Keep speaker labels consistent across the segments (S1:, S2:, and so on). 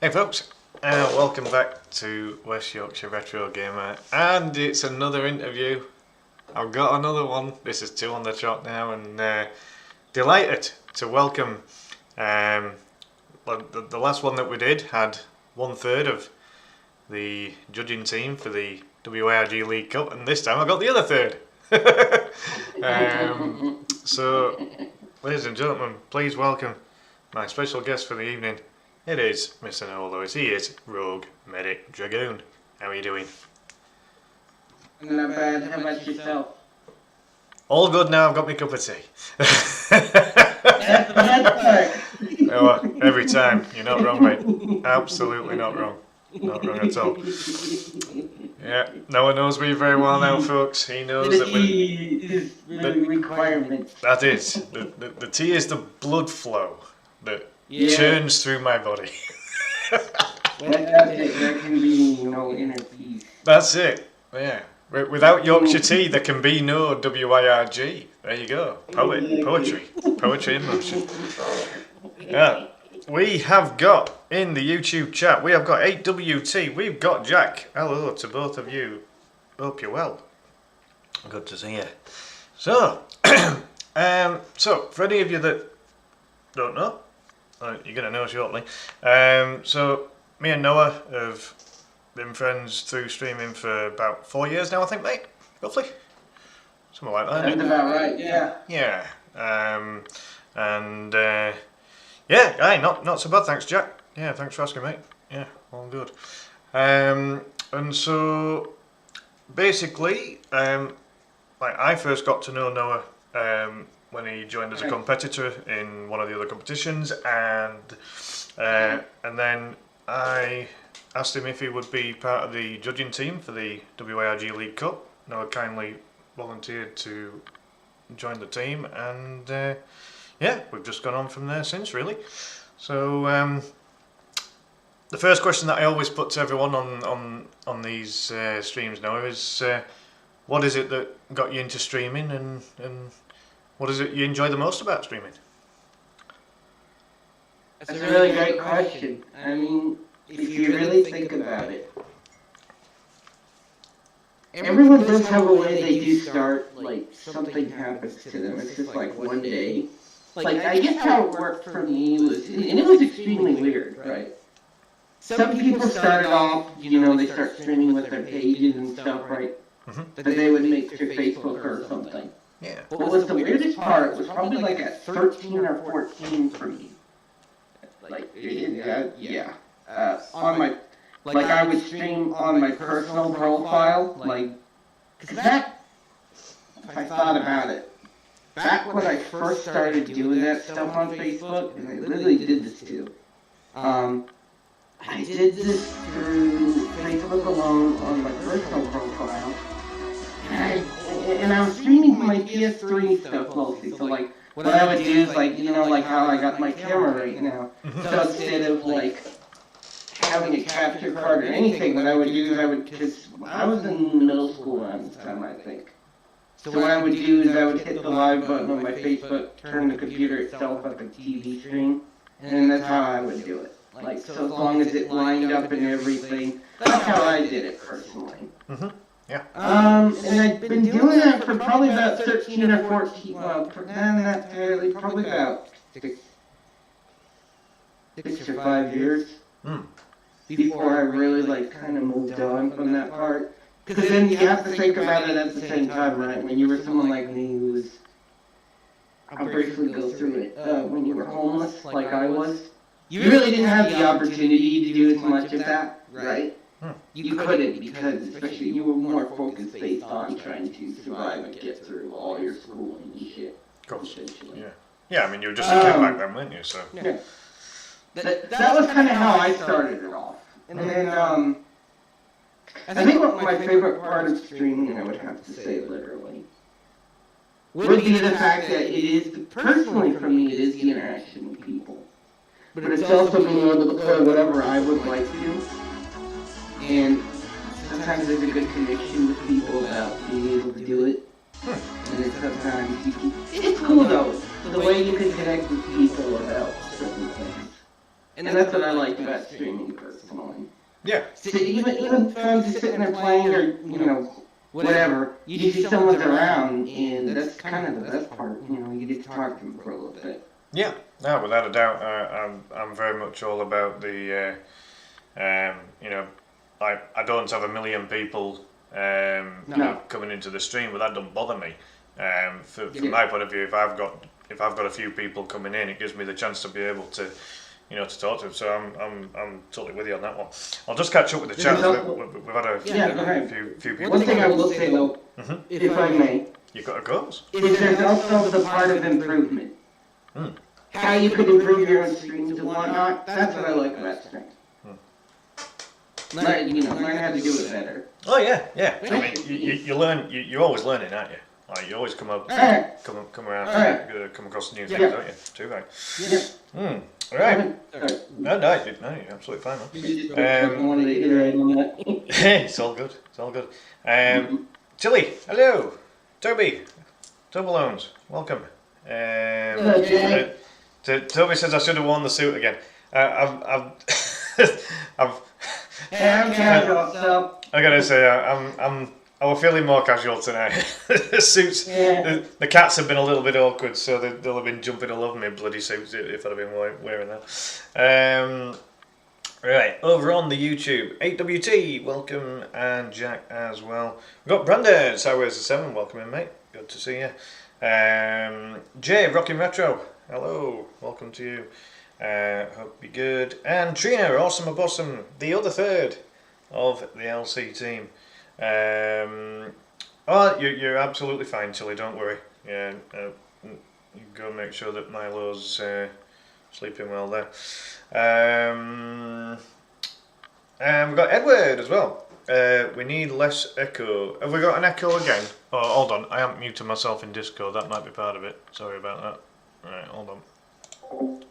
S1: Hey folks, welcome back to West Yorkshire Retro Gamer, and it's another interview. I've got another one. This is two on the trot now, and delighted to welcome. The last one that we did had 1/3 of the judging team for the Wyrg League Cup, and this time I got the other third. So, ladies and gentlemen, please welcome my special guest for the evening. It is Mr. No Lewis. He is Rogue Medic Dragoon. How are you doing?
S2: Not bad. How about yourself?
S1: All good now. I've got my cup of tea.
S2: That's part.
S1: Oh, every time. You're not wrong, mate. Absolutely not wrong. Not wrong at all. Yeah, Noah knows me very well now, folks. He knows
S2: The
S1: that
S2: tea is really requirement.
S1: that is the tea is the blood flow that
S2: Yeah.
S1: churns through my body.
S2: That's it. There can be no inner peace.
S1: That's it. Yeah. Without Yorkshire tea, there can be no WYRG. There you go. Poetry in motion. Yeah. We have got in the YouTube chat. We have got 8WT. We've got Jack. Hello to both of you. Hope you're well. Good to see you. So, so for any of you that don't know, you're going to know shortly. So, me and Noah have been friends through streaming for about 4 years now, I think, mate. Roughly. Something like that.
S2: That's about right. Yeah.
S1: Yeah. Yeah, aye, not so bad, thanks, Jack. Yeah, thanks for asking, mate. Yeah, all good. And so, basically, like I first got to know Noah when he joined as a competitor in one of the other competitions, and then I asked him if he would be part of the judging team for the WYRG League Cup. Noah kindly volunteered to join the team, and yeah, we've just gone on from there since, really. So the first question that I always put to everyone on these streams now is, what is it that got you into streaming, and what is it you enjoy the most about streaming?
S2: That's a really great question. I mean, if you really think about it, everyone does have a way they do start, like, something happens to them. It's just like one day. Like, I guess how it worked for me was, and it was extremely weird, right? Some people started off, they start streaming with their pages and stuff, right? That they would make through Facebook or something.
S1: Yeah.
S2: What was the weirdest part was probably like at 13 or 14 for me. Like, yeah. On my, like I would stream on my personal profile, like, cause that, if I thought about it, back when I first started doing that stuff on Facebook, and I literally did this too, I did this through Facebook alone on my personal profile, and I was streaming my PS3 stuff mostly, so like, what I would do is like, like how I got my camera right now, so instead of like, having a capture card or anything, what I would do is because I was in middle school around this time, I think. So what I would do is I would hit the live button on my Facebook, turn the computer itself like a TV screen, and that's how I would do it. Like, so as long as it lined up and everything, that's how I did it personally.
S1: Yeah.
S2: And I've been doing that for probably about 13 or 14, well, not entirely, probably about 6 or 5 years. Before I really, like, kind of moved on from that part. Because then you have to think about it at the same time, right? When you were someone like me who was, I'll briefly go through it, when you were homeless, like I was, you really didn't have the opportunity to do as much of that, right? You couldn't, because especially you were more focused based on trying to survive and get through all your schooling and shit.
S1: Of course. Yeah. Yeah, I mean, you were just a kid back then, weren't you? So.
S2: Yeah. That was kind of how I started it off. And then, I think what my favorite part of streaming, I would have to say literally, would be the fact that it is, personally for me, it is the interaction with people. But it's also being able to play whatever I would like to. And sometimes there's a good connection with people about being able to do it. And then sometimes you can, it's cool though, the way you can connect with people about certain things. And that's what I like about streaming personally.
S1: Yeah.
S2: So even if I'm just sitting there playing or, whatever, you see someone's around, and that's kind of the best part. You get to talk to them for a little bit.
S1: Yeah. No, without a doubt, I'm very much all about the, I don't have a million people coming into the stream, but that doesn't bother me. From my point of view, if I've got a few people coming in, it gives me the chance to be able to, to talk to them. So I'm totally with you on that one. I'll just catch up with the chat. We've had a few people.
S2: One thing I will say though, if I may,
S1: you've got a goals.
S2: Is there's also the part of improvement. How you could improve your own streams and whatnot. That's what I like about streams. Learn how to do it better.
S1: Oh yeah. I mean, you learn. You're always learning, aren't you? Like you always come around, come across new things, don't you? Too right.
S2: Yeah.
S1: Right. No, you're absolutely fine. It's all good. It's all good. Tilly, hello. Toby, Tobalones, welcome. Toby says I should have worn the suit again. I gotta say, I was feeling more casual tonight. The suits, the cats have been a little bit awkward, so they'll have been jumping all over me bloody suits if I'd have been wearing that. Right, over on the YouTube, 8WT, welcome, and Jack as well. We've got Brandon, Sideways the 7, welcome in, mate. Good to see you. Jay, Rockin' Retro, hello, welcome to you. Hope you're good. And Trina, awesome of awesome, the other third of the LC team. You're absolutely fine, Tilly, don't worry. Yeah, you go make sure that Milo's sleeping well there. And we've got Edward as well. We need less echo. Have we got an echo again? Oh, hold on, I haven't muted myself in Discord, that might be part of it. Sorry about that. Right, hold on.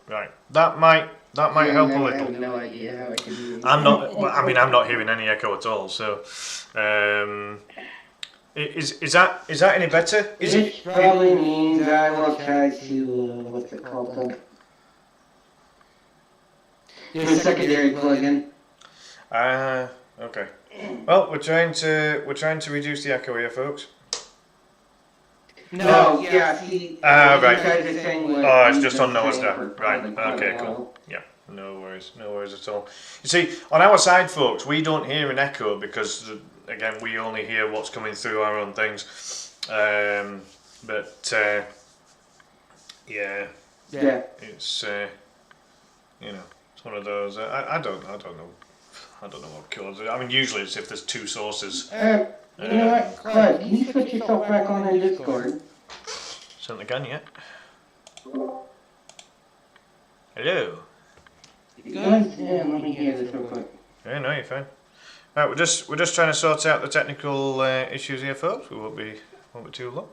S1: Right, that might help a little.
S2: I have no idea how I can do it.
S1: I'm not hearing any echo at all. So, is that any better?
S2: It probably means I will try to what's it called? Do a secondary plugin.
S1: Okay. Well, we're trying to reduce the echo here, folks.
S2: No, yeah, see,
S1: right.
S2: Oh,
S1: it's just on Noah's Dad. Right, okay, cool. Yeah, no worries at all. You see, on our side, folks, we don't hear an echo because, again, we only hear what's coming through our own things. Yeah. It's, it's one of those, I don't know what kills it. I mean, usually it's if there's two sources.
S2: You know what, Clive, can you switch yourself back on in Discord?
S1: Certainly can, yeah. Hello.
S2: Let me hear this real quick.
S1: Yeah, no, you're fine. Right, we're just trying to sort out the technical issues here, folks. We won't be too long.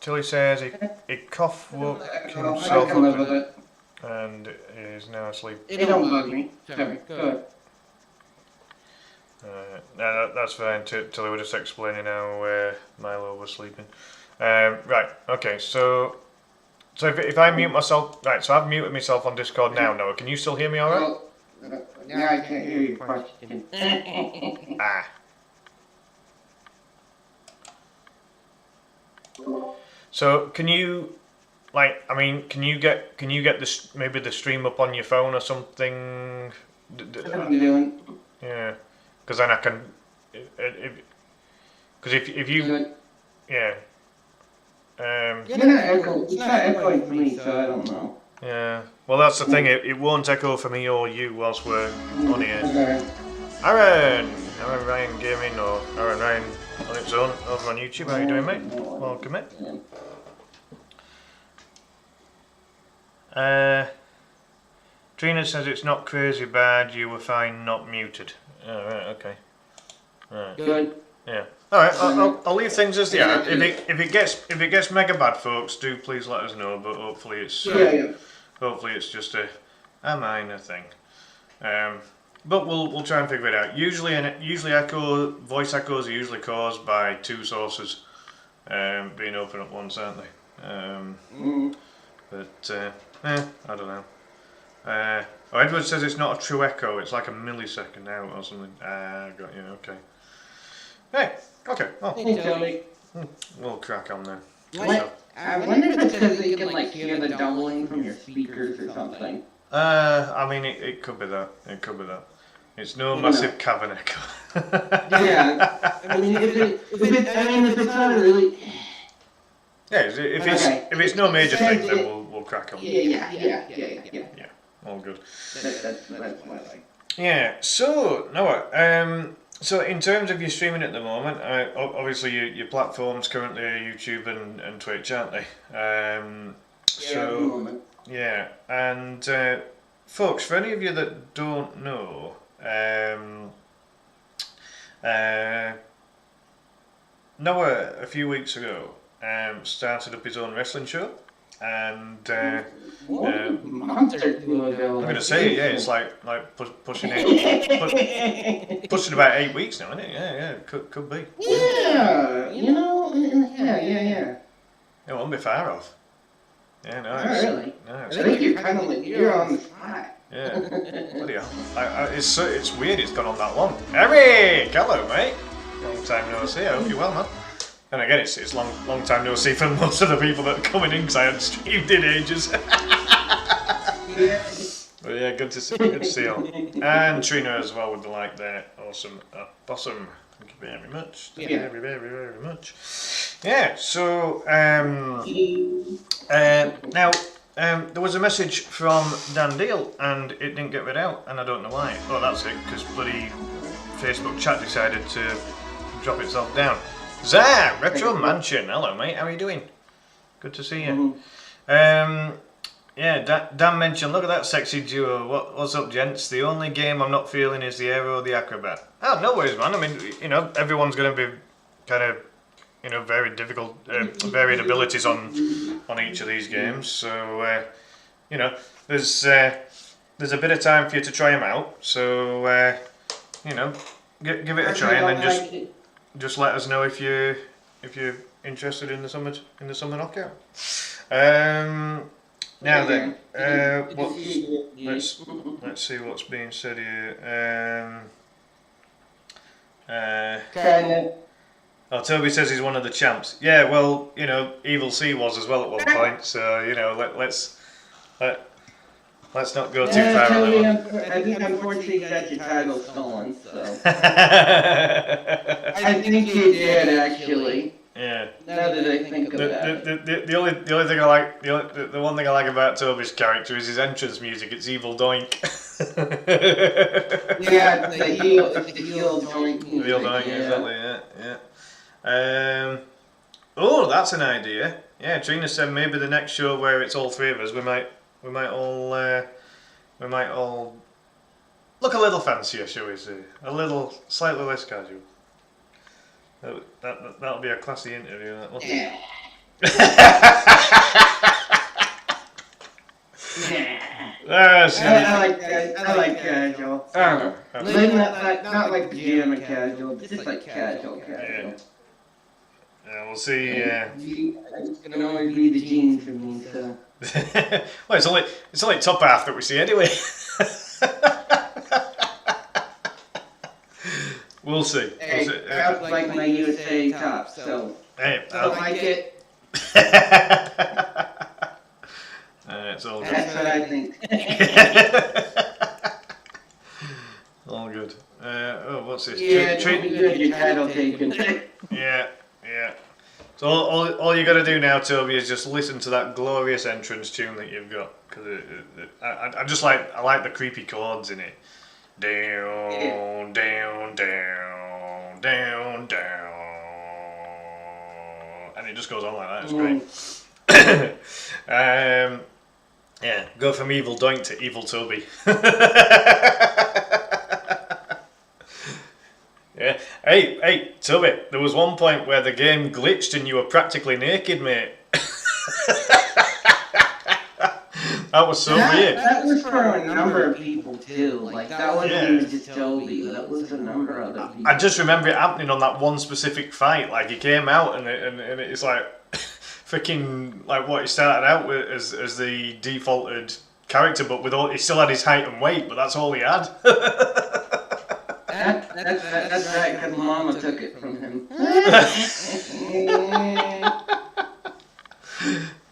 S1: Tilly says he cough woke himself
S2: I can live with it.
S1: and is now asleep.
S2: It don't bug me. Sorry, go ahead.
S1: No, that's fine. Tilly was just explaining how Milo was sleeping. Right, okay, so if I mute myself, right, so I've muted myself on Discord now, Noah. Can you still hear me all right?
S2: Well, now I can't hear your question.
S1: Ah. So can you, can you get this maybe the stream up on your phone or something?
S2: What I'm doing.
S1: Yeah, because then I can, because if you, yeah.
S2: It's not echoing for me, so I don't know.
S1: Yeah, well that's the thing, it won't echo for me or you whilst we're on here.
S2: Okay.
S1: Aaron Ryan Gaming, or Aaron Ryan on its own over on YouTube, how you doing, mate? Welcome, mate. Trina says it's not crazy bad, you were fine, not muted. Oh, right, okay. Right.
S2: Good.
S1: Yeah. All right. I'll leave things as they are. If it gets mega bad, folks, do please let us know. But hopefully it's hopefully it's just a minor thing. But we'll try and figure it out. Usually voice echoes are usually caused by two sources being open at once, aren't they? But I don't know. Edward says it's not a true echo, it's like a millisecond out or something. Got you, okay. Hey, okay, well,
S2: Hey, Tony.
S1: we'll crack on then.
S2: I wonder if it's because you can like hear the doubling from your speakers or something.
S1: I mean, it could be that. It could be that. It's no massive cavern echo.
S2: Yeah, I mean, if it's not really.
S1: Yeah, if it's no major thing, then we'll crack on.
S2: Yeah.
S1: All good.
S2: That's what I like.
S1: Yeah. So Noah, so in terms of your streaming at the moment, obviously your platforms currently are YouTube and Twitch, aren't they? So yeah, and folks, for any of you that don't know, Noah a few weeks ago started up his own wrestling show, and
S2: months or two ago.
S1: I'm gonna say it's like pushing pushing about 8 weeks now, isn't it? Yeah, could be.
S2: Yeah, yeah.
S1: It won't be far off. Yeah, no.
S2: Really?
S1: No,
S2: I think you're kind of like you're on the spot.
S1: Yeah. Bloody hell. It's weird it's gone on that long. Eric! Hello, mate. Long time no see. I hope you're well, man. And again, it's long time no see for most of the people that are coming in because I haven't streamed in ages. But yeah, good to see you all. And Trina as well with the like there. Awesome. Awesome. Thank you very much. Thank you very much. Yeah, so now there was a message from Dan Deal and it didn't get read out and I don't know why. Oh, that's it, because bloody Facebook chat decided to drop itself down. Zah, Retro Mansion. Hello, mate. How are you doing? Good to see you. Yeah, Dan mentioned, look at that sexy duo. What's up, gents? The only game I'm not feeling is the Aero or the Acrobat. Oh, no worries, man. I mean, everyone's going to be kind of, very difficult, varied abilities on each of these games. So, there's a bit of time for you to try them out. So, give it a try and then just let us know if you're interested in the summer knockout. Now then, let's see what's being said here. Toby says he's one of the champs. Yeah, well, Evil C was as well at one point. So let's not go too far on that one.
S2: I think unfortunately you got your title stolen. So I think you did actually.
S1: Yeah.
S2: Now that I think about it.
S1: The only thing I like, the one thing I like about Toby's character is his entrance music. It's Evil Doink.
S2: Yeah, it's the heel doink.
S1: Evil Doink, exactly. Yeah. Oh, that's an idea. Yeah, Trina said maybe the next show where it's all three of us, we might all look a little fancier, shall we say? A little slightly less casual. That'll be a classy interview, that one.
S2: Yeah. I like casual. Not like pajama casual, just like casual.
S1: Yeah, we'll see.
S2: It can always be the jeans for me, so.
S1: Well, it's only top half that we see anyway. We'll see.
S2: Hey, I like my USA top, so.
S1: Hey,
S2: I like it.
S1: It's all good.
S2: That's what I think.
S1: All good. What's this?
S2: Yeah, don't be good, your title taken.
S1: Yeah. So all you got to do now, Toby, is just listen to that glorious entrance tune that you've got, because I like the creepy chords in it. Down, down, down, down, down, and it just goes on like that. It's great. Yeah, go from Evil Doink to Evil Toby. Yeah. Hey, Toby, there was one point where the game glitched and you were practically naked, mate. That was so weird.
S2: That was for a number of people too. Like that wasn't even just Toby. That was a number of other people.
S1: I just remember it happening on that one specific fight. Like he came out and it's like freaking like what he started out with as the defaulted character, but with all, he still had his height and weight, but that's all he had.
S2: That's right, because Mama took it from him.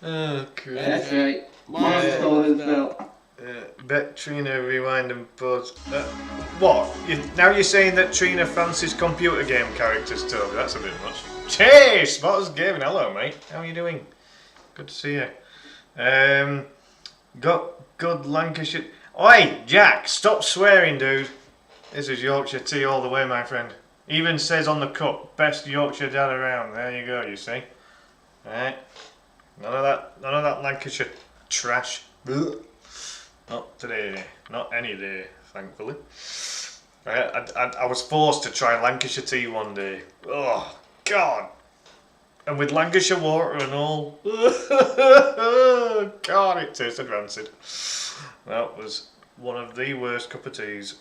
S1: Oh, Christ.
S2: That's right. Mama stole his belt.
S1: Bet Trina rewind and pause. What? Now you're saying that Trina fancies computer game characters, Toby? That's a bit much. Hey, Spotters Gaming. Hello, mate. How are you doing? Good to see you. Got good Lancashire. Oi, Jack, stop swearing, dude. This is Yorkshire tea all the way, my friend. Even says on the cup, best Yorkshire dad around. There you go, you see. Alright. None of that Lancashire trash. Ugh. Not today. Not any day, thankfully. I was forced to try Lancashire tea one day. Oh, God. And with Lancashire water and all. God, it tasted rancid. That was one of the worst cup of teas.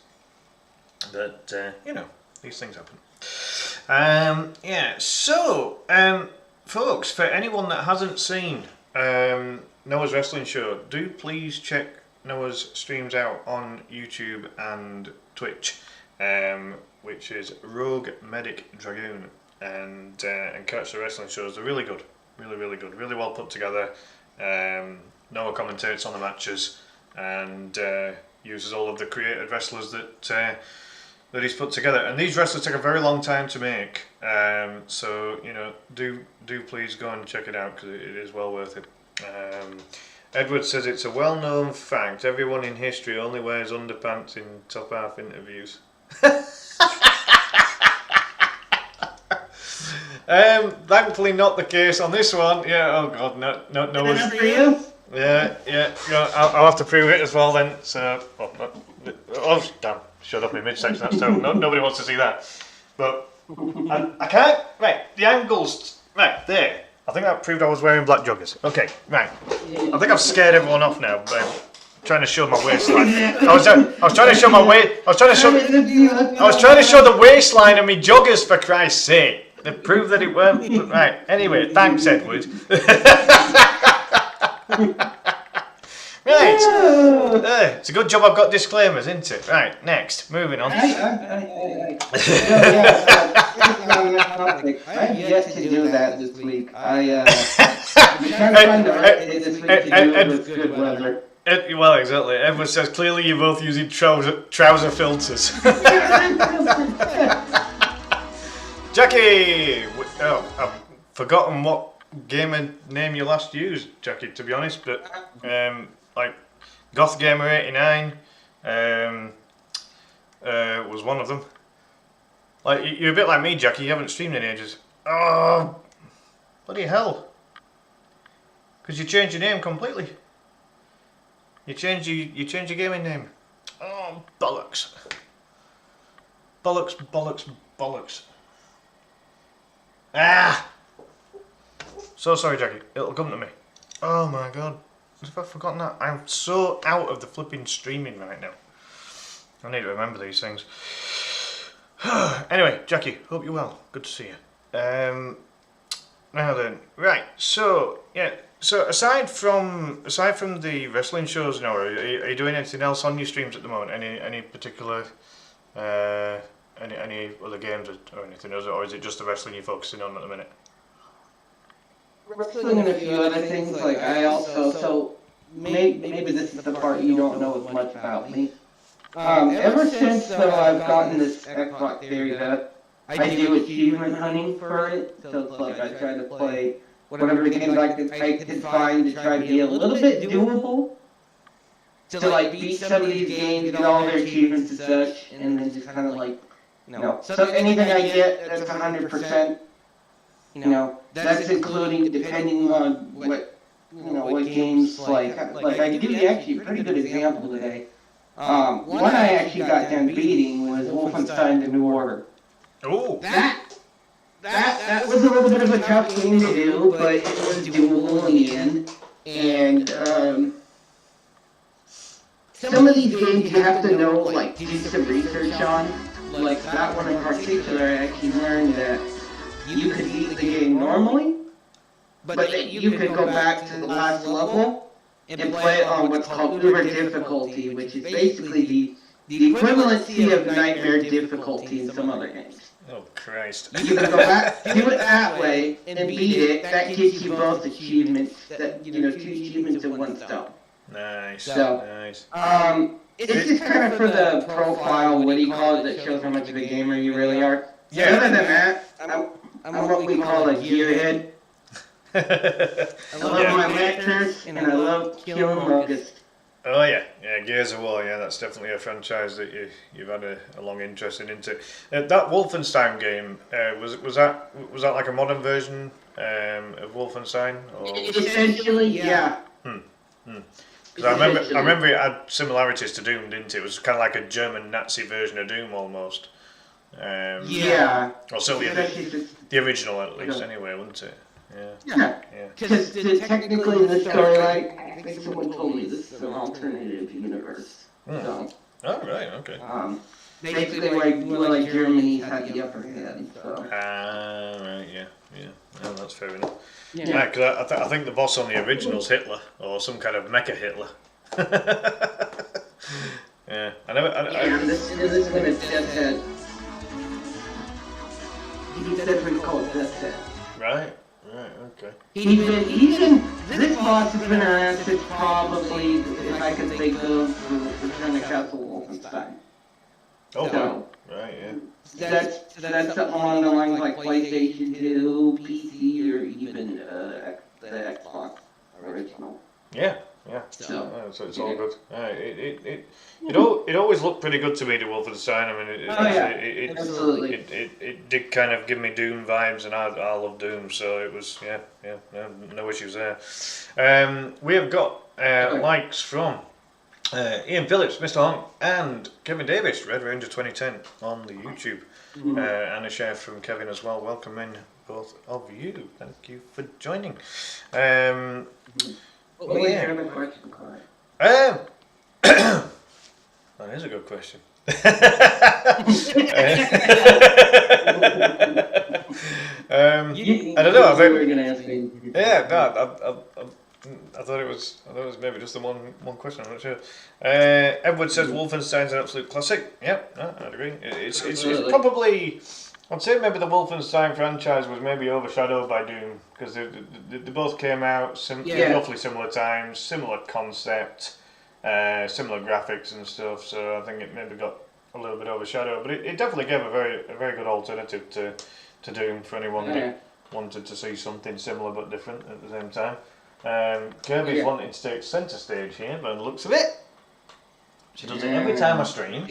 S1: But, you know, these things happen. Yeah, so, folks, for anyone that hasn't seen Noah's Wrestling Show, do please check Noah's streams out on YouTube and Twitch, which is Rogue Medic Dragoon, and catch the wrestling shows. They're really good, really good, really well put together. Noah commentates on the matches and uses all of the created wrestlers that he's put together. And these wrestlers take a very long time to make, so you know, do please go and check it out because it is well worth it. Edward says it's a well-known fact everyone in history only wears underpants in top half interviews. Thankfully not the case on this one. Yeah, oh god, no.
S2: Is for you?
S1: Yeah, I'll have to prove it as well then. So, oh damn, shut up in midsection, that's terrible. Nobody wants to see that. But, I can't, right, the angles, right, there. I think that proved I was wearing black joggers. Okay, right. I think I've scared everyone off now by trying to show my waistline. I was trying to show my waist. I was trying to show the waistline of me joggers, for Christ's sake. They proved that it weren't. Right. Anyway, thanks, Edward. Right. It's a good job I've got disclaimers, isn't it? Right. Next. Moving on.
S2: I have yet to do that this week. I'm trying to find the right day this week to do it with good weather.
S1: Well, exactly. Everyone says clearly you're both using trouser filters. Jackie! Oh, I've forgotten what gamer name you last used, Jackie, to be honest, but like Goth Gamer 89 was one of them. Like, you're a bit like me, Jackie, you haven't streamed in ages. Oh, bloody hell. Because you changed your name completely. You changed your gaming name. Oh, bollocks. Bollocks. Ah! So sorry, Jackie. It'll come to me. Oh my god. Have I forgotten that? I'm so out of the flipping streaming right now. I need to remember these things. Anyway, Jackie, hope you're well. Good to see you. Now then, right. So yeah. So aside from the wrestling shows, now, are you doing anything else on your streams at the moment? Any particular any other games or anything, or is it just the wrestling you're focusing on at the minute?
S2: Wrestling and a few other things. Like I also, so maybe this is the part you don't know as much about me. Ever since though I've gotten this Xbox Series up, I do achievement hunting for it. So it's like I try to play whatever games I can find to try to be a little bit doable. To like beat some of these games, get all their achievements and such, and then just kind of like, you know. So anything I get that's 100%, you know, that's including depending on what games like I give you actually a pretty good example today. One I actually got done beating was Wolfenstein: The New Order.
S1: Oh.
S2: That was a little bit of a tough game to do, but it was doable in the end. And some of these games you have to know, like, do some research on. Like that one in particular, I actually learned that you could beat the game normally, but that you could go back to the last level and play it on what's called Uber difficulty, which is basically the equivalency of nightmare difficulty in some other games.
S1: Oh, Christ.
S2: You can go back, do it that way, and beat it. That gives you both achievements, that, 2 achievements in one stone.
S1: Nice.
S2: So,
S1: nice.
S2: It's just kind of for the profile, what do you call it, that shows how much of a gamer you really are. So
S1: Yeah.
S2: other than that, I'm what we call a gearhead. I love my Raptors, and I love killing locusts.
S1: Oh yeah, Gears of War. Yeah, that's definitely a franchise that you've had a long interest into. That Wolfenstein game was that like a modern version of Wolfenstein? Or?
S2: Essentially, yeah.
S1: Because I remember it had similarities to Doom, didn't it? It was kind of like a German Nazi version of Doom almost.
S2: Yeah.
S1: Or certainly the original at least, anyway, wasn't it?
S2: Yeah. Because technically in the storyline, I think someone told me this is an alternative universe. So,
S1: oh, right, okay.
S2: basically, like Germany had the upper hand. So.
S1: Right, yeah. No, that's fair enough.
S2: Yeah.
S1: Because I think the boss on the original's Hitler, or some kind of mecha Hitler. Yeah,
S2: this is when it's Death's Head. He's definitely called Death's Head.
S1: Right, okay.
S2: This boss has been around since probably, if I can think of, Return to Castle Wolfenstein.
S1: Oh,
S2: So,
S1: right, yeah.
S2: that's something along the lines like PlayStation 2, PC, or even the Xbox original.
S1: Yeah.
S2: So
S1: It's all good. It always looked pretty good to me, the Wolfenstein. I mean,
S2: absolutely.
S1: It did kind of give me Doom vibes, and I love Doom, so it was no issues there. We have got likes from Ian Phillips, Mr. Honk, and Kevin Davis, Red Ranger 2010 on the YouTube, and a share from Kevin as well. Welcome in, both of you. Thank you for joining.
S2: What was your other question, Clive?
S1: That is a good question. I don't know. I think.
S2: You were gonna ask me.
S1: Yeah, no, I thought it was maybe just the one question. I'm not sure. Edward says Wolfenstein's an absolute classic. Yeah, no, I'd agree. It's probably. I'd say maybe the Wolfenstein franchise was maybe overshadowed by Doom because they both came out roughly similar times, similar concept, similar graphics and stuff. So I think it maybe got a little bit overshadowed, but it definitely gave a very good alternative to Doom for anyone that wanted to see something similar but different at the same time. Kirby's wanting to take centre stage here, by the looks of it. She does it every time I stream.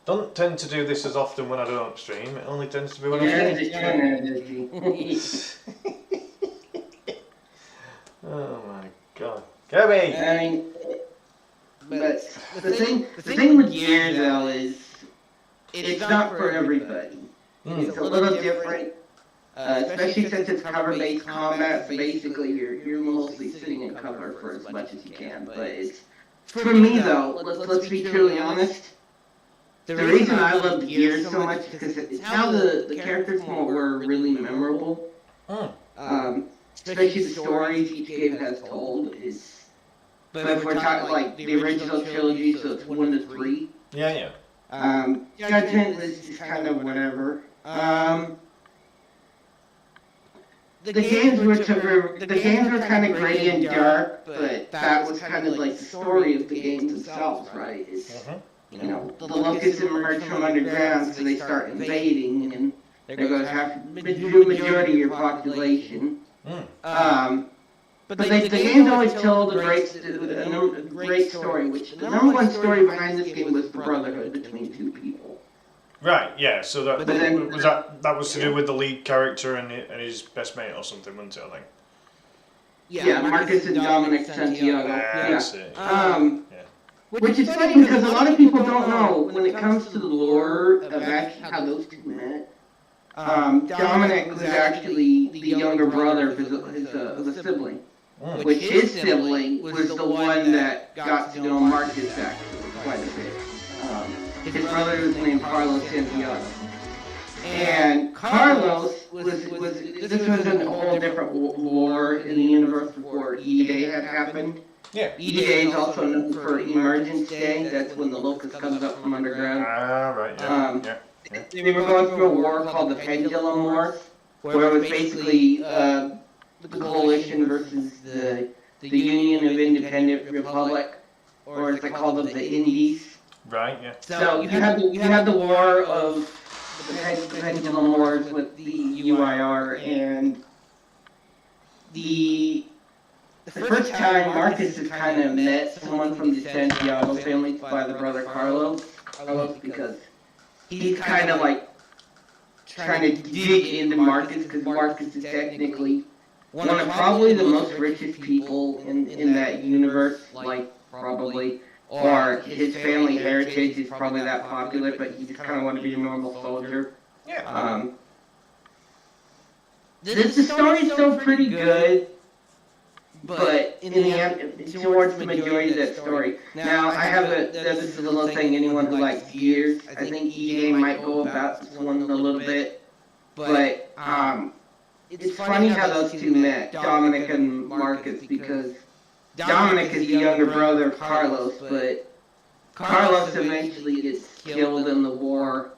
S1: Don't tend to do this as often when I don't stream. It only tends to be when I'm streaming. Oh my god, Kirby!
S2: I mean, but the thing with Gears though is it's not for everybody. It's a little different, especially since it's cover-based combat. So basically, you're mostly sitting in cover for as much as you can. But it's for me though. Let's be truly honest. The reason I love Gears so much is because it's how the characters were really memorable. Especially the stories each game has told is. But if we're talking like the original trilogy, so it's 1 to 3.
S1: Yeah.
S2: Judgment is just kind of whatever. The games were kind of gritty and dark, but that was kind of like the story of the games themselves, right? The locusts emerge from underground, so they start invading, and there goes the majority of your population. But the games always told a great story, which the number one story behind this game was the brotherhood between two people.
S1: Right, yeah, so that was to do with the lead character and his best mate or something, wasn't it, I think?
S2: Yeah, Marcus and Dominic Santiago.
S1: That's it.
S2: Which is funny because a lot of people don't know when it comes to the lore of actually how those two met. Dominic was actually the younger brother of his sibling, which his sibling was the one that got to know Marcus actually quite a bit. His brother was named Carlos Santiago. And Carlos this was in a whole different lore in the universe before E-Day had happened.
S1: Yeah.
S2: E-Day is also known for Emergence Day. That's when the locust comes up from underground.
S1: Ah, right. Yeah.
S2: They were going through a war called the Pendulum Wars, where it was basically the coalition versus the Union of Independent Republic, or as they called them, the Indies.
S1: Right. Yeah.
S2: So you had the war of the Pendulum Wars with the UIR, and the first time Marcus has kind of met someone from the Santiago family by the brother Carlos, because he's kind of like trying to dig into Marcus, because Marcus is technically one of probably the most richest people in that universe, like probably, or his family heritage is probably that popular, but he just kind of wanted to be a normal soldier.
S1: Yeah.
S2: The story's still pretty good, but in the end, towards the majority of that story. Now, I have this is a little thing, anyone who likes gears, I think EA might go about this one a little bit, but it's funny how those two met, Dominic and Marcus, because Dominic is the younger brother of Carlos, but Carlos eventually gets killed in the war,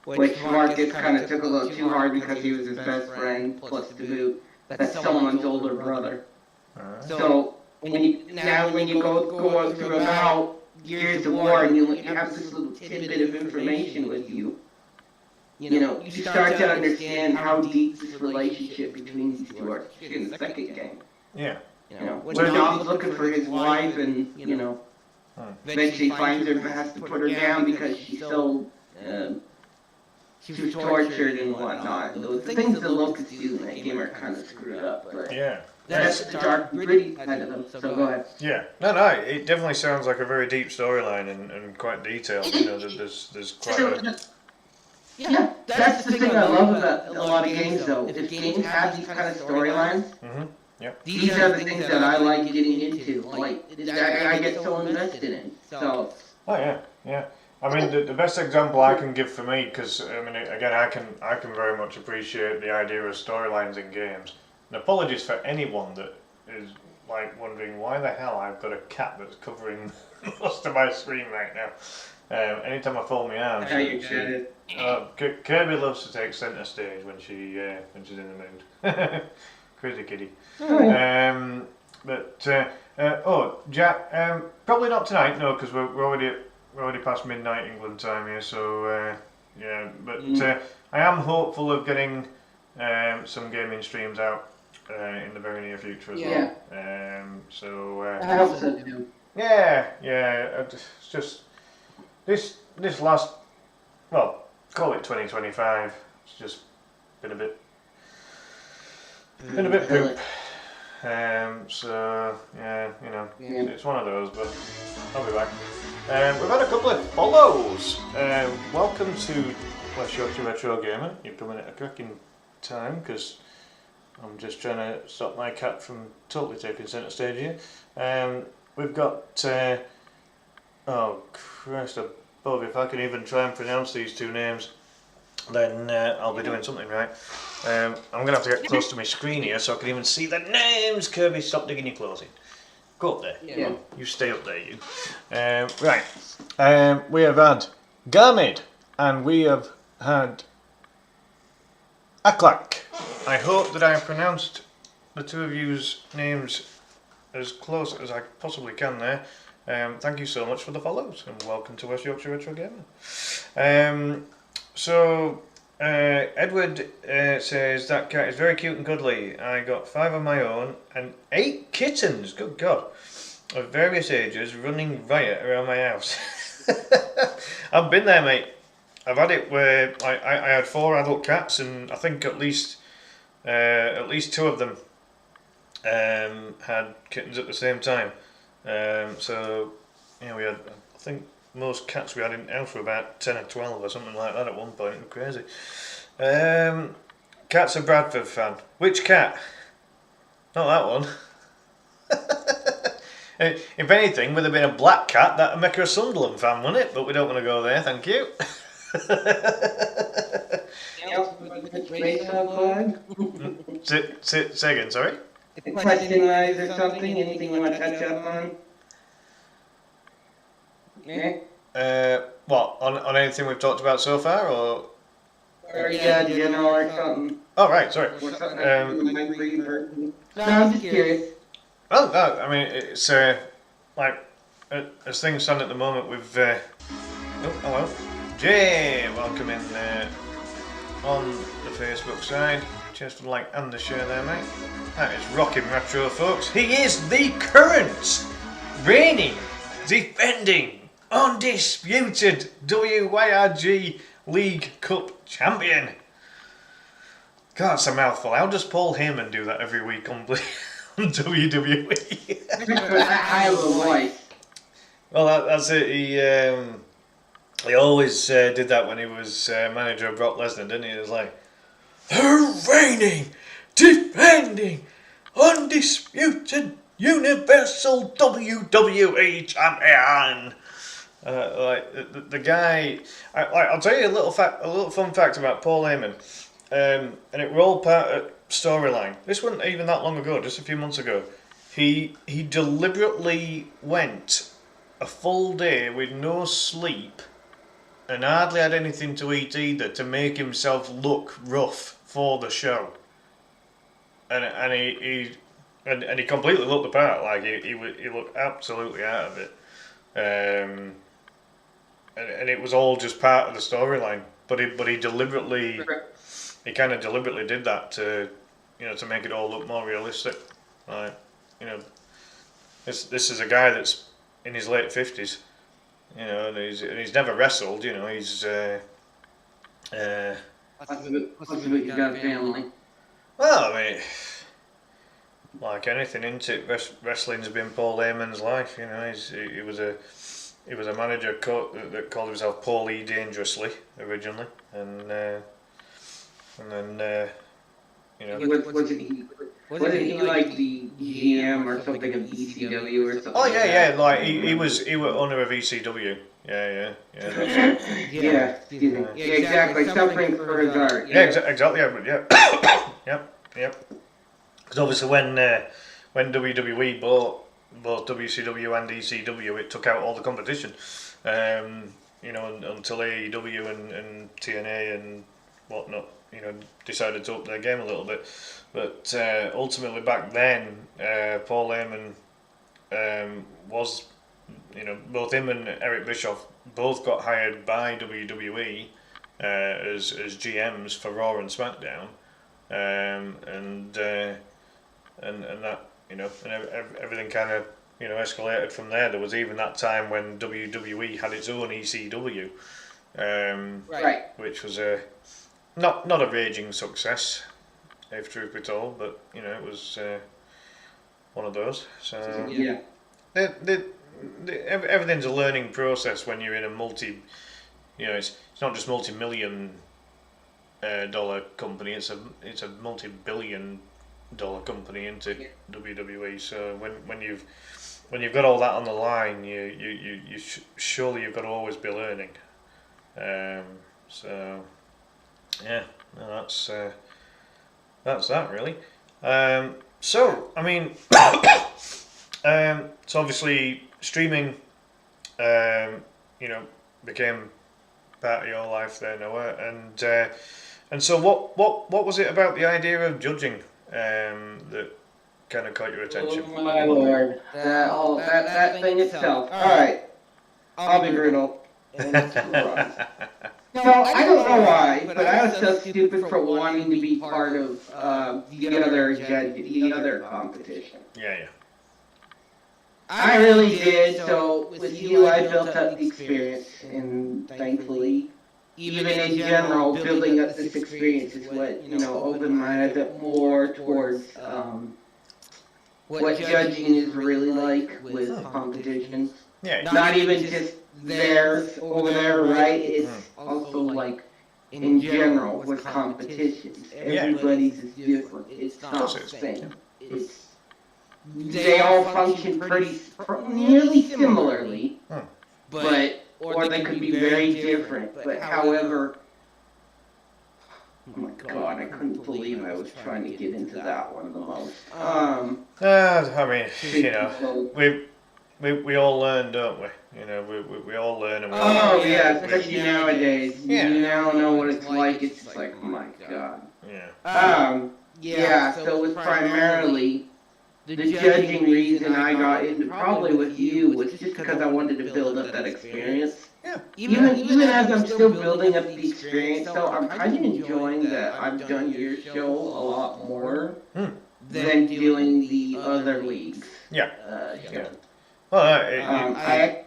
S2: which Marcus kind of took a little too hard because he was his best friend, plus to boot, that's someone's older brother. So when you go through about Gears of War and you have this little tidbit of information with you, you start to understand how deep this relationship between these two are in the second game.
S1: Yeah.
S2: When Dom's looking for his wife and, eventually finds her, has to put her down because she's so, she was tortured and whatnot. The things the locusts do in that game are kind of screwed up, but
S1: Yeah.
S2: that's the dark, gritty side of them, so go ahead.
S1: Yeah. No, it definitely sounds like a very deep storyline and quite detailed. There's quite a...
S2: Yeah, that's the thing I love about a lot of games, though. If games have these kind of storylines, these are the things that I like getting into. Like, I get so invested in. So.
S1: Oh yeah. I mean, the best example I can give for me, because I mean, again, I can very much appreciate the idea of storylines in games. And apologies for anyone that is like wondering why the hell I've got a cat that's covering most of my screen right now. Anytime I fold my arms, Kirby loves to take centre stage when she's in the mood. Crazy kitty. Jack, probably not tonight, no, because we're already past midnight England time here. So I am hopeful of getting some gaming streams out in the very near future as well.
S2: I hope so too.
S1: Yeah. It's just this last, well, call it 2025. It's just been a bit poop. It's one of those, but I'll be back. We've had a couple of follows. Welcome to West Yorkshire Retro Gamer. You're coming at a cracking time because I'm just trying to stop my cat from totally taking centre stage here. We've got oh Christ above, if I can even try and pronounce these two names, then I'll be doing something right. I'm going to have to get close to my screen here so I can even see the names. Kirby, stop digging your clothes in. Go up there.
S2: Yeah.
S1: You stay up there, you. Right. We have had Garmid and we have had Aklak. I hope that I have pronounced the two of you's names as close as I possibly can there. Thank you so much for the follows and welcome to West Yorkshire Retro Gamer. Edward says that cat is very cute and cuddly. I got 5 of my own and 8 kittens, good God, of various ages running riot around my house. I've been there, mate. I've had it where I had 4 adult cats and I think at least 2 of them had kittens at the same time. We had, I think most cats we had in the house were about 10 or 12 or something like that at one point. It was crazy. Cat's a Bradford fan. Which cat? Not that one. If anything, would have been a black cat, that'd make her a Sunderland fan, wouldn't it? But we don't want to go there, thank you. Say again, sorry?
S2: Question-wise or something? Anything you want to touch up on? Okay.
S1: What, on anything we've talked about so far, or?
S2: Or yeah, general or something.
S1: Oh, right, sorry.
S2: Or something that you might for you personally. No, I'm just curious.
S1: Well, no, I mean, it's, like, as things stand at the moment, we've, oh, hello. Jay, welcome in, on the Facebook side. Cheers for the like and the share there, mate. That is Rockin' Retro, folks. He is the current, reigning, defending, undisputed WYRG League Cup champion. God, it's a mouthful. How does Paul Heyman do that every week on WWE?
S2: I have a voice.
S1: Well, that's it. He always did that when he was manager of Brock Lesnar, didn't he? He was like, the reigning, defending, undisputed Universal WWE Champion. Like the guy, I'll tell you a little fun fact about Paul Heyman, and it were all part of storyline. This wasn't even that long ago, just a few months ago. He deliberately went a full day with no sleep and hardly had anything to eat either to make himself look rough for the show. And he completely looked the part. Like he looked absolutely out of it. And it was all just part of the storyline. But he deliberately, he kind of deliberately did that to, to make it all look more realistic. Like, this is a guy that's in his late 50s, and he's never wrestled. He's
S2: Possibly he's got a family.
S1: well, I mean, like anything, isn't it? Wrestling's been Paul Heyman's life. He was a manager that called himself Paul E. Dangerously originally, and then
S2: Wasn't he like the GM or something of ECW or something?
S1: Oh yeah. Like he was owner of ECW. Yeah.
S2: Yeah, exactly. Suffering for his art.
S1: Yeah, exactly. Yeah. Yep. Because obviously when WWE bought both WCW and ECW, it took out all the competition. Until AEW and TNA and whatnot, decided to up their game a little bit. But ultimately back then, Paul Heyman was, both him and Eric Bischoff both got hired by WWE as GMs for Raw and SmackDown, and that, and everything kind of escalated from there. There was even that time when WWE had its own ECW,
S2: Right.
S1: which was not a raging success, if truth be told, but it was one of those. So
S2: Yeah.
S1: everything's a learning process when you're in a it's not just multi-million dollar company. It's a multi-billion-dollar company into WWE. So when you've got all that on the line, surely you've got to always be learning. So yeah, no, that's that really. So I mean, so obviously streaming, became part of your life there, Noah, and so what was it about the idea of judging that kind of caught your attention?
S2: Oh my lord, that thing itself. All right, I'll be brutal. No, I don't know why, but I was so stupid for wanting to be part of the other competition.
S1: Yeah.
S2: I really did. So with you, I built up the experience, and thankfully, even in general, building up this experience is what opened my eyes up more towards what judging is really like with competitions.
S1: Yeah.
S2: Not even just theirs over there, right? It's also like in general with competitions. Everybody's is different. It's not the same. They all function nearly similarly, or they could be very different. But however, Oh my god, I couldn't believe I was trying to get into that one the most.
S1: I mean, you know,
S2: So,
S1: we all learn, don't we? You know, we all learn and we all.
S2: oh yeah, especially nowadays.
S1: Yeah.
S2: You now know what it's like. It's just like, oh my god.
S1: Yeah.
S2: Yeah, so it was primarily the judging reason I got into probably with you was just because I wanted to build up that experience.
S1: Yeah.
S2: Even as I'm still building up the experience, though, I'm kind of enjoying that I've done your show a lot more than doing the other leagues.
S1: Yeah.
S2: Show.
S1: Well,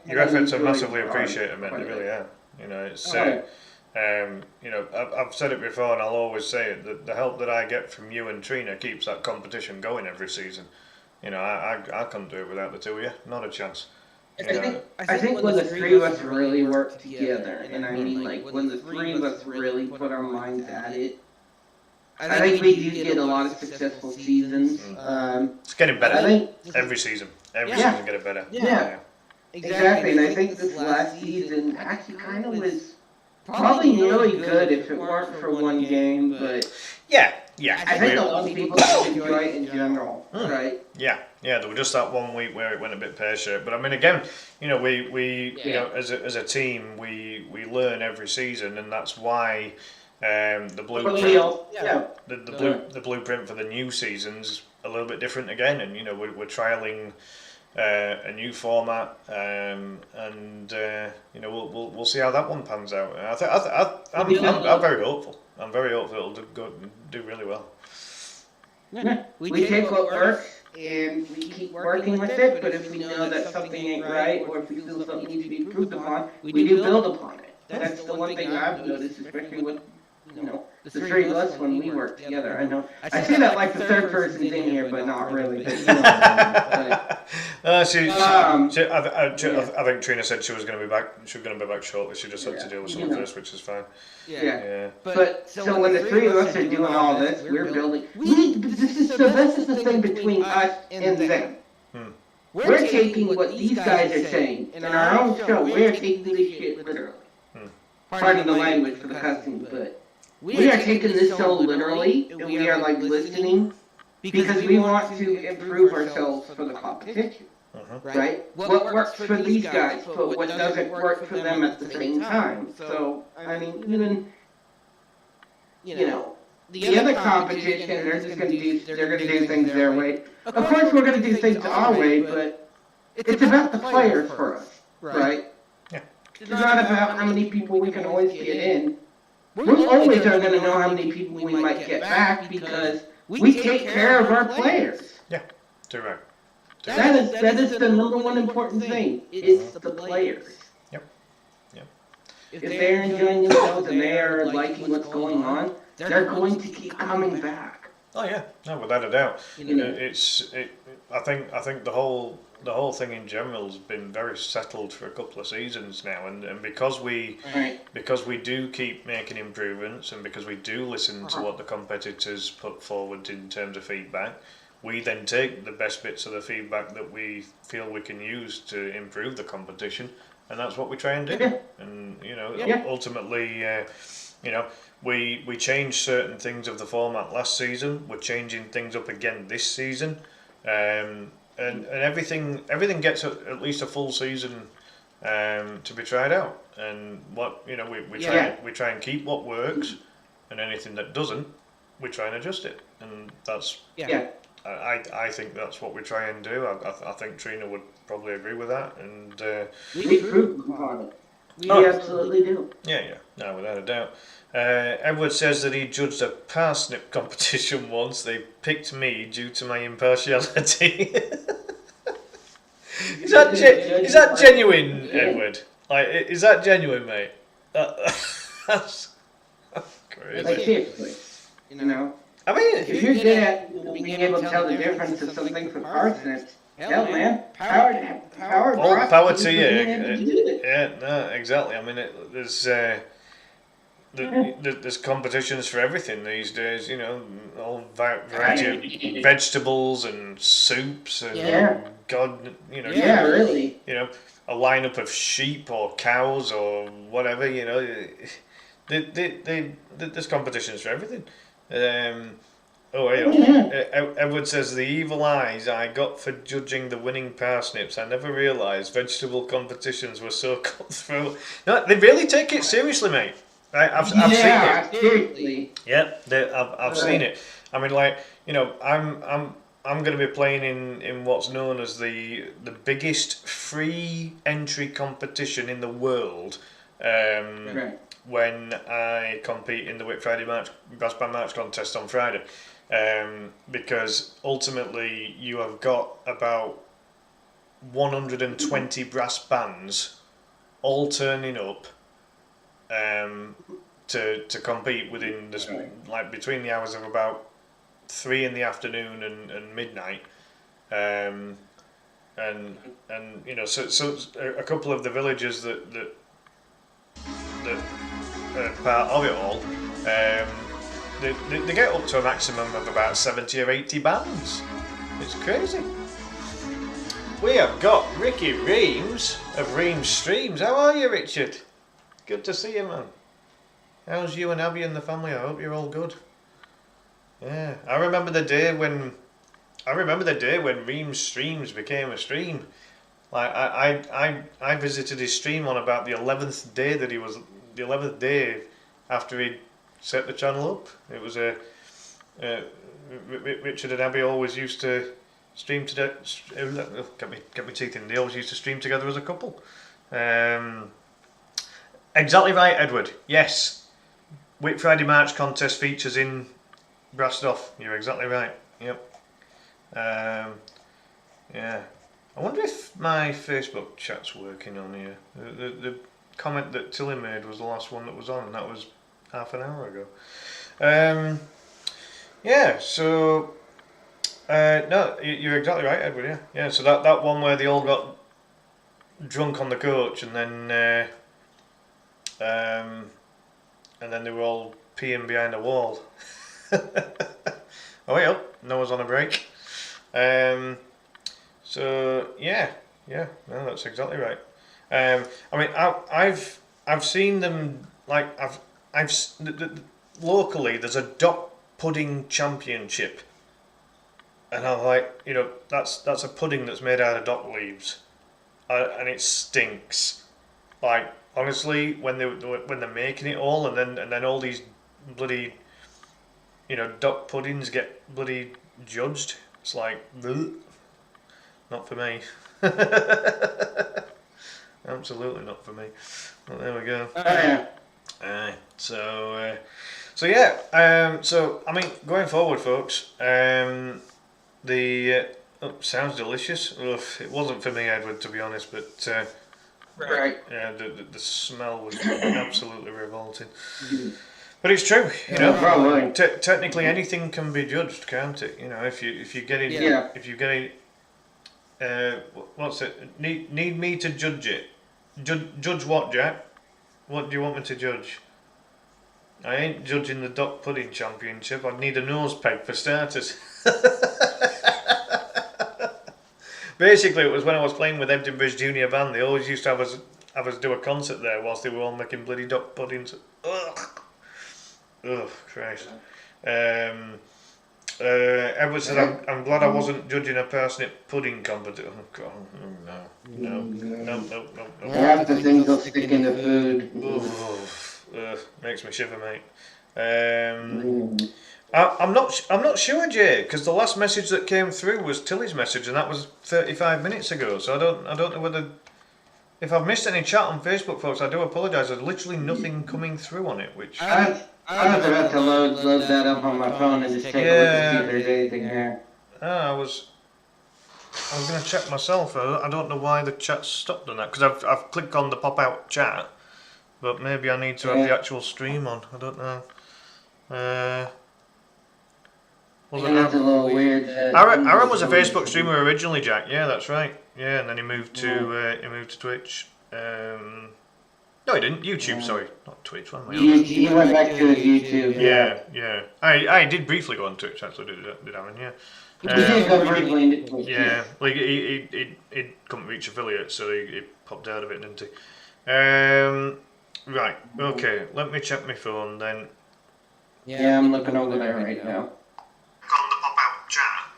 S1: your efforts are
S2: enjoyed
S1: massively
S2: it
S1: appreciated, man.
S2: quite
S1: They
S2: a bit.
S1: really are. You know, it's
S2: Oh,
S1: you know, I've said it before, and I'll always say it. That the help that I get from you and Trina keeps that competition going every season. You know, I couldn't do it without the two of you. Not a chance.
S2: I think when the three of us really work together, and I mean like when the three of us really put our minds at it, I think we do get a lot of successful seasons.
S1: It's getting better
S2: I think
S1: every season. Every
S2: Yeah.
S1: season getting better.
S2: Yeah. Exactly, and I think this last season actually kind of was probably really good if it weren't for one game, but
S1: Yeah.
S2: I think a lot of people enjoy it in general, right?
S1: Yeah, there was just that one week where it went a bit pear-shaped. But I mean, again, you know, we you know, as a team, we learn every season, and that's why the blueprint, the blueprint for the new season's a little bit different again. And you know, we're trialing a new format, and you know, we'll see how that one pans out. I'm very hopeful. I'm very hopeful it'll do really well.
S2: Yeah. We take what works and we keep working with it, but if we know that something ain't right or if we feel something needs to be improved upon, we do build upon it. That's the one thing I've noticed, especially with, you know, the three of us when we work together. I know I say that like the third person's in here, but not really. But, you know,
S1: I think Trina said she was going to be back. She was going to be back shortly. She just had to deal with something first, which is fine.
S2: Yeah. But so when the three of us are doing all this, we're building. This is the thing between us and them. We're taking what these guys are saying in our own show. We're taking this shit literally. Pardon the language for the cussing, but we are taking this so literally, and we are like listening because we want to improve ourselves for the competition. Right? What works for these guys, but what doesn't work for them at the same time. So, I mean, even, you know, the other competition, they're gonna do things their way. Of course, we're gonna do things our way, but it's about the players for us, right?
S1: Yeah.
S2: It's not about how many people we can always get in. We always are gonna know how many people we might get back because we take care of our players.
S1: Yeah, too right.
S2: That is the number one important thing. It's the players.
S1: Yep.
S2: If they're enjoying themselves and they are liking what's going on, they're going to keep coming back.
S1: Oh yeah, no, without a doubt.
S2: You know,
S1: I think the whole thing in general has been very settled for a couple of seasons now, and because we do keep making improvements, and because we do listen to what the competitors put forward in terms of feedback, we then take the best bits of the feedback that we feel we can use to improve the competition, and that's what we try and do.
S2: Yeah.
S1: And you know, ultimately, you know, we changed certain things of the format last season. We're changing things up again this season, and everything gets at least a full season to be tried out. And what you know, we try and keep what works, and anything that doesn't, we try and adjust it, and that's I think that's what we try and do. I think Trina would probably agree with that, and
S2: we improve upon it. We absolutely do.
S1: Yeah, no, without a doubt. Edward says that he judged a parsnip competition once. They picked me due to my impartiality. Is that genuine, Edward? Like, is that genuine, mate? That's crazy.
S2: Like seriously, you know.
S1: I mean,
S2: If you're good at being able to tell the difference of something from parsnips, hell man,
S1: power to you.
S2: You.
S1: Yeah, no, exactly. I mean, there's competitions for everything these days. You know, all variety of vegetables and soups and God, you know.
S2: Yeah, really.
S1: You know, a lineup of sheep or cows or whatever. You know, There's competitions for everything. Edward says the evil eyes I got for judging the winning parsnips. I never realised vegetable competitions were so cutthroat. No, they really take it seriously, mate. I've seen it.
S2: Seriously.
S1: Yeah, I've seen it. I mean, like, I'm going to be playing in what's known as the biggest free entry competition in the world.
S2: Right.
S1: When I compete in the Whit Friday Brass Band March contest on Friday, because ultimately you have got about 120 brass bands all turning up to compete within this, like between the hours of about 3 in the afternoon and midnight, and so a couple of the villages that part of it all, they get up to a maximum of about 70 or 80 bands. It's crazy. We have got Ricky Reams of Reams Streams. How are you, Richard? Good to see you, man. How's you and Abby and the family? I hope you're all good. Yeah, I remember the day when Reams Streams became a stream. Like I visited his stream on about the 11th day after he'd set the channel up. It was Richard and Abby always used to stream together. Get my teeth in. They always used to stream together as a couple. Exactly right, Edward. Yes, Whit Friday March contest features in Brastoff. You're exactly right. Yep. Yeah. I wonder if my Facebook chat's working on here. The comment that Tilly made was the last one that was on, and that was half an hour ago. Yeah, so no, you're exactly right, Edward. Yeah. So that one where they all got drunk on the coach, and then they were all peeing behind a wall. Oh wait up, Noah's on a break. So yeah, no, that's exactly right. I mean, I've seen them, like locally. There's a duck pudding championship, and I'm like, that's a pudding that's made out of dock leaves, and it stinks. Like honestly, when they're making it all, and then all these bloody, duck puddings get bloody judged. It's like, bleh. Not for me. Absolutely not for me. Well, there we go. So I mean, going forward, folks, sounds delicious. Ugh, it wasn't for me, Edward, to be honest, but
S2: Right.
S1: yeah, the smell was absolutely revolting. But it's true, technically anything can be judged, can't it? If you get it, if you get it. What's it? Need me to judge it? Judge what, Jack? What do you want me to judge? I ain't judging the duck pudding championship. I'd need a nose peg for starters. Basically, it was when I was playing with Ebden Bridge Junior Band. They always used to have us do a concert there whilst they were all making bloody duck puddings. Ugh, Christ. Edward said, I'm glad I wasn't judging a parsnip pudding competition. Oh, God. No.
S2: Half the things will stick in the food.
S1: Makes me shiver, mate. I'm not sure, Jay, because the last message that came through was Tilly's message, and that was 35 minutes ago. So I don't know whether, if I've missed any chat on Facebook, folks, I do apologise. There's literally nothing coming through on it, which.
S2: I'm about to load that up on my phone and just take a look to see if there's anything there.
S1: I was going to check myself. I don't know why the chat stopped on that, because I've clicked on the pop out chat, but maybe I need to have the actual stream on. I don't know.
S2: That's a little weird.
S1: Aaron was a Facebook streamer originally, Jack. Yeah, that's right. Yeah, and then he moved to Twitch. No, he didn't. YouTube, sorry, not Twitch.
S2: He went back to his YouTube.
S1: Yeah. I did briefly go on Twitch. Actually, did Aaron? Yeah.
S2: He did go briefly into Twitch.
S1: Yeah, like he couldn't reach affiliates, so he popped out of it, didn't he? Right, okay, let me check my phone then.
S2: Yeah, I'm looking over there right now.
S1: On the pop-out chat,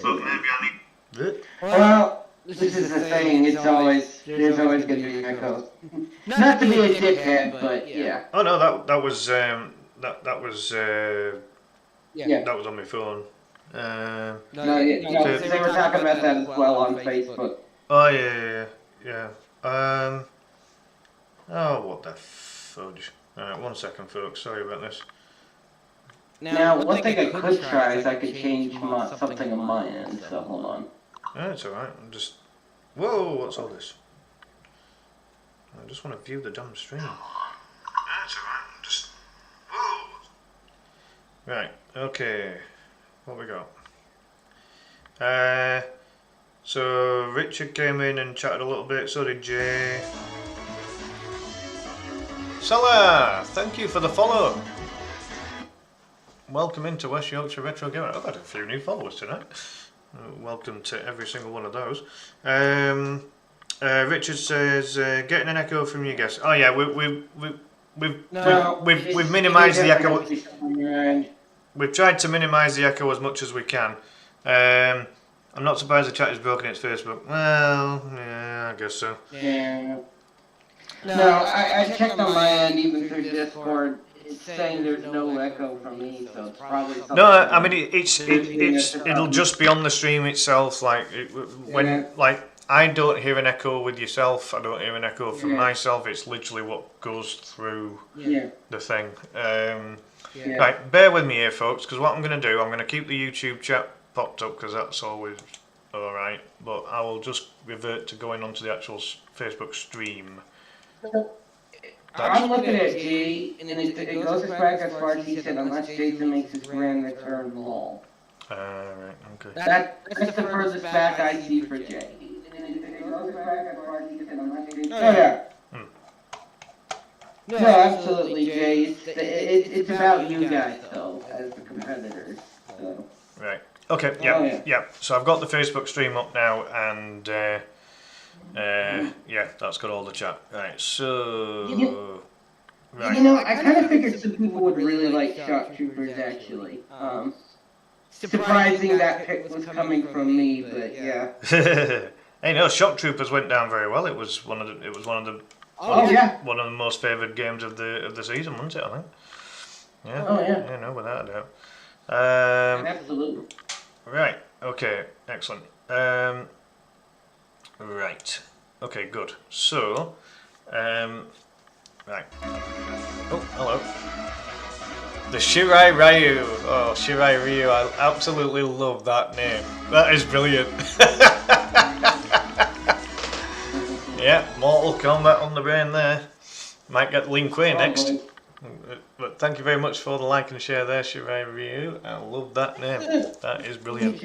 S1: but maybe I need...
S2: Well, this is the thing. There's always going to be echoes. Not to be a dickhead, but yeah.
S1: Oh no, that was that was
S2: Yeah.
S1: that was on my phone.
S2: No, they were talking about that as well on Facebook.
S1: Oh yeah. Oh, what the fudge. Alright, 1 second folks, sorry about this.
S2: Now, one thing I could try is I could change something on my end, so hold on.
S1: No, it's alright, I'm just... Whoa, what's all this? I just want to view the damn stream. No, it's alright, I'm just... Whoa! Right, okay. What we got? So Richard came in and chatted a little bit, so did Jay. Salah, thank you for the follow. Welcome into West Yorkshire Retro Gamer. I've had a few new followers tonight. Welcome to every single one of those. Richard says, getting an echo from you guys. Oh yeah, we've minimised the echo. We've tried to minimise the echo as much as we can. I'm not surprised the chat is broken. It's Facebook. Well, yeah, I guess so.
S2: Yeah. No, I checked on my end, even through Discord. It's saying there's no echo from me, so it's probably something.
S1: No, I mean it'll just be on the stream itself. Like I don't hear an echo with yourself. I don't hear an echo from myself. It's literally what goes through the thing. Right, bear with me here, folks, because what I'm going to do, I'm going to keep the YouTube chat popped up because that's always all right. But I will just revert to going onto the actual Facebook stream.
S2: I'm looking at Jay, and it goes back as far as he said, unless Jason makes his grand return lol.
S1: Right, okay.
S2: That's the furthest back I see for Jay. Oh yeah. No, absolutely, Jay. It's about you guys, though, as the competitors. So.
S1: Right. Okay. Yeah. So I've got the Facebook stream up now, and yeah, that's got all the chat. Right. So. Right.
S2: You know, I kind of figured some people would really like Shock Troopers, actually. Surprising that pick was coming from me, but yeah.
S1: Hey, no, Shock Troopers went down very well. It was one of the. One of the most favoured games of the season, wasn't it? I think. Yeah.
S2: Oh yeah.
S1: Yeah, no, without a doubt.
S2: Absolutely.
S1: Right. Okay. Excellent. Right. Okay. Good. So. Right. Oh, hello. The Shirai Ryu. Oh, Shirai Ryu. I absolutely love that name. That is brilliant. Yeah, Mortal Kombat on the brain there. Might get Lin Kuei next. But thank you very much for the like and share there, Shirai Ryu. I love that name. That is brilliant.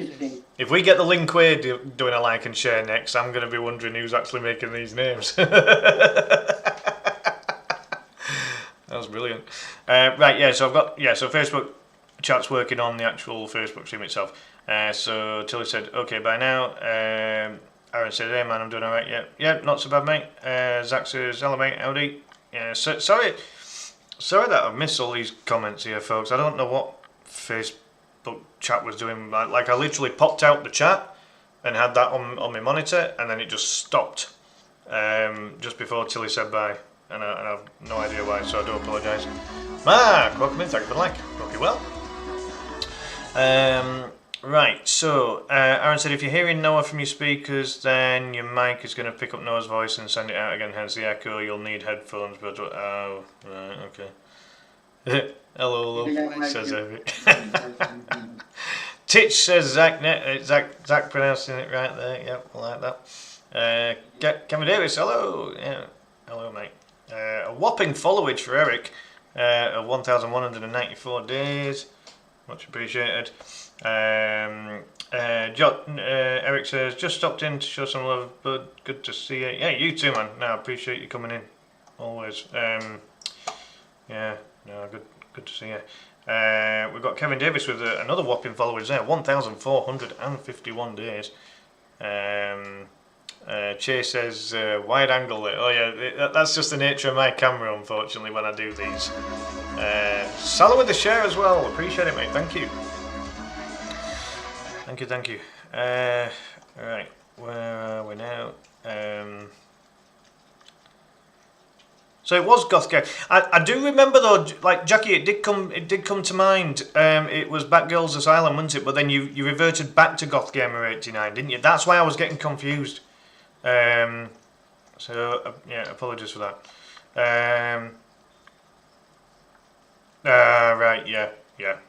S1: If we get the Lin Kuei doing a like and share next, I'm going to be wondering who's actually making these names. That was brilliant. Right, yeah, so I've got, so Facebook chat's working on the actual Facebook stream itself. So Tilly said, okay, bye now. Aaron said, hey man, I'm doing alright. Yeah, not so bad, mate. Zach says, hello mate, howdy. Yeah, sorry that I've missed all these comments here, folks. I don't know what Facebook chat was doing. Like I literally popped out the chat and had that on my monitor, and then it just stopped just before Tilly said bye. And I have no idea why, so I do apologise. Mark, welcome in, thank you for the like. Hope you're well. Right, so Aaron said, if you're hearing Noah from your speakers, then your mic is going to pick up Noah's voice and send it out again, hence the echo. You'll need headphones, but oh, right, okay. Hello, love, says Eric. Titch says Zach pronouncing it right there, yep, I like that. Kevin Davis, hello, yeah, hello mate. A whopping followage for Eric of 1,194 days, much appreciated. Eric says, just stopped in to show some love, but good to see you. Yeah, you too, man. No, I appreciate you coming in, always. Yeah, no, good to see you. We've got Kevin Davis with another whopping followers there, 1,451 days. Chase says wide angle. Oh yeah, that's just the nature of my camera, unfortunately, when I do these. Salah with the share as well. Appreciate it, mate. Thank you. Thank you. Right, where are we now? So it was Goth Game. I do remember though, like Jackie, it did come to mind. It was Batgirls Asylum, wasn't it? But then you reverted back to Goth Gamer 89, didn't you? That's why I was getting confused. Yeah, apologies for that. Right, yeah.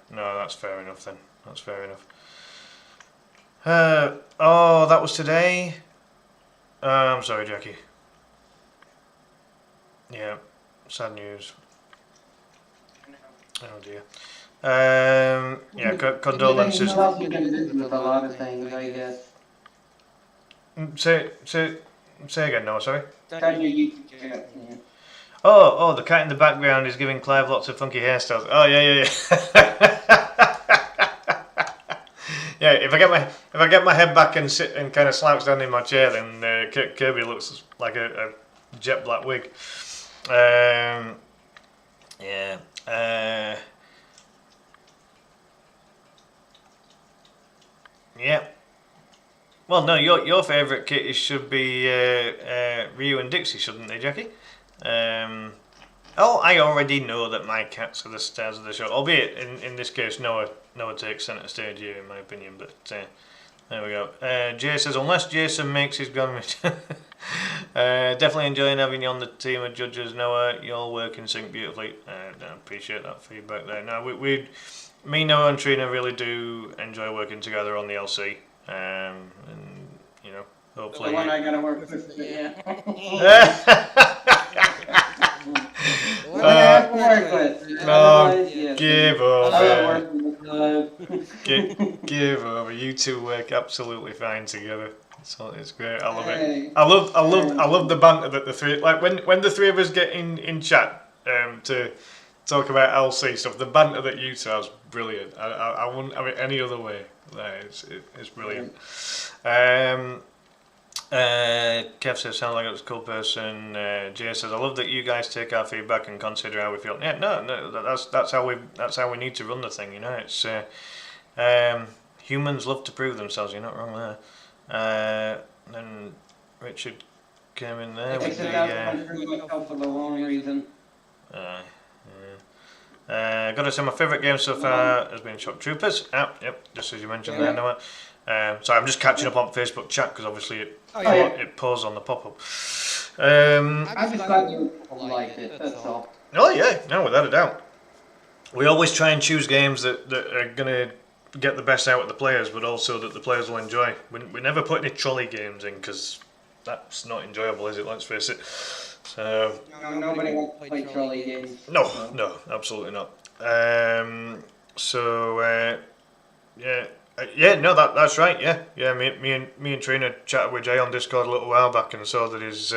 S1: No, that's fair enough then. That's fair enough. Oh, that was today. I'm sorry, Jackie. Yeah, sad news. Oh dear. Yeah, condolences.
S2: With a lot of things, I guess.
S1: Say again. No, sorry.
S2: Start your YouTube channel. Yeah.
S1: Oh, the cat in the background is giving Clive lots of funky hairstyles. Oh yeah. Yeah, if I get my head back and sit and kind of slouch down in my chair, then Kirby looks like a jet black wig. Yeah. Yeah. Well, no, your favourite kit should be Ryu and Dixie, shouldn't they, Jackie? Oh, I already know that my cats are the stars of the show. Albeit, in this case, Noah takes centre stage here, in my opinion. But there we go. Jay says, unless Jason makes his garbage. Definitely enjoying having you on the team of judges, Noah. You all work in sync beautifully. I appreciate that feedback there. Now, me, Noah, and Trina really do enjoy working together on the LC. And you know, hopefully.
S2: The one I gotta work with, yeah.
S1: Give over. Give over. You two work absolutely fine together. So it's great. I love it. I love the banter that the three, like when the three of us get in chat to talk about LC stuff. The banter that you two have is brilliant. I wouldn't have it any other way. It's brilliant. Kev says, sound like a cool person. Jay says, I love that you guys take our feedback and consider how we feel. Yeah, no, that's how we need to run the thing. You know, it's humans love to prove themselves. You're not wrong there. Then Richard came in there with the.
S2: For the wrong reason.
S1: Gotta say, my favourite game so far has been Shock Troopers. Yep, just as you mentioned there, Noah. So I'm just catching up on Facebook chat because obviously it paused on the pop-up.
S2: I just thought you liked it, that's all.
S1: Oh yeah, no, without a doubt. We always try and choose games that are going to get the best out of the players, but also that the players will enjoy. We never put any trolley games in because that's not enjoyable, is it? Let's face it. So
S2: nobody wants to play trolley games.
S1: No, absolutely not. No, that's right. Yeah. Me and Trina chatted with Jay on Discord a little while back and saw that his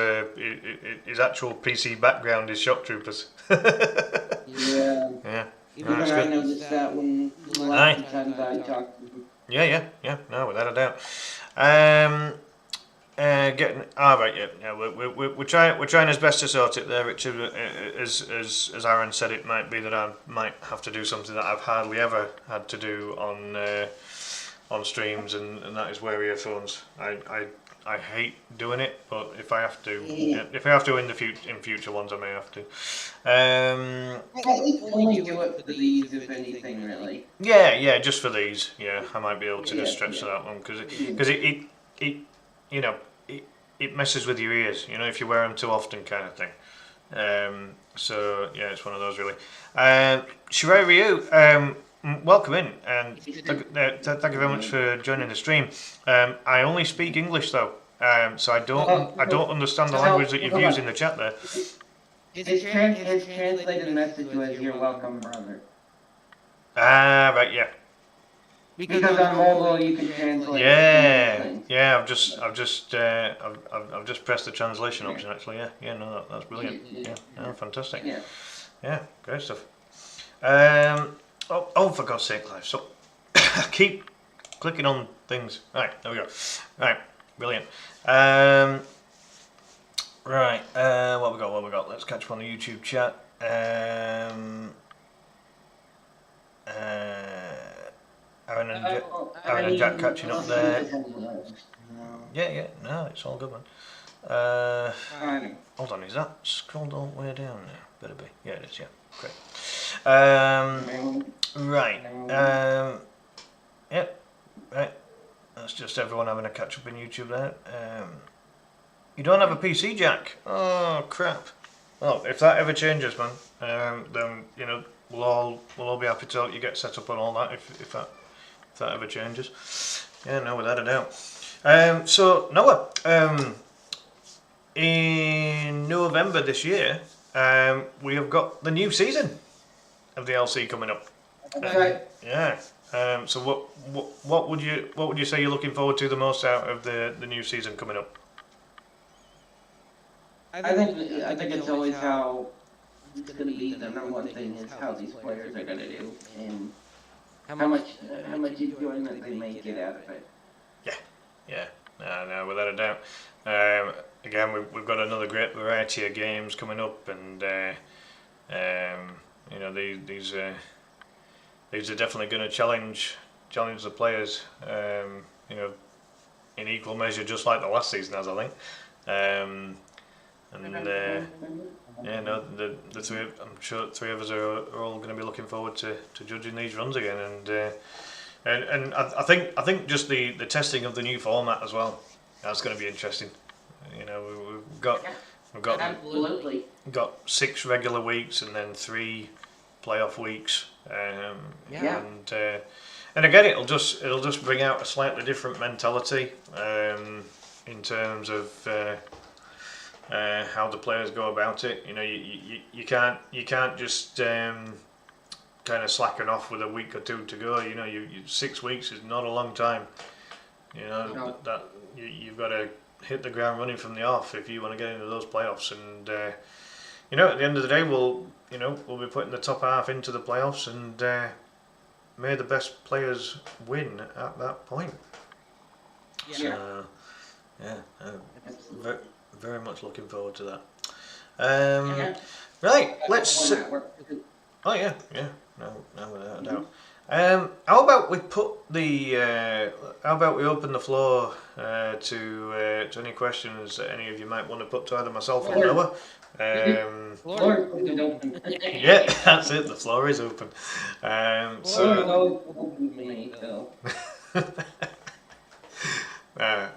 S1: actual PC background is Shock Troopers. Yeah.
S2: Even I noticed that when the last time I talked to him. Yeah.
S1: No, without a doubt. We're trying as best to sort it there, Richard. As Aaron said, it might be that I might have to do something that I've hardly ever had to do on streams, and that is wear earphones. I hate doing it, but if I have to, in future ones, I may have to.
S2: Only do it for these, if anything, really.
S1: Yeah, just for these. Yeah, I might be able to just stretch to that one because it messes with your ears. You know, if you wear them too often, kind of thing. So yeah, it's one of those really. Shirai Ryu, welcome in, and thank you very much for joining the stream. I only speak English though, so I don't understand the language that you've used in the chat there.
S2: His translated message was "You're welcome, brother."
S1: Right, yeah.
S2: Because on mobile you can translate.
S1: Yeah. I've just pressed the translation option actually. Yeah. No, that's brilliant. Yeah, fantastic. Yeah, great stuff. Oh, for God's sake, Clive. So I keep clicking on things. Right, there we go. Right. Brilliant. Right, what we got? Let's catch up on the YouTube chat. Aaron and Jack catching up there. Yeah, no, it's all good, man. Hold on, is that scrolled all the way down now? Better be. Yeah, it is, yeah. Great. Right. Yep. Right. That's just everyone having a catch up in YouTube there. You don't have a PC, Jack? Oh, crap. Well, if that ever changes, man, then, you know, we'll all be happy to help you get set up on all that if that ever changes. Yeah, no, without a doubt. So, Noah, in November this year, we have got the new season of the LC coming up.
S2: Okay.
S1: Yeah. So what would you say you're looking forward to the most out of the new season coming up?
S2: I think it's always how it's going to be. The number one thing is how these players are going to do and how much enjoyment they may get out of it.
S1: Yeah. No, without a doubt. Again, we've got another great variety of games coming up, and you know, these are definitely going to challenge the players. You know, in equal measure, just like the last season has, I think. Yeah, no, the three. I'm sure three of us are all going to be looking forward to judging these runs again, and I think just the testing of the new format as well. That's going to be interesting. You know, we've got
S2: Absolutely.
S1: got 6 regular weeks and then 3 playoff weeks. And again, it'll just bring out a slightly different mentality in terms of how the players go about it. You know, you can't just kind of slacken off with a week or 2 to go. You know, 6 weeks is not a long time. You know, that you've got to hit the ground running from the off if you want to get into those playoffs. And you know, at the end of the day, we'll be putting the top half into the playoffs, and may the best players win at that point. So, very much looking forward to that. Right, let's. Oh yeah, no, without a doubt. How about we open the floor to any questions that any of you might want to put to either myself or Noah.
S2: Floor is open.
S1: Yeah, that's it. The floor is open.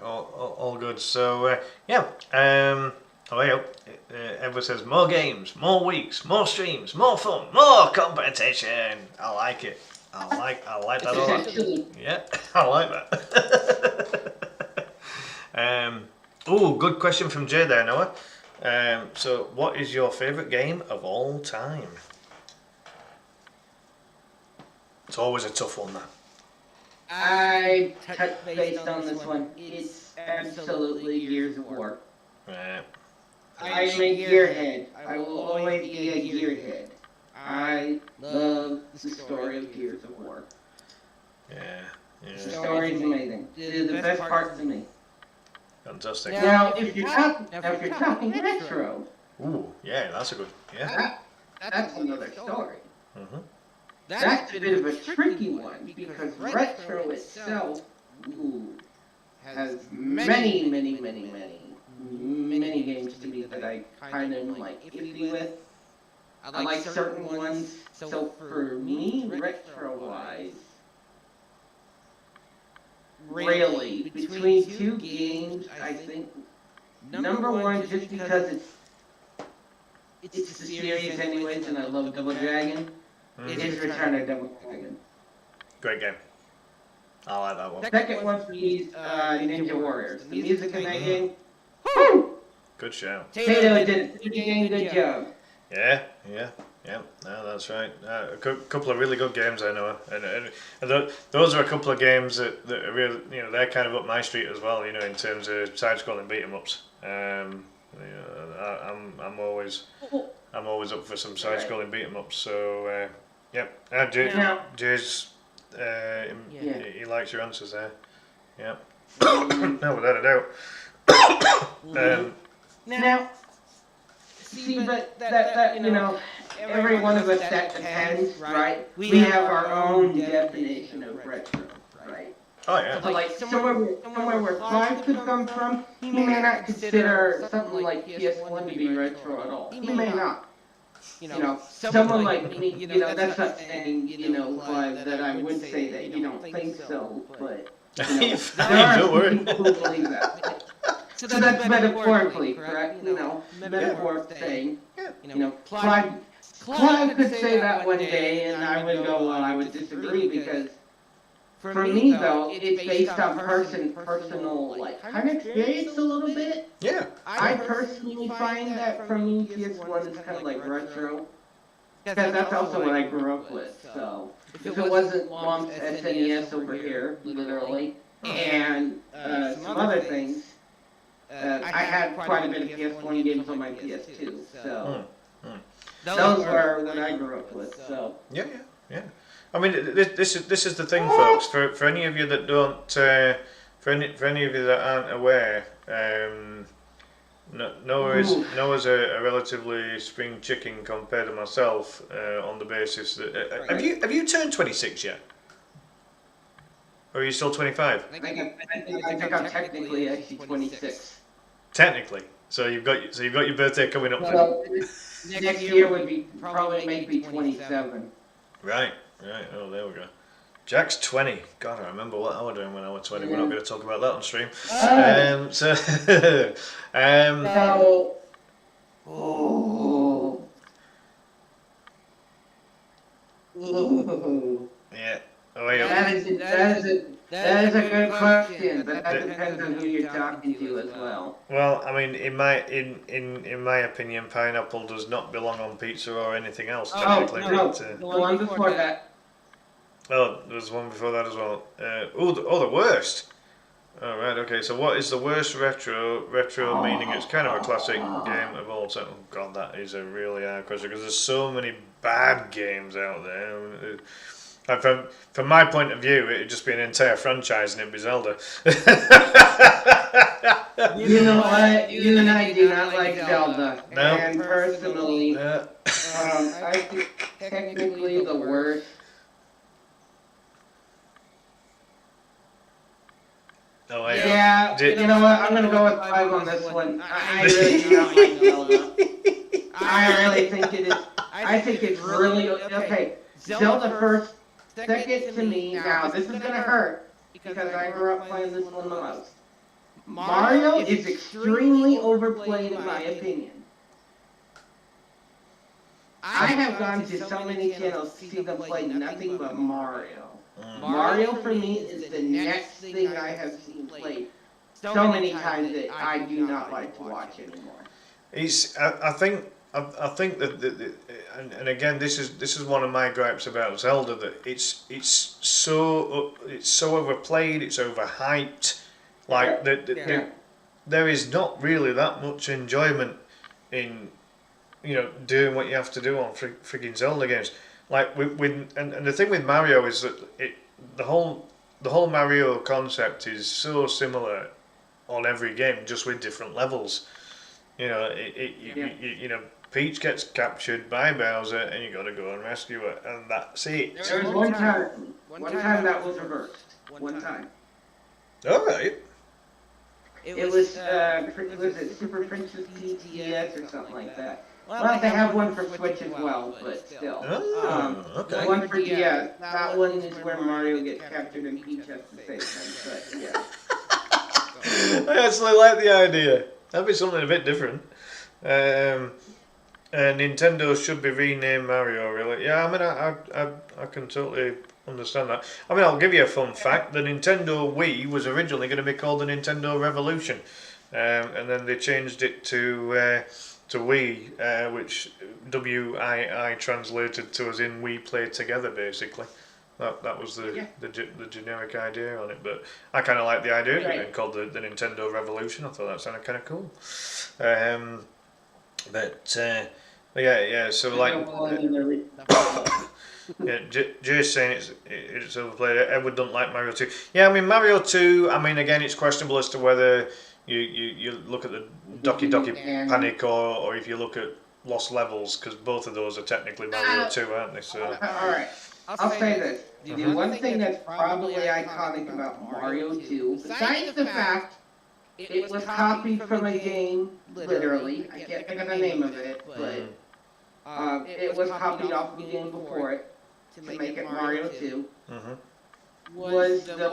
S1: All good. So Edward says more games, more weeks, more streams, more fun, more competition. I like it. I like that a lot. Yeah, I like that. Good question from Jay there, Noah. So, what is your favourite game of all time? It's always a tough one, that.
S2: I touched base on this one. It's absolutely Gears of War.
S1: Yeah.
S2: I am a gearhead. I will always be a gearhead. I love the story of Gears of War.
S1: Yeah.
S2: The story is amazing. It is the best part to me.
S1: Fantastic.
S2: Now, if you're talking retro,
S1: yeah, that's a good. Yeah.
S2: That's another story.
S1: Mm-hmm.
S2: That's a bit of a tricky one because retro itself has many games to me that I kind of like iffy with. I like certain ones. So for me, retro-wise, really, between 2 games, I think number 1, just because it's the series anyways, and I love Double Dragon. It is Return of Double Dragon.
S1: Great game. I like that one.
S2: Second one for me is Ninja Warriors. The music in that game, woo!
S1: Good show.
S2: Tato did a good job.
S1: Yeah. No, that's right. A couple of really good games, I know, and those are a couple of games that are really, you know, they're kind of up my street as well. You know, in terms of side-scrolling beat 'em ups. You know, I'm always up for some side-scrolling beat 'em ups. So Jay's he likes your answers there. Yeah. No, without a doubt.
S2: Now, see, but that every one of us, that depends, right? We have our own definition of retro, right?
S1: Oh yeah.
S2: So like somewhere where Clive could come from, he may not consider something like PS1 to be retro at all. He may not. Someone like me, that's not saying, Clive, that I would say that you don't think so, but there are
S1: Don't worry.
S2: people who believe that. So that's metaphorically, correct? Metaphor saying, Clive could say that one day, and I would go, well, I would disagree, because for me, though, it's based on personal, like, kind of experience a little bit.
S1: Yeah.
S2: I personally find that for me, PS1 is kind of like retro, because that's also what I grew up with, so if it wasn't Mom's SNES over here, literally, and some other things, I had quite a bit of PS1 games on my PS2, so those were what I grew up with. So
S1: yeah. I mean, this is the thing, folks. For any of you that don't, for any of you that aren't aware, Noah's a relatively spring chicken compared to myself, on the basis that have you turned 26 yet? Or are you still 25?
S2: I think I'm technically actually 26.
S1: Technically, so you've got your birthday coming up.
S2: Well, next year would be probably maybe 27.
S1: Right. Oh, there we go. Jack's 20. God, I remember what I was doing when I was 20. Yeah. We're not going to talk about that on stream. Yeah. Oh, yeah.
S2: That is a good question, but that depends on who you're talking to as well.
S1: Well, I mean, in my opinion, pineapple does not belong on pizza or anything else. Technically,
S2: no, the one before that.
S1: Oh, there's one before that as well. The worst. Oh, right, okay. So, what is the worst retro? Retro meaning it's kind of a classic game of all time. Oh God, that is a really hard question because there's so many bad games out there. And from my point of view, it'd just be an entire franchise and it'd be Zelda.
S2: You know what? You and I do not like Zelda.
S1: No.
S2: And personally, I think technically the worst.
S1: Oh,
S2: yeah, you know what? I'm going to go with 5 on this one. I really do not like Zelda. I really think it is. I think it's really okay. Zelda first. Second to me, now this is gonna hurt because I grew up playing this one the most. Mario is extremely overplayed in my opinion. I have gone to so many channels to see them play nothing but Mario. Mario for me is the next thing I have seen played so many times that I do not like to watch anymore.
S1: I think that and again this is one of my gripes about Zelda, that it's so overplayed, it's overhyped, like there is not really that much enjoyment in doing what you have to do on freaking Zelda games. Like and the thing with Mario is that the whole Mario concept is so similar on every game, just with different levels. Peach gets captured by Bowser, and you got to go and rescue her, and that's it.
S2: There was one time that was reversed. One time.
S1: All right.
S2: It was it Super Princess Peach or something like that. Well, they have one for Switch as well, but still.
S1: Okay.
S2: The one for DS, that one is where Mario gets captured and Peach has to save him, but yeah.
S1: I actually like the idea. That'd be something a bit different. Nintendo should be renamed Mario, really. Yeah, I mean, I can totally understand that. I mean, I'll give you a fun fact. The Nintendo Wii was originally going to be called the Nintendo Revolution. And then they changed it to Wii, which WII translated to as in We Play Together, basically. That was the generic idea on it, but I kind of like the idea of it being called the Nintendo Revolution. I thought that sounded kind of cool. Yeah. So like,
S2: Like,
S1: yeah, Jay's saying it's overplayed. Edward doesn't like Mario 2. Yeah, I mean Mario 2. I mean again, it's questionable as to whether you look at the Doki Doki Panic or if you look at Lost Levels, because both of those are technically Mario 2, aren't they? So.
S2: Alright, I'll say this. The one thing that's probably iconic about Mario 2, besides the fact it was copied from a game, literally, I can't think of the name of it, but it was copied off of a game before it to make it Mario 2, was the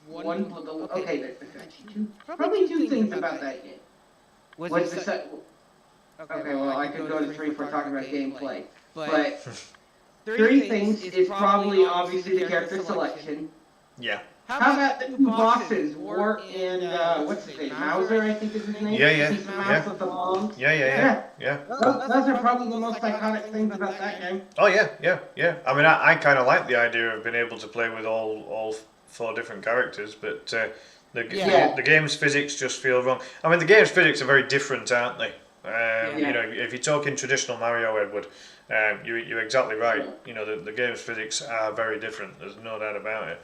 S2: okay, there's actually probably two things about that game. Was the okay, well, I could go to three if we're talking about gameplay, but three things is probably obviously the character selection.
S1: Yeah.
S2: How about the two bosses, Wart and what's his name, Mauser, I think is his name.
S1: Yeah.
S2: He's the mouse with the bombs.
S1: Yeah.
S2: Those are probably the most iconic things about that game.
S1: Oh yeah. I mean, I kind of like the idea of being able to play with all four different characters, but the game's physics just feel wrong. I mean, the game's physics are very different, aren't they? You know, if you're talking traditional Mario, Edward, you're exactly right. You know, the game's physics are very different. There's no doubt about it.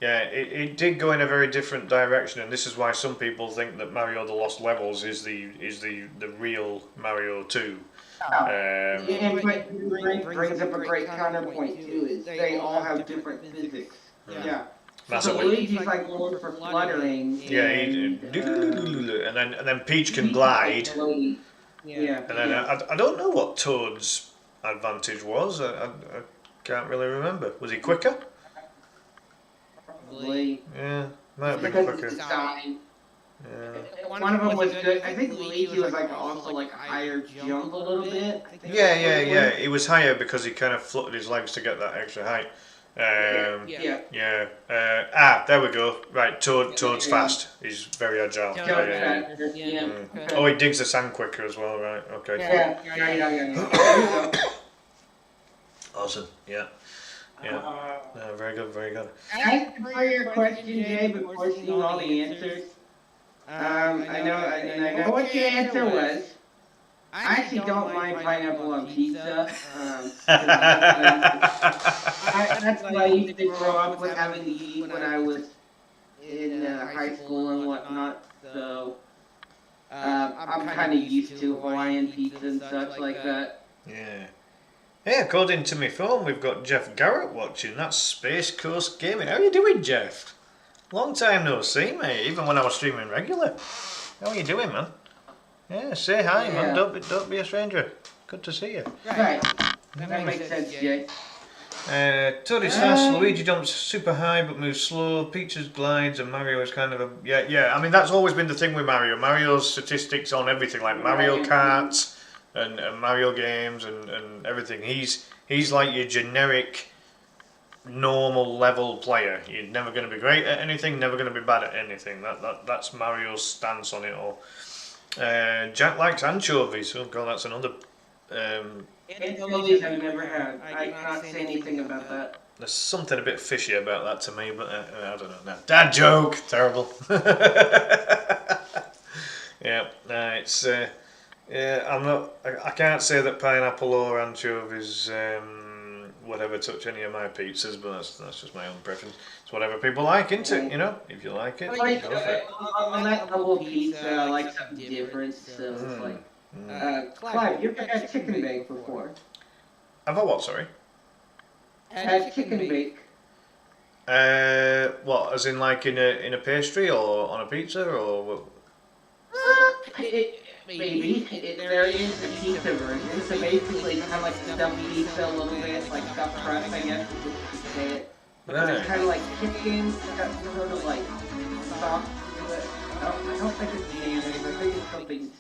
S1: Yeah, it did go in a very different direction, and this is why some people think that Mario: The Lost Levels is the real Mario 2.
S2: And but brings up a great counterpoint too. Is they all have different physics. Yeah. So Luigi's like more for fluttering.
S1: Yeah, and then Peach can glide.
S2: Yeah.
S1: And then I don't know what Toad's advantage was. I can't really remember. Was he quicker?
S2: Probably.
S1: Yeah, might have been quicker. Yeah.
S2: One of them was good. I think Luigi was like also like higher jump a little bit.
S1: Yeah. He was higher because he kind of fluttered his legs to get that extra height. There we go. Right, Toad's fast. He's very agile. Oh, he digs the sand quicker as well. Right. Okay.
S2: Yeah.
S1: Awesome. Yeah. Very good.
S2: As for your question, Jay, before seeing all the answers, I know what your answer was. I actually don't mind pineapple on pizza. That's what I used to grow up with having to eat when I was in high school and whatnot. So I'm kind of used to Hawaiian pizza and such like that.
S1: Yeah. Hey, according to my phone, we've got Jeff Garrett watching. That's Space Coast Gaming. How are you doing, Jeff? Long time no see, mate. Even when I was streaming regular. How are you doing, man? Yeah, say hi, man. Don't be a stranger. Good to see you.
S2: Right. That makes sense, Jay.
S1: Toad is fast, Luigi jumps super high but moves slow, Peach's glides, and Mario is kind of a... Yeah, I mean, that's always been the thing with Mario. Mario's statistics on everything, like Mario Kart and Mario games and everything. He's like your generic, normal level player. You're never going to be great at anything, never going to be bad at anything. That's Mario's stance on it all. Jack likes anchovies. Oh god, that's another...
S2: Anchovies I've never had. I cannot say anything about that.
S1: There's something a bit fishy about that to me, but I don't know. No. Dad joke! Terrible. It's... I'm not... I can't say that pineapple or anchovies would ever touch any of my pizzas, but that's just my own preference. It's whatever people like, isn't it? You know? If you like it,
S2: like,
S1: go for it.
S2: On that double pizza, I like something different, so it's like... Clive, you've had chicken bake before.
S1: Have I what, sorry?
S2: Had chicken bake.
S1: What, as in like in a pastry or on a pizza or what?
S2: Maybe. There is the pizza version, so basically it's kind of like stuffed pizza a little bit, like stuffed crust, I guess, if you say it. But it's kind of like chicken, it's got sort of like sauce to it. I don't think it's mayonnaise, I think it's something...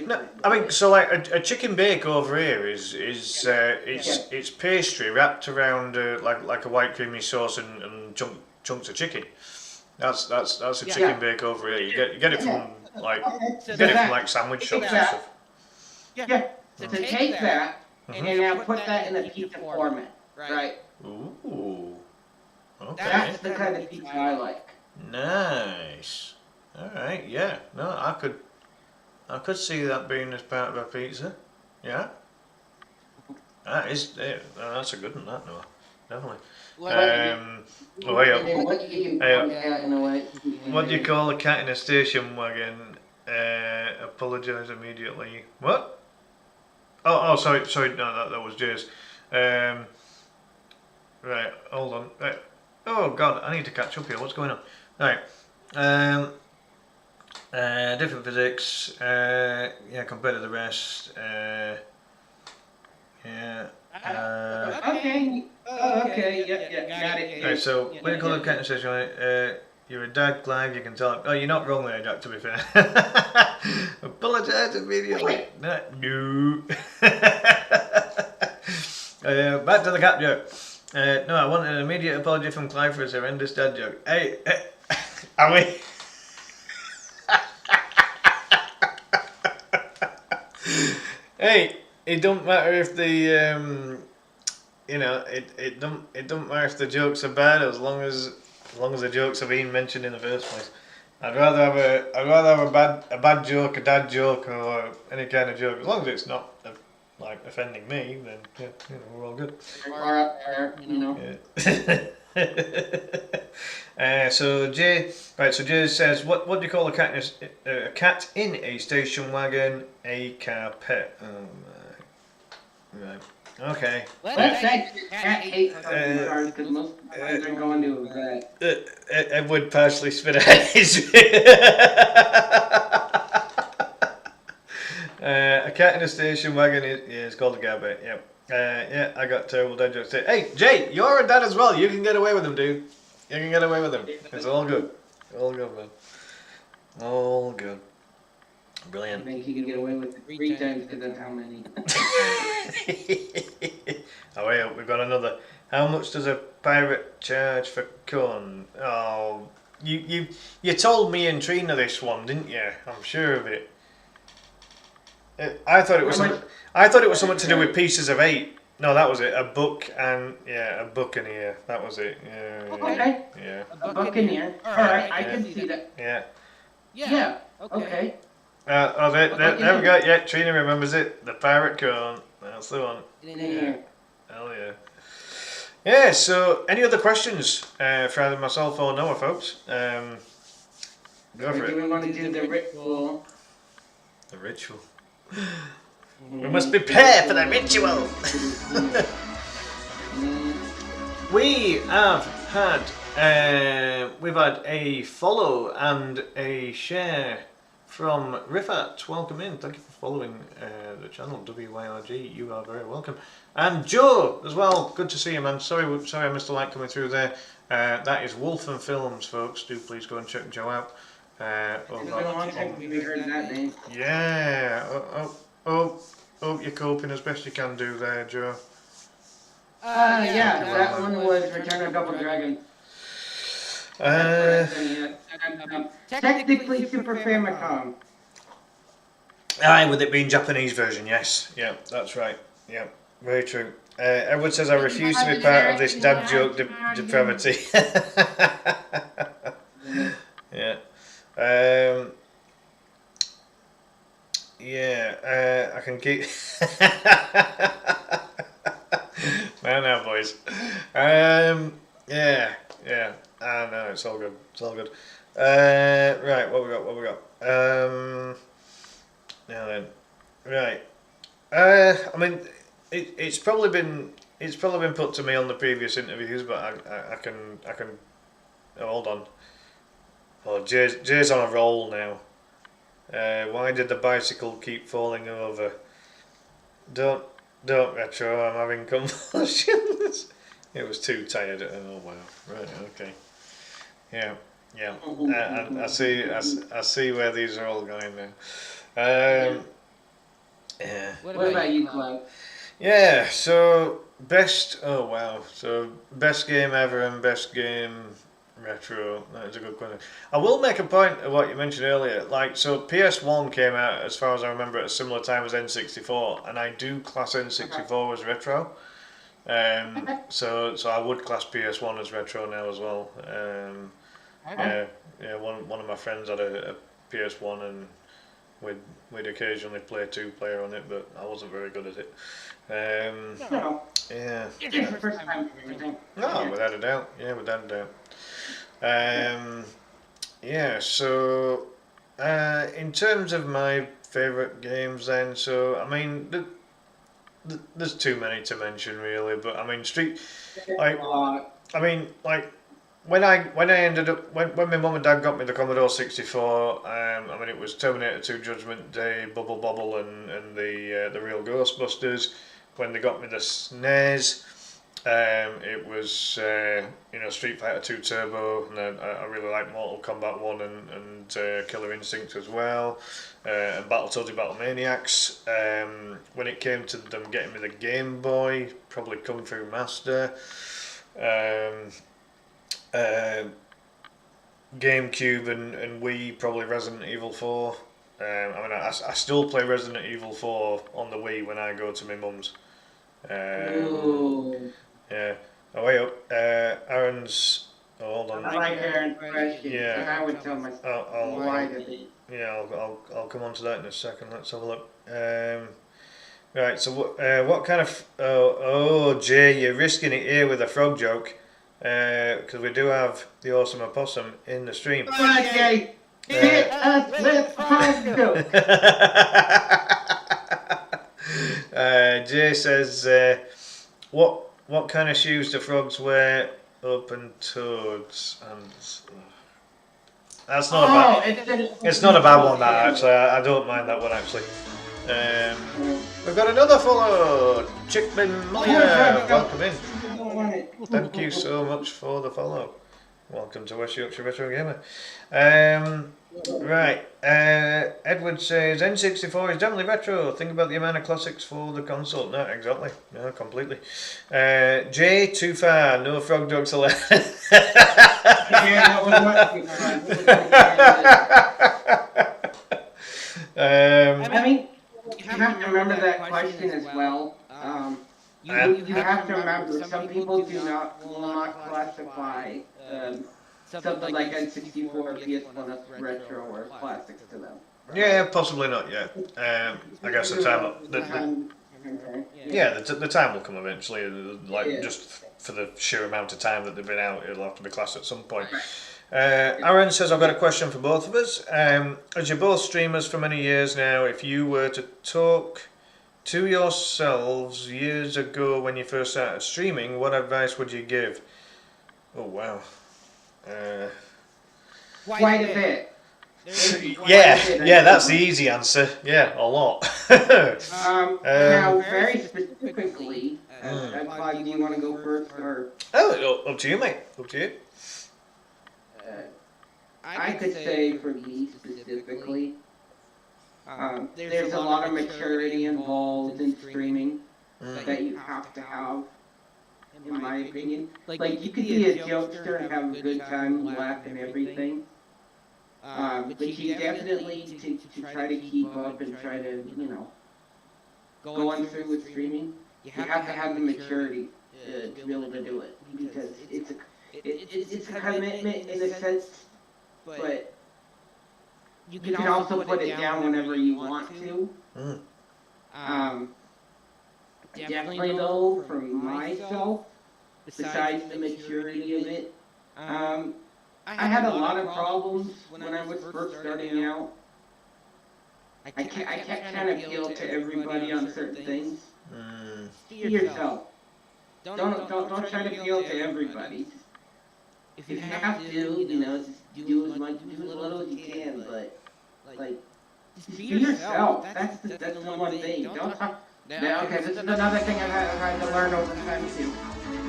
S1: No, I mean, so like a chicken bake over here is it's pastry wrapped around like a white creamy sauce and chunks of chicken. That's a chicken bake over here. You get it from like sandwich shops and stuff.
S2: Yeah. So take that and now put that in a pizza format, right?
S1: Ooh. Okay.
S2: That's the kind of pizza I like.
S1: Nice. All right. Yeah. No, I could. I could see that being as part of a pizza. Yeah. That is, that's a good one, that, Noah. Definitely. Oh, hey,
S2: What do you call a cat in a way?
S1: what do you call a cat in a station wagon? Apologise immediately. What? Oh, sorry, no, that was Jay's. Right, hold on. Right. Oh, God, I need to catch up here. What's going on? Right. Different physics. Yeah, compared to the rest. Yeah.
S2: Okay. Okay. Yeah. Got it.
S1: Right, so what do you call a cat in a station wagon? You're a dad, Clive, you can tell. Oh, you're not wrong there, Jack, to be fair. Apologise immediately. No. Back to the cat joke. No, I want an immediate apology from Clive for his horrendous dad joke. Hey, are we? Hey, it don't matter if the it don't matter if the jokes are bad as long as the jokes are being mentioned in the first place. I'd rather have a bad joke, a dad joke, or any kind of joke, as long as it's not like offending me. Then yeah, we're all good.
S2: Far up there,
S1: Yeah. So Jay says, what do you call a cat in a station wagon? A car pet. Right. Okay.
S2: Let's say cat hates cars because most cars are going to that.
S1: Edward partially spit out his. A cat in a station wagon is called a car pet. Yep. Yeah, I got terrible dad jokes. Hey, Jay, you're a dad as well. You can get away with them, dude. You can get away with them. It's all good. All good, man. All good. Brilliant.
S2: I think he can get away with it 3 times because that's how many.
S1: Oh, wait, we've got another. How much does a pirate charge for corn? Oh, you told me and Trina this one, didn't you? I'm sure of it. I thought it was something to do with pieces of 8. No, that was it. A book and a buccaneer. That was it. Yeah.
S2: Okay.
S1: Yeah.
S2: A buccaneer. All right, I can see that.
S1: Yeah.
S2: Yeah. Okay.
S1: There we go. Yeah, Trina remembers it. The pirate corn. That's the one.
S2: Yeah.
S1: Hell yeah. Yeah, so any other questions for either myself or Noah, folks? Go for it.
S2: Do we want to do the ritual?
S1: The ritual. We must prepare for the ritual. We've had a follow and a share from Rifat. Welcome in. Thank you for following the channel WYRG. You are very welcome. And Joe as well. Good to see you, man. Sorry, I missed a light coming through there. That is Wolfen Films, folks. Do please go and check Joe out.
S2: It's been a long time since we heard that name.
S1: Yeah. Hope you're coping as best you can do there, Joe.
S2: Yeah, that one was Return of Double Dragon. Technically Super Famicom.
S1: Aye, with it being Japanese version, yes. Yeah, that's right. Yeah, very true. Edward says, I refuse to be part of this dad joke depravity. Yeah. I can keep... now, boys. Yeah. No, it's all good. Right, what we got? Now then. Right. I mean, it's probably been put to me on the previous interviews, but I can hold on. Oh, Jay's on a roll now. Why did the bicycle keep falling over? Don't retro. I'm having convulsions. It was too tired. Oh wow. Right. Okay. Yeah. I see where these are all going now. Yeah.
S2: What about you, Clive?
S1: Yeah. So best. Oh wow. So best game ever and best game retro. That is a good question. I will make a point of what you mentioned earlier. Like, so PS1 came out, as far as I remember, at a similar time as N64, and I do class N64 as retro. So I would class PS1 as retro now as well. One of my friends had a PS1 and we'd occasionally play 2-player on it, but I wasn't very good at it.
S2: No,
S1: Yeah.
S2: it's the first time for everything.
S1: No, without a doubt. Yeah, without a doubt. Yeah, so in terms of my favourite games then, so I mean, there's too many to mention really, but I mean, like, I mean, like, when I ended up, when my mum and dad got me the Commodore 64, I mean, it was Terminator 2 Judgment Day, Bubble Bobble, and the real Ghostbusters. When they got me the SNES, it was Street Fighter 2 Turbo, and I really like Mortal Kombat 1 and Killer Instinct as well, and Battletoads and Battlemaniacs. When it came to them getting me the Game Boy, probably Kung Fu Master. GameCube and Wii, probably Resident Evil 4. I mean, I still play Resident Evil 4 on the Wii when I go to my mum's. Yeah. Oh, wait up. Aaron's. Oh, hold on.
S2: I like Aaron's question.
S1: Yeah.
S2: I would tell myself why did they?
S1: Yeah, I'll come on to that in a second. Let's have a look. Right. So what kind of? Oh, Jay, you're risking it here with a frog joke. Because we do have the awesome opossum in the stream.
S2: Okay, hit us with frog joke.
S1: Jay says, what kind of shoes do frogs wear? Open-toed sandals. That's not a bad. It's not a bad one. That actually, I don't mind that one actually. We've got another follow. Chickman Meyer, welcome in. Thank you so much for the follow. Welcome to West Yorkshire Retro Gamer. Right, Edward says N64 is definitely retro. Think about the amount of classics for the console. No, exactly. No, completely. Jay, too far. No frog dogs allowed.
S2: I mean, you have to remember that question as well. You have to remember some people will not classify something like N64 or PS1 as retro or classics to them.
S1: Yeah, possibly not yet. I guess the time the time will come eventually. Just for the sheer amount of time that they've been out, it'll have to be classed at some point. Aaron says, I've got a question for both of us. As you're both streamers for many years now, if you were to talk to yourselves years ago when you first started streaming, what advice would you give? Oh, wow.
S2: Quite a bit.
S1: Yeah, that's the easy answer. Yeah, a lot.
S2: Now, very specifically, do you want to go first or?
S1: Oh, up to you, mate. Up to you.
S2: I could say for me specifically, there's a lot of maturity involved in streaming that you have to have, in my opinion. Like, you could be a jokester and have a good time, laugh and everything. But you definitely, to try to keep up and try to, go on through with streaming, you have to have the maturity to be able to do it. Because it's a commitment in a sense, but you can also put it down whenever you want to. Definitely though, for myself, besides the maturity of it, I had a lot of problems when I was first starting out. I kept trying to appeal to everybody on certain things. Be yourself. Don't try to appeal to everybody. If you have to, just do as little as you can, but just be yourself. That's the one thing. Don't talk. Okay, this is another thing I've had to learn over time too.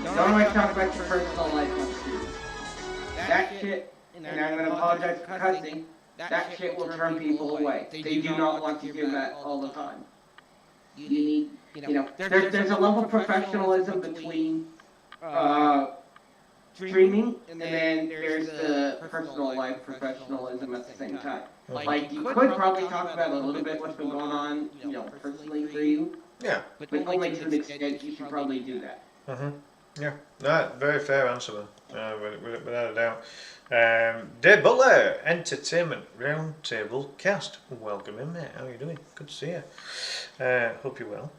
S2: Don't always talk about your personal life on stream. That shit, and I'm going to apologize for cussing, that shit will turn people away. They do not want to hear that all the time. You need, there's a level of professionalism between streaming, and then there's the personal life professionalism at the same time. Like, you could probably talk about a little bit what's been going on, personally for you.
S1: Yeah.
S2: But only to an extent you should probably do that.
S1: Yeah, very fair answer, man. Without a doubt. Dave Butler, Entertainment Roundtable Cast. Welcome in, mate. How are you doing? Good to see you. Hope you're well.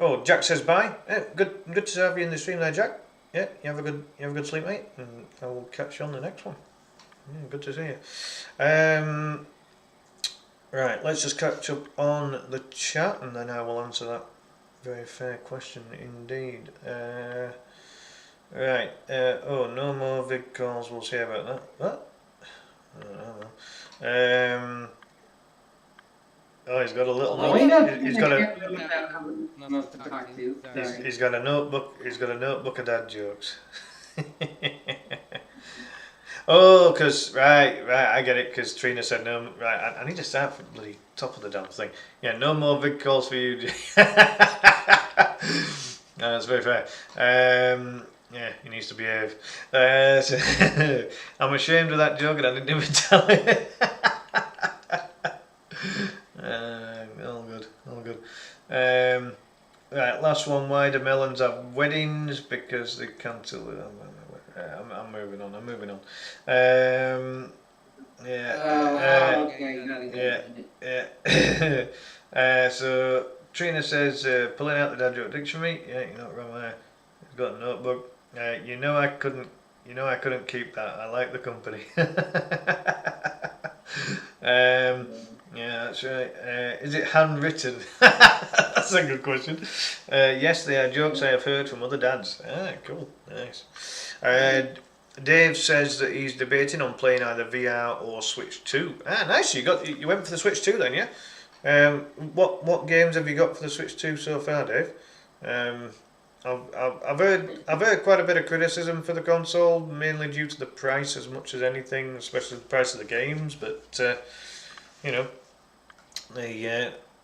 S1: Oh, Jack says bye. Good to have you in the stream there, Jack. Yeah, you have a good sleep, mate, and I will catch you on the next one. Yeah, good to see you. Right, let's just catch up on the chat, and then I will answer that very fair question indeed. Right. Oh, no more vid calls. We'll see about that. What? I don't know. Oh, he's got a little note. He's got a notebook. He's got a notebook of dad jokes. Oh, right. I get it. Because Trina said no. Right, I need to start from the bloody top of the damn thing. Yeah, no more vid calls for you. No, that's very fair. Yeah, he needs to behave. I'm ashamed of that joke and I didn't even tell it. All good. Right, last one. Why do melons have weddings? Because they cancel it. I'm moving on. So Trina says, pulling out the dad joke dictionary. Yeah, you're not wrong there. He's got a notebook. I couldn't keep that. I like the company. Yeah, that's right. Is it handwritten? That's a good question. Yes, they are jokes I have heard from other dads. Cool, nice. Dave says that he's debating on playing either VR or Switch 2. Nice. You went for the Switch 2 then, yeah? What games have you got for the Switch 2 so far, Dave? I've heard quite a bit of criticism for the console, mainly due to the price as much as anything, especially the price of the games. But I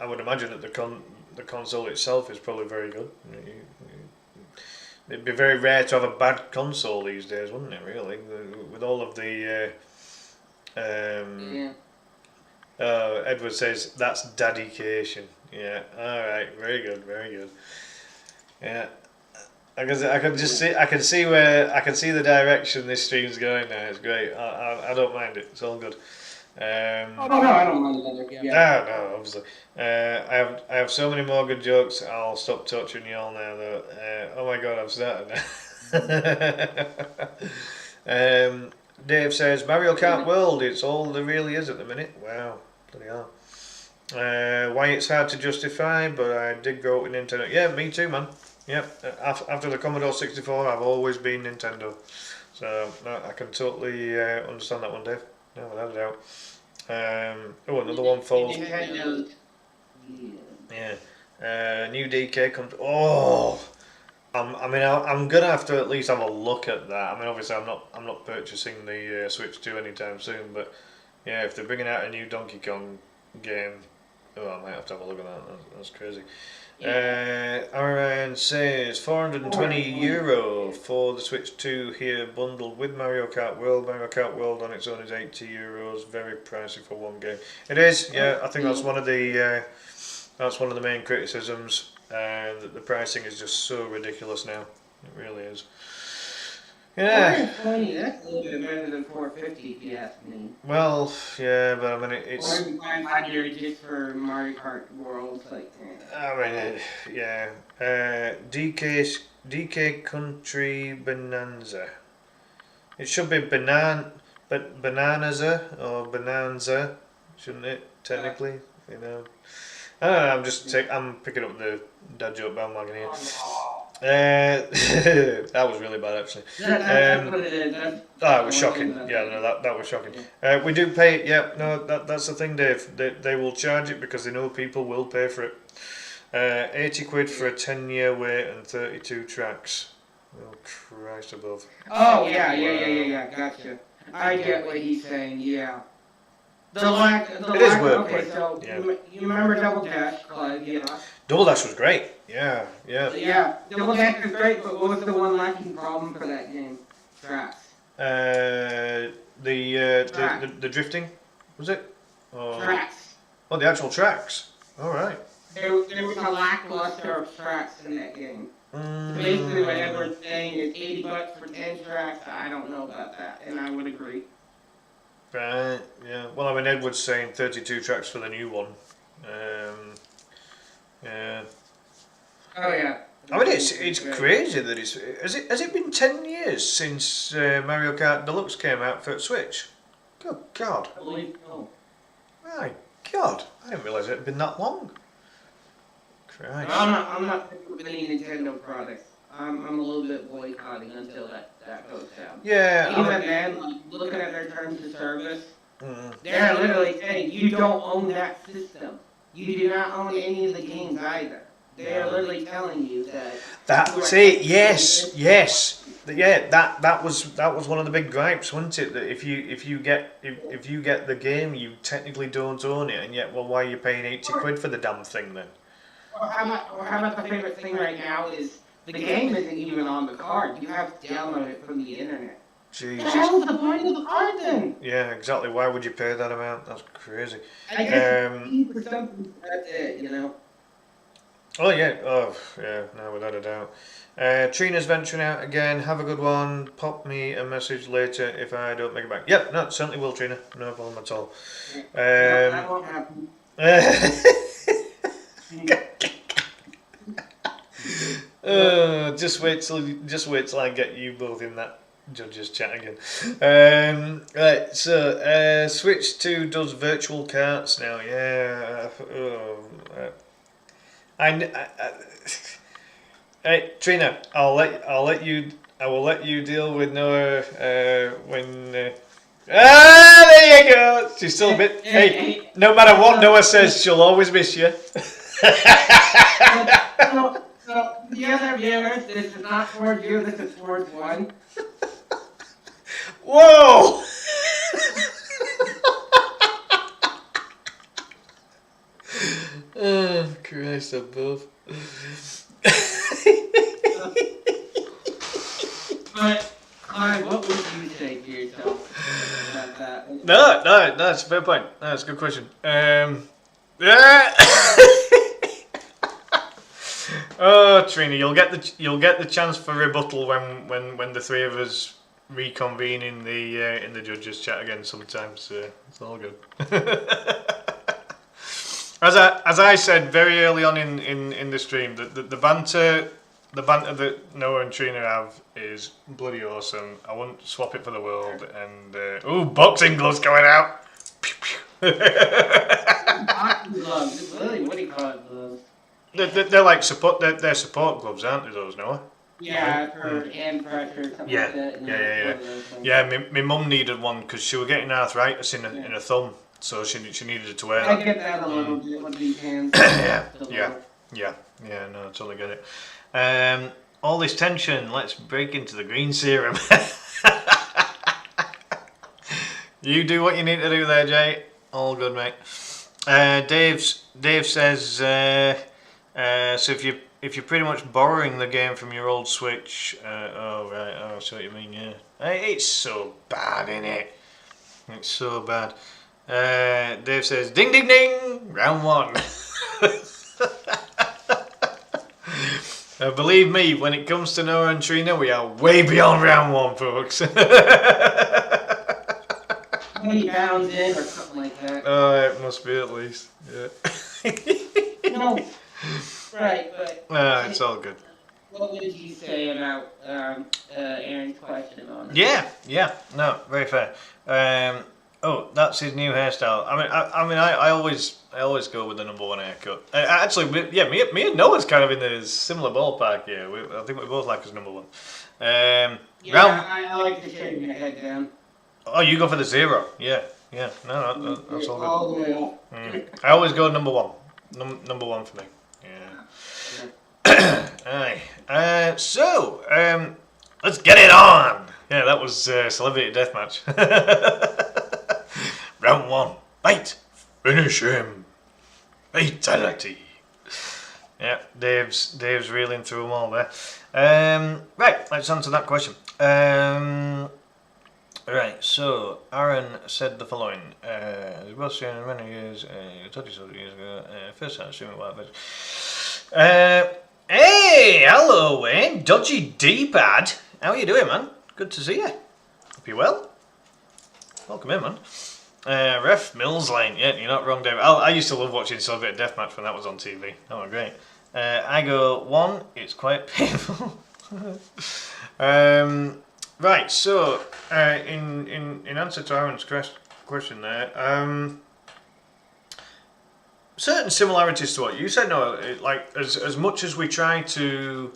S1: would imagine that the console itself is probably very good. It'd be very rare to have a bad console these days, wouldn't it? Really, with all of the. Edward says that's dedication. Yeah. All right. Very good. Yeah. I can see the direction this stream's going now. It's great. I don't mind it. It's all good.
S2: No, I don't mind it either.
S1: No, obviously. I have so many more good jokes. I'll stop torturing you all now, though. Oh my God, I've started now. Dave says Mario Kart World. It's all there really is at the minute. Wow, bloody hell. Why it's hard to justify, but I did grow up with Nintendo. Yeah, me too, man. Yep. After the Commodore 64, I've always been Nintendo. So no, I can totally understand that one, Dave. No, without a doubt. Another one falls. Yeah. New DK comes. Oh, I'm gonna have to at least have a look at that. I mean, obviously, I'm not purchasing the Switch 2 anytime soon, but yeah, if they're bringing out a new Donkey Kong game, I might have to have a look at that. That's crazy. Aaron says €420 for the Switch 2 here, bundled with Mario Kart World. Mario Kart World on its own is €80. Very pricey for one game. It is, yeah. I think that's one of the main criticisms. That the pricing is just so ridiculous now. It really is. Yeah.
S2: $420, that's a little bit better than $450 if you ask me.
S1: Well, yeah, but I mean it's.
S2: Or $500 just for Mario Kart World, like.
S1: I mean, yeah. DK Country Bonanza. It should be Bonanza or Bonanza, shouldn't it? Technically, I don't know. I'm picking up the dad joke bandwagon here. That was really bad, actually. It was shocking. Yeah, no, that was shocking. We do pay. Yeah, no, that's the thing, Dave. They will charge it because they know people will pay for it. £80 for a 10-year wait and 32 tracks. Oh Christ above.
S2: Oh yeah. Gotcha. I get what he's saying. Yeah. It
S1: is wordplay.
S2: Okay, so you remember Double Dash, Clive? Yeah.
S1: Double Dash was great. Yeah.
S2: Yeah, Double Dash was great, but what was the one lacking problem for that game? Tracks.
S1: The drifting, was it?
S2: Tracks.
S1: Oh, the actual tracks. All right.
S2: There was a lackluster of tracks in that game. Basically, what Edward's saying is $80 for 10 tracks. I don't know about that, and I would agree.
S1: Right, yeah. Well, I mean, Edward's saying 32 tracks for the new one. Yeah.
S2: Oh yeah.
S1: I mean, it's crazy that it's... Has it been 10 years since Mario Kart Deluxe came out for Switch? Good God.
S2: I believe so.
S1: My God. I didn't realise it had been that long. Christ.
S2: I'm not with any Nintendo products. I'm a little bit boycotting until that goes down.
S1: Yeah.
S2: Even then, like, looking at their terms of service, they're literally saying you don't own that system. You do not own any of the games either. They are literally telling you that.
S1: That's it. Yes. Yeah. That was one of the big gripes, wasn't it? That if you get the game, you technically don't own it, and yet, well, why are you paying 80 quid for the damn thing then?
S2: Or how about the favorite thing right now is the game isn't even on the card. You have to download it from the internet.
S1: Jesus.
S2: The hell's the point of the card then?
S1: Yeah, exactly. Why would you pay that amount? That's crazy.
S2: I guess for something, that's it, you know.
S1: Oh yeah, no, without a doubt. Trina's venturing out again. Have a good one. Pop me a message later if I don't make it back. Yep, no, certainly will, Trina. No problem at all.
S2: No, that won't happen.
S1: Just wait till I get you both in that judges chat again. Right, so Switch 2 does virtual carts now. Yeah. Hey Trina, I will let you deal with Noah when. There you go. She's still a bit. Hey, no matter what Noah says, she'll always miss you.
S2: So, the other viewers, this is not towards you, this is towards one.
S1: Whoa! Oh, Christ above.
S2: But, Clive, what would you say to yourself about that?
S1: No, that's a fair point. That's a good question. Yeah. Oh, Trina, you'll get the chance for rebuttal when the three of us reconvene in the judges chat again sometime. So it's all good. As I said very early on in the stream, the banter that Noah and Trina have is bloody awesome. I wouldn't swap it for the world. And ooh, boxing gloves going out.
S2: Boxing gloves, really, what do you call it, gloves?
S1: They're like support. They're support gloves, aren't they? Those, Noah?
S2: Yeah, for hand pressure, something like that.
S1: Yeah. My mum needed one because she was getting arthritis in her thumb, so she needed to wear that.
S2: I get that a little bit with these hands.
S1: Yeah. No, I totally get it. All this tension. Let's break into the green serum. You do what you need to do there, Jay. All good, mate. Dave says. So if you're pretty much borrowing the game from your old Switch, I see what you mean, yeah. It's so bad, isn't it? It's so bad. Dave says, ding ding ding, round one. Believe me, when it comes to Noah and Trina, we are way beyond round one, folks.
S2: 20 pounds in or something like that.
S1: Oh, it must be at least, yeah.
S2: No. Right, but
S1: it's all good.
S2: What would you say about Aaron's question on it?
S1: Yeah, no, very fair. Oh, that's his new hairstyle. I always go with the number one haircut. Actually, yeah, me and Noah's kind of in the similar ballpark here. I think we both like his number one.
S2: I like to shave my head down.
S1: Oh, you go for the zero? Yeah. No, that's all good.
S2: All the way up.
S1: I always go number one. Number one for me. Yeah. Aye. So, let's get it on. Yeah, that was Celebrity Deathmatch. Round one. Fight. Finish him. Fatality. Yeah, Dave's reeling through them all there. Right, let's answer that question. Right, so Aaron said the following. As well seen many years, 30 years ago, first time streaming while Hey, hello Wayne, Dodgy D-pad. How are you doing, man? Good to see you. Hope you're well. Welcome in, man. Ref Mills Lane. Yeah, you're not wrong, David. I used to love watching Soviet Deathmatch when that was on TV. Oh, great. I go 1. It's quite painful. Right. So, in answer to Aaron's question there, certain similarities to what you said. No, like as much as we try to,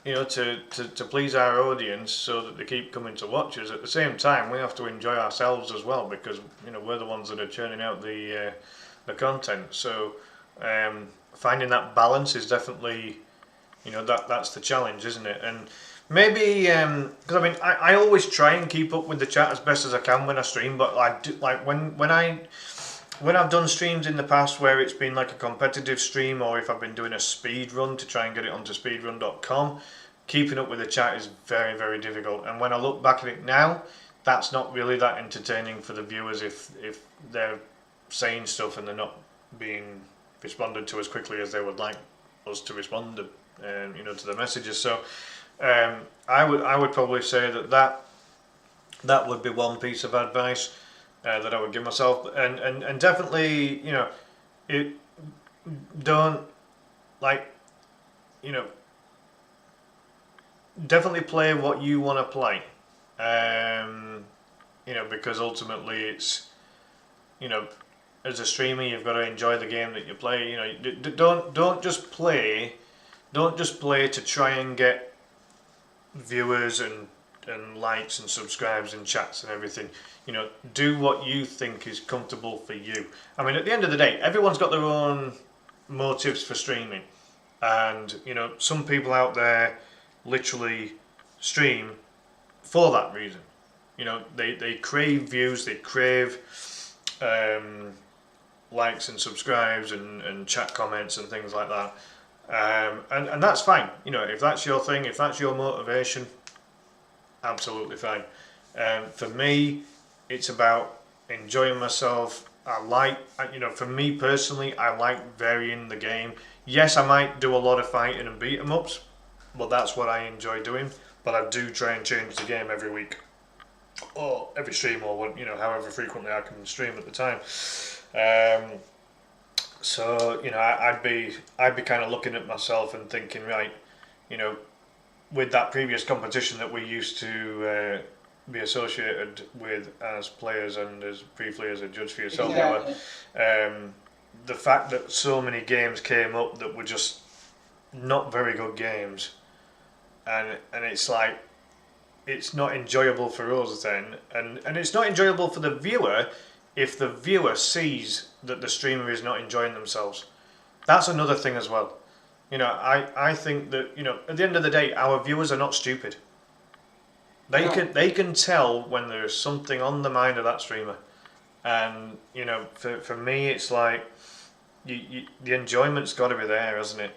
S1: to please our audience so that they keep coming to watch us, at the same time we have to enjoy ourselves as well, because we're the ones that are churning out the content. So finding that balance is definitely, that's the challenge, isn't it? And maybe because I always try and keep up with the chat as best as I can when I stream, but when I've done streams in the past where it's been like a competitive stream, or if I've been doing a speed run to try and get it onto speedrun.com, keeping up with the chat is very, very difficult. And when I look back at it now, that's not really that entertaining for the viewers if they're saying stuff and they're not being responded to as quickly as they would like us to respond to, to the messages. So I would probably say that would be one piece of advice that I would give myself, and definitely, it don't definitely play what you want to play, because ultimately it's, as a streamer you've got to enjoy the game that you play. Don't just play to try and get viewers and likes and subscribes and chats and everything. Do what you think is comfortable for you. I mean, at the end of the day, everyone's got their own motives for streaming, and some people out there literally stream for that reason. They crave views, they crave likes and subscribes and chat comments and things like that, and that's fine. If that's your thing, if that's your motivation, absolutely fine. For me, it's about enjoying myself. For me personally, I like varying the game. Yes, I might do a lot of fighting and beat 'em ups, but that's what I enjoy doing. But I do try and change the game every week, or every stream, or however frequently I can stream at the time. So I'd be kind of looking at myself and thinking, right, with that previous competition that we used to be associated with as players and as briefly as a judge for yourself, exactly. The fact that so many games came up that were just not very good games, and it's like, it's not enjoyable for us then, and it's not enjoyable for the viewer if the viewer sees that the streamer is not enjoying themselves. That's another thing as well. I think that, at the end of the day, our viewers are not stupid. They can tell when there's something on the mind of that streamer, and for me, it's like the enjoyment's got to be there, hasn't it?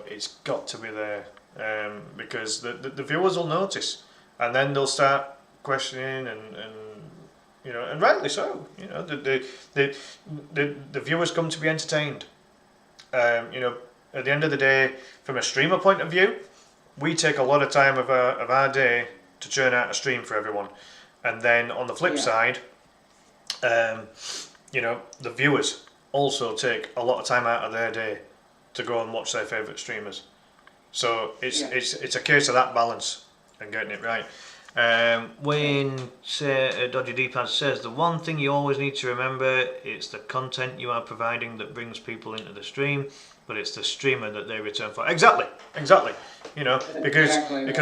S1: It's got to be there, because the viewers will notice, and then they'll start questioning and rightly so. The viewers come to be entertained. At the end of the day, from a streamer point of view, we take a lot of time of our day to churn out a stream for everyone, and then on the flip side, the viewers also take a lot of time out of their day to go and watch their favourite streamers. So it's a case of that balance and getting it right. Wayne Dodgy D-pad says, the one thing you always need to remember, it's the content you are providing that brings people into the stream, but it's the streamer that they return for. Exactly. Because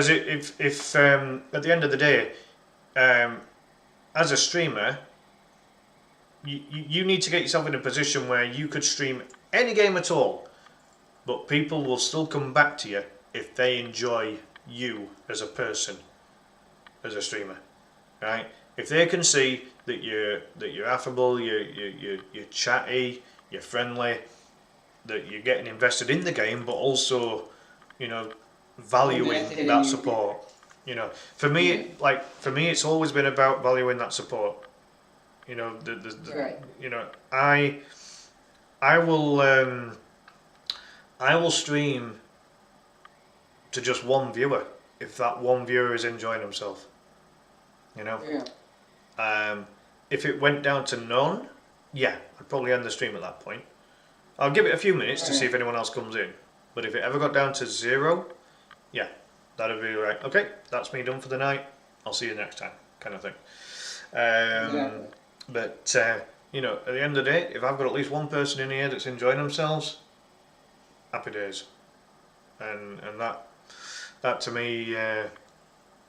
S1: if at the end of the day, as a streamer, you need to get yourself in a position where you could stream any game at all, but people will still come back to you if they enjoy you as a person, as a streamer, right? If they can see that you're affable, you're chatty, you're friendly, that you're getting invested in the game, but also, valuing that support. For me, it's always been about valuing that support. I will stream to just one viewer if that one viewer is enjoying himself. You know.
S2: Yeah.
S1: If it went down to none, yeah, I'd probably end the stream at that point. I'll give it a few minutes to see if anyone else comes in. But if it ever got down to 0, yeah, that'd be right. Okay, that's me done for the night. I'll see you next time, kind of thing.
S2: Exactly.
S1: But you know, at the end of the day, if I've got at least one person in here that's enjoying themselves, happy days. And that to me,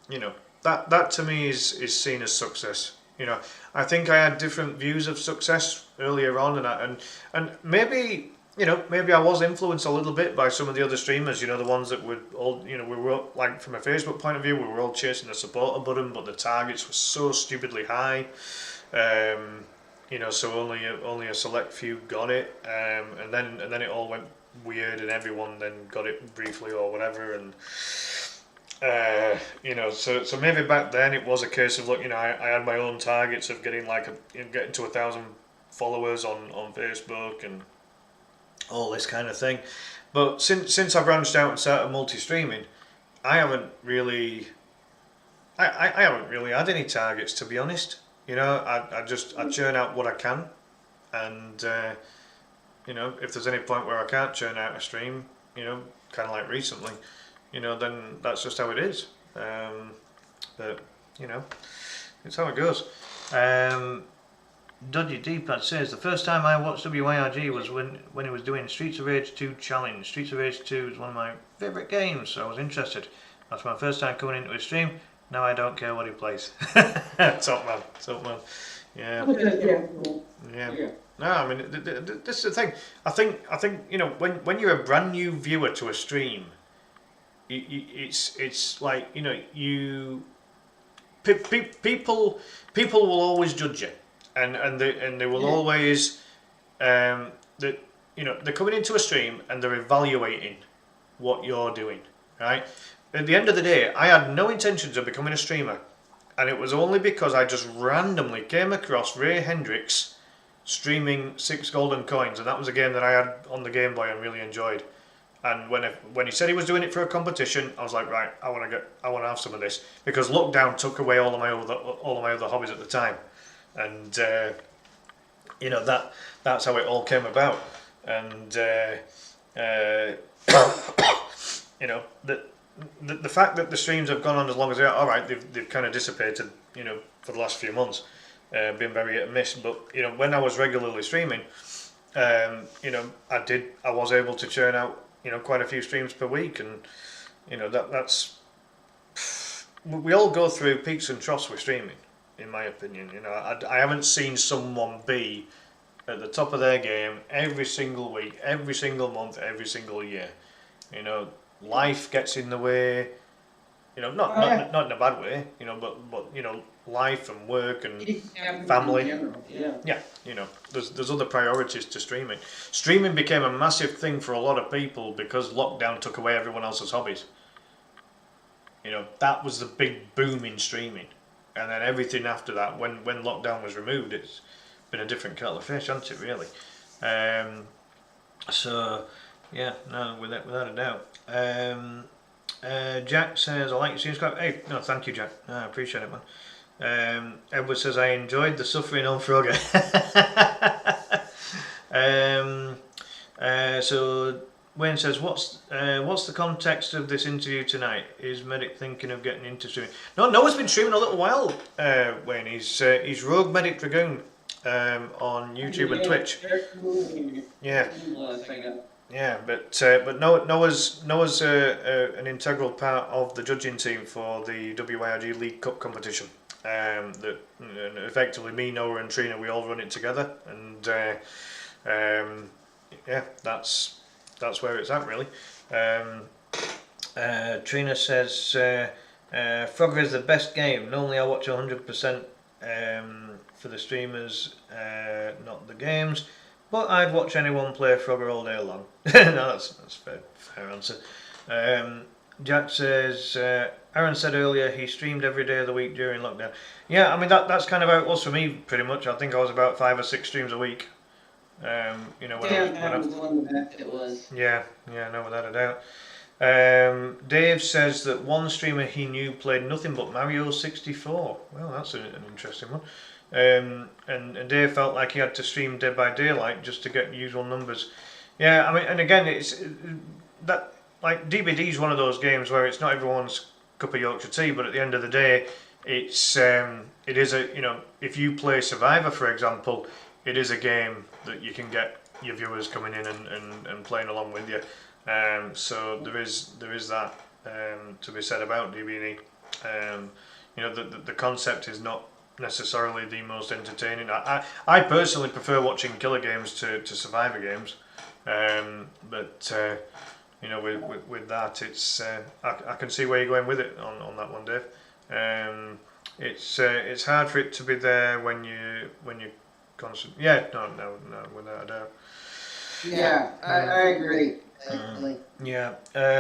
S1: you know, that to me is seen as success. You know, I think I had different views of success earlier on, and maybe, you know, maybe I was influenced a little bit by some of the other streamers. You know, the ones that would all, you know, we were like, from a Facebook point of view, we were all chasing the supporter button, but the targets were so stupidly high. You know, so only a select few got it, and then it all went weird, and everyone then got it briefly or whatever, and. You know, so maybe back then it was a case of, look, you know, I had my own targets of getting getting to 1,000 followers on Facebook and all this kind of thing. But since I branched out and started multi-streaming, I haven't really had any targets, to be honest. You know, I churn out what I can, and you know, if there's any point where I can't churn out a stream, you know, kind of like recently, you know, then that's just how it is. But, you know, it's how it goes. Dodgy D-Pad says, the first time I watched WYRG was when he was doing Streets of Rage 2 Challenge. Streets of Rage 2 is one of my favourite games, so I was interested. That's my first time coming into his stream. Now I don't care what he plays. Top man. Yeah. Yeah. No, I mean, this is the thing. I think you know, when you're a brand new viewer to a stream, it's like, you know, people will always judge you, and they will always that, you know, they're coming into a stream and they're evaluating what you're doing, right? At the end of the day, I had no intentions of becoming a streamer, and it was only because I just randomly came across Ray Hendricks streaming 6 Golden Coins, and that was a game that I had on the Game Boy and really enjoyed. And when he said he was doing it for a competition, I was like, right, I want to have some of this, because lockdown took away all of my other hobbies at the time, and you know, that's how it all came about. And you know, the fact that the streams have gone on as long as they are, all right, they've kind of dissipated, you know, for the last few months, been very hit and miss. But you know, when I was regularly streaming, you know, I was able to churn out, you know, quite a few streams per week, and you know, that's we all go through peaks and troughs with streaming, in my opinion. You know, I haven't seen someone be at the top of their game every single week, every single month, every single year. You know, life gets in the way. You know, not in a bad way. You know, but you know, life and work and family. Yeah, you know, there's other priorities to streaming. Streaming became a massive thing for a lot of people because lockdown took away everyone else's hobbies. You know, that was the big boom in streaming, and then everything after that, when lockdown was removed, it's been a different kettle of fish, hasn't it? Really. So yeah, no, without a doubt. Jack says, I like your streams quite. Hey, no, thank you, Jack. No, I appreciate it, man. Edward says, I enjoyed the suffering on Frogger. So Wayne says, what's the context of this interview tonight? Is Medic thinking of getting into streaming? No, Noah's been streaming a little while, Wayne. He's Rogue Medic Dragoon on YouTube and Twitch. Yeah. Yeah, but Noah's an integral part of the judging team for the WYRG League Cup competition. That effectively me, Noah, and Trina, we all run it together, and yeah, that's where it's at, really. Trina says, Frogger is the best game. Normally I watch 100% for the streamers, not the games. But I'd watch anyone play Frogger all day long. No, that's fair answer. Jack says, Aaron said earlier he streamed every day of the week during lockdown. Yeah, I mean that's kind of how it was for me, pretty much. I think I was about 5 or 6 streams a week. You know, when
S2: it was.
S1: Yeah, no, without a doubt. Dave says that one streamer he knew played nothing but Mario 64. Well, that's an interesting one. And Dave felt like he had to stream Dead by Daylight just to get usual numbers. Yeah, I mean, and again, it's that like DBD is one of those games where it's not everyone's cup of Yorkshire tea, but at the end of the day, it is a, you know, if you play Survivor, for example, it is a game that you can get your viewers coming in and playing along with you. So there is that to be said about DBD. You know, the concept is not necessarily the most entertaining. I personally prefer watching killer games to Survivor games, but you know, with that, it's I can see where you're going with it on that one, Dave. It's hard for it to be there when you constant. Yeah, no, without a doubt.
S2: Yeah, I agree.
S1: Yeah.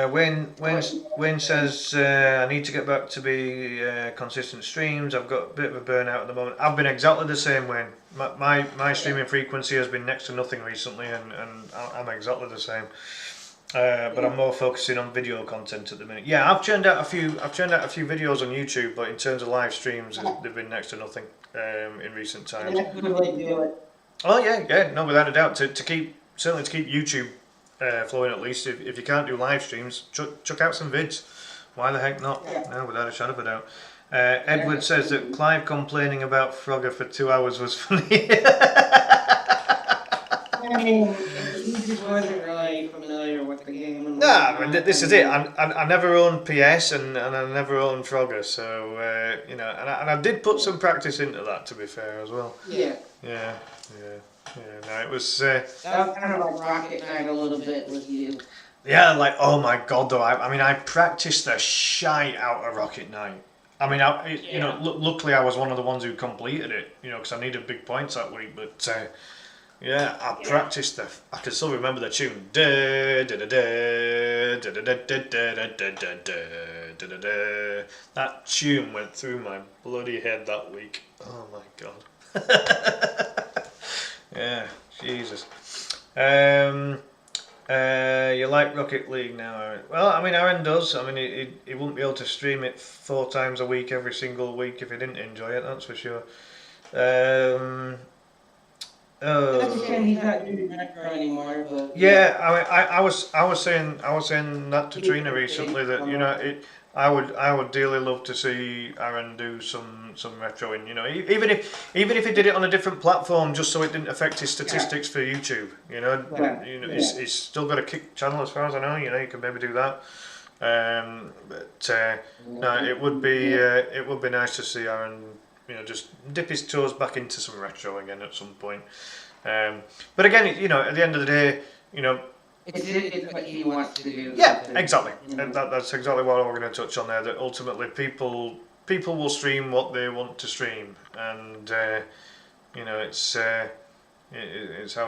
S1: Wayne says I need to get back to be consistent streams. I've got a bit of a burnout at the moment. I've been exactly the same, Wayne. My streaming frequency has been next to nothing recently, and I'm exactly the same. But I'm more focusing on video content at the minute. Yeah, I've churned out a few videos on YouTube, but in terms of live streams, they've been next to nothing in recent times. Oh yeah, no, without a doubt. To keep YouTube flowing, at least if you can't do live streams, chuck out some vids. Why the heck not? No, without a shadow of a doubt. Edward says that Clive complaining about Frogger for 2 hours was funny.
S2: I mean, he just wasn't really familiar with the game.
S1: Nah, but this is it. I never owned PS and I never owned Frogger, so you know, and I did put some practice into that, to be fair, as well.
S2: Yeah.
S1: Yeah. No, it was.
S2: That was kind of like Rocket Knight a little bit with you.
S1: Yeah, like, oh my god, though. I mean, I practiced the shite out of Rocket Knight. I mean, you know, luckily I was one of the ones who completed it, you know, because I needed big points that week. But yeah, I practiced I can still remember the tune. That tune went through my bloody head that week. Oh my god. Yeah, Jesus. You like Rocket League now, Aaron? Well, I mean, Aaron does. I mean, he wouldn't be able to stream it 4 times a week every single week if he didn't enjoy it. That's for sure.
S2: That's a shame he's not doing Metro anymore. But
S1: yeah, I mean, I was saying that to Trina recently that, you know, I would dearly love to see Aaron do some retroing. You know, even if he did it on a different platform, just so it didn't affect his statistics for YouTube. You know, he's still got a Kick channel as far as I know. You know, you can maybe do that. But no, it would be nice to see Aaron, you know, just dip his toes back into some retro again at some point. But again, you know, at the end of the day, you know.
S2: It's what he wants to do.
S1: Yeah, exactly. And that's exactly what we're going to touch on there. That ultimately people will stream what they want to stream, and you know, it's how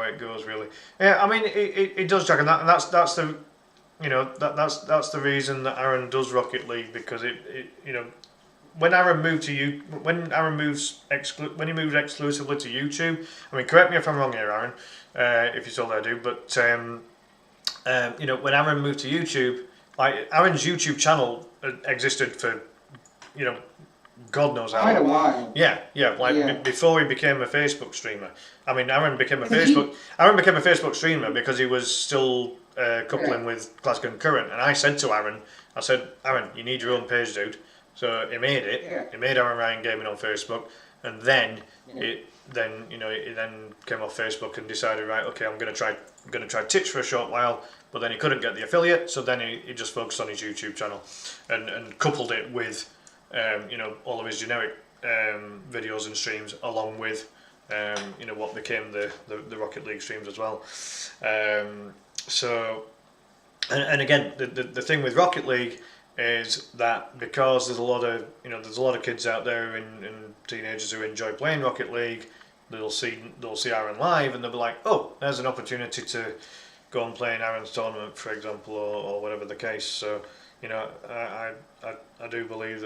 S1: it goes, really. Yeah, I mean, it does, Jack, and that's the, you know, that's the reason that Aaron does Rocket League, because it you know, when Aaron moved exclusively to YouTube. I mean, correct me if I'm wrong here, Aaron, if you're still there, dude, but. You know, when Aaron moved to YouTube, like, Aaron's YouTube channel existed for, you know, God knows how long.
S2: Quite a while.
S1: Yeah, before he became a Facebook streamer. I mean, Aaron became a Facebook streamer because he was still coupling with Glasgow Current, and I said to Aaron, Aaron, you need your own page, dude. So he made it.
S2: Yeah.
S1: He made Aaron Ryan Gaming on Facebook, and then he came off Facebook and decided, right, okay, I'm gonna try Twitch for a short while, but then he couldn't get the affiliate, so then he just focused on his YouTube channel and coupled it with you know, all of his generic videos and streams, along with you know, what became the Rocket League streams as well. So and again, the thing with Rocket League is that because there's a lot of kids out there and teenagers who enjoy playing Rocket League, they'll see Aaron live and they'll be like, oh, there's an opportunity to go and play in Aaron's tournament, for example, or whatever the case. So, you know, I do believe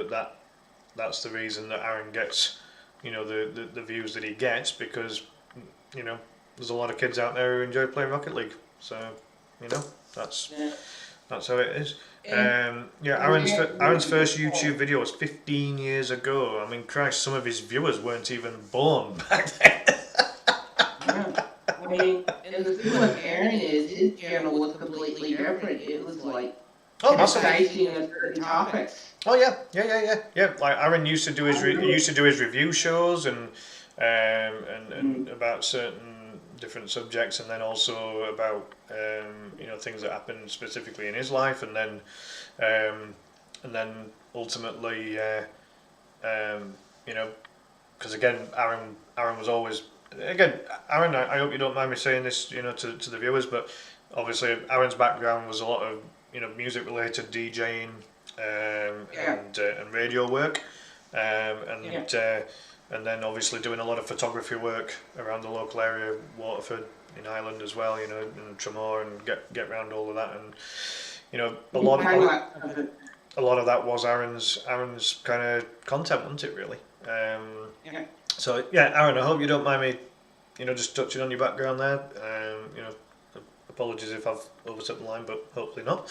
S1: that's the reason that Aaron gets, you know, the views that he gets, because, you know, there's a lot of kids out there who enjoy playing Rocket League. So, you know, that's That's how it is.
S2: And
S1: Yeah, Aaron's first YouTube video was 15 years ago. I mean, Christ, some of his viewers weren't even born back then.
S2: yeah. I mean, and the thing with Aaron is his channel was completely different. It was like
S1: Oh, massively.
S2: concising on certain topics.
S1: Oh yeah. Like Aaron used to do his he used to do his review shows and about certain different subjects, and then also about you know, things that happened specifically in his life, and then ultimately you know, because again, Aaron was always, again, Aaron, I hope you don't mind me saying this, you know, to the viewers, but obviously Aaron's background was a lot of, you know, music related DJing and radio work, and then obviously doing a lot of photography work around the local area, Waterford in Ireland as well, you know, and Tramore, and get around all of that, and you know, a lot of that was Aaron's kind of content, wasn't it, really? So yeah, Aaron, I hope you don't mind me, you know, just touching on your background there. You know, apologies if I've overstepped the line, but hopefully not.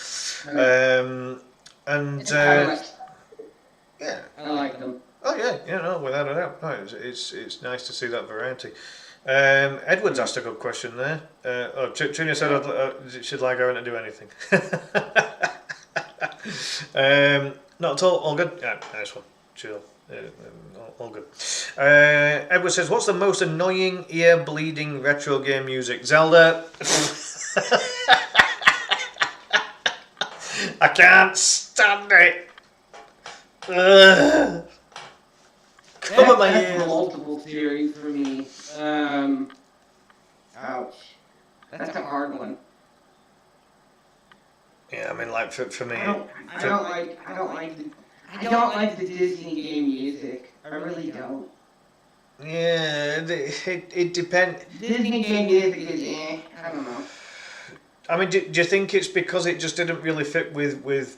S1: Yeah,
S2: I like them.
S1: oh yeah, no, without a doubt. No, it's nice to see that variety. Edward's asked a good question there. Trina said she'd like Aaron to do anything. Not at all good? Yeah, nice one. Chill. All good. Edward says, what's the most annoying, ear-bleeding retro game music? Zelda. I can't stand it. Cover my ears.
S2: Multiple series for me. Ouch. That's a hard one.
S1: Yeah, I mean, like for me,
S2: I don't like the Disney game music. I really don't.
S1: yeah, it depends.
S2: Disney game music is I don't know.
S1: I mean, do you think it's because it just didn't really fit with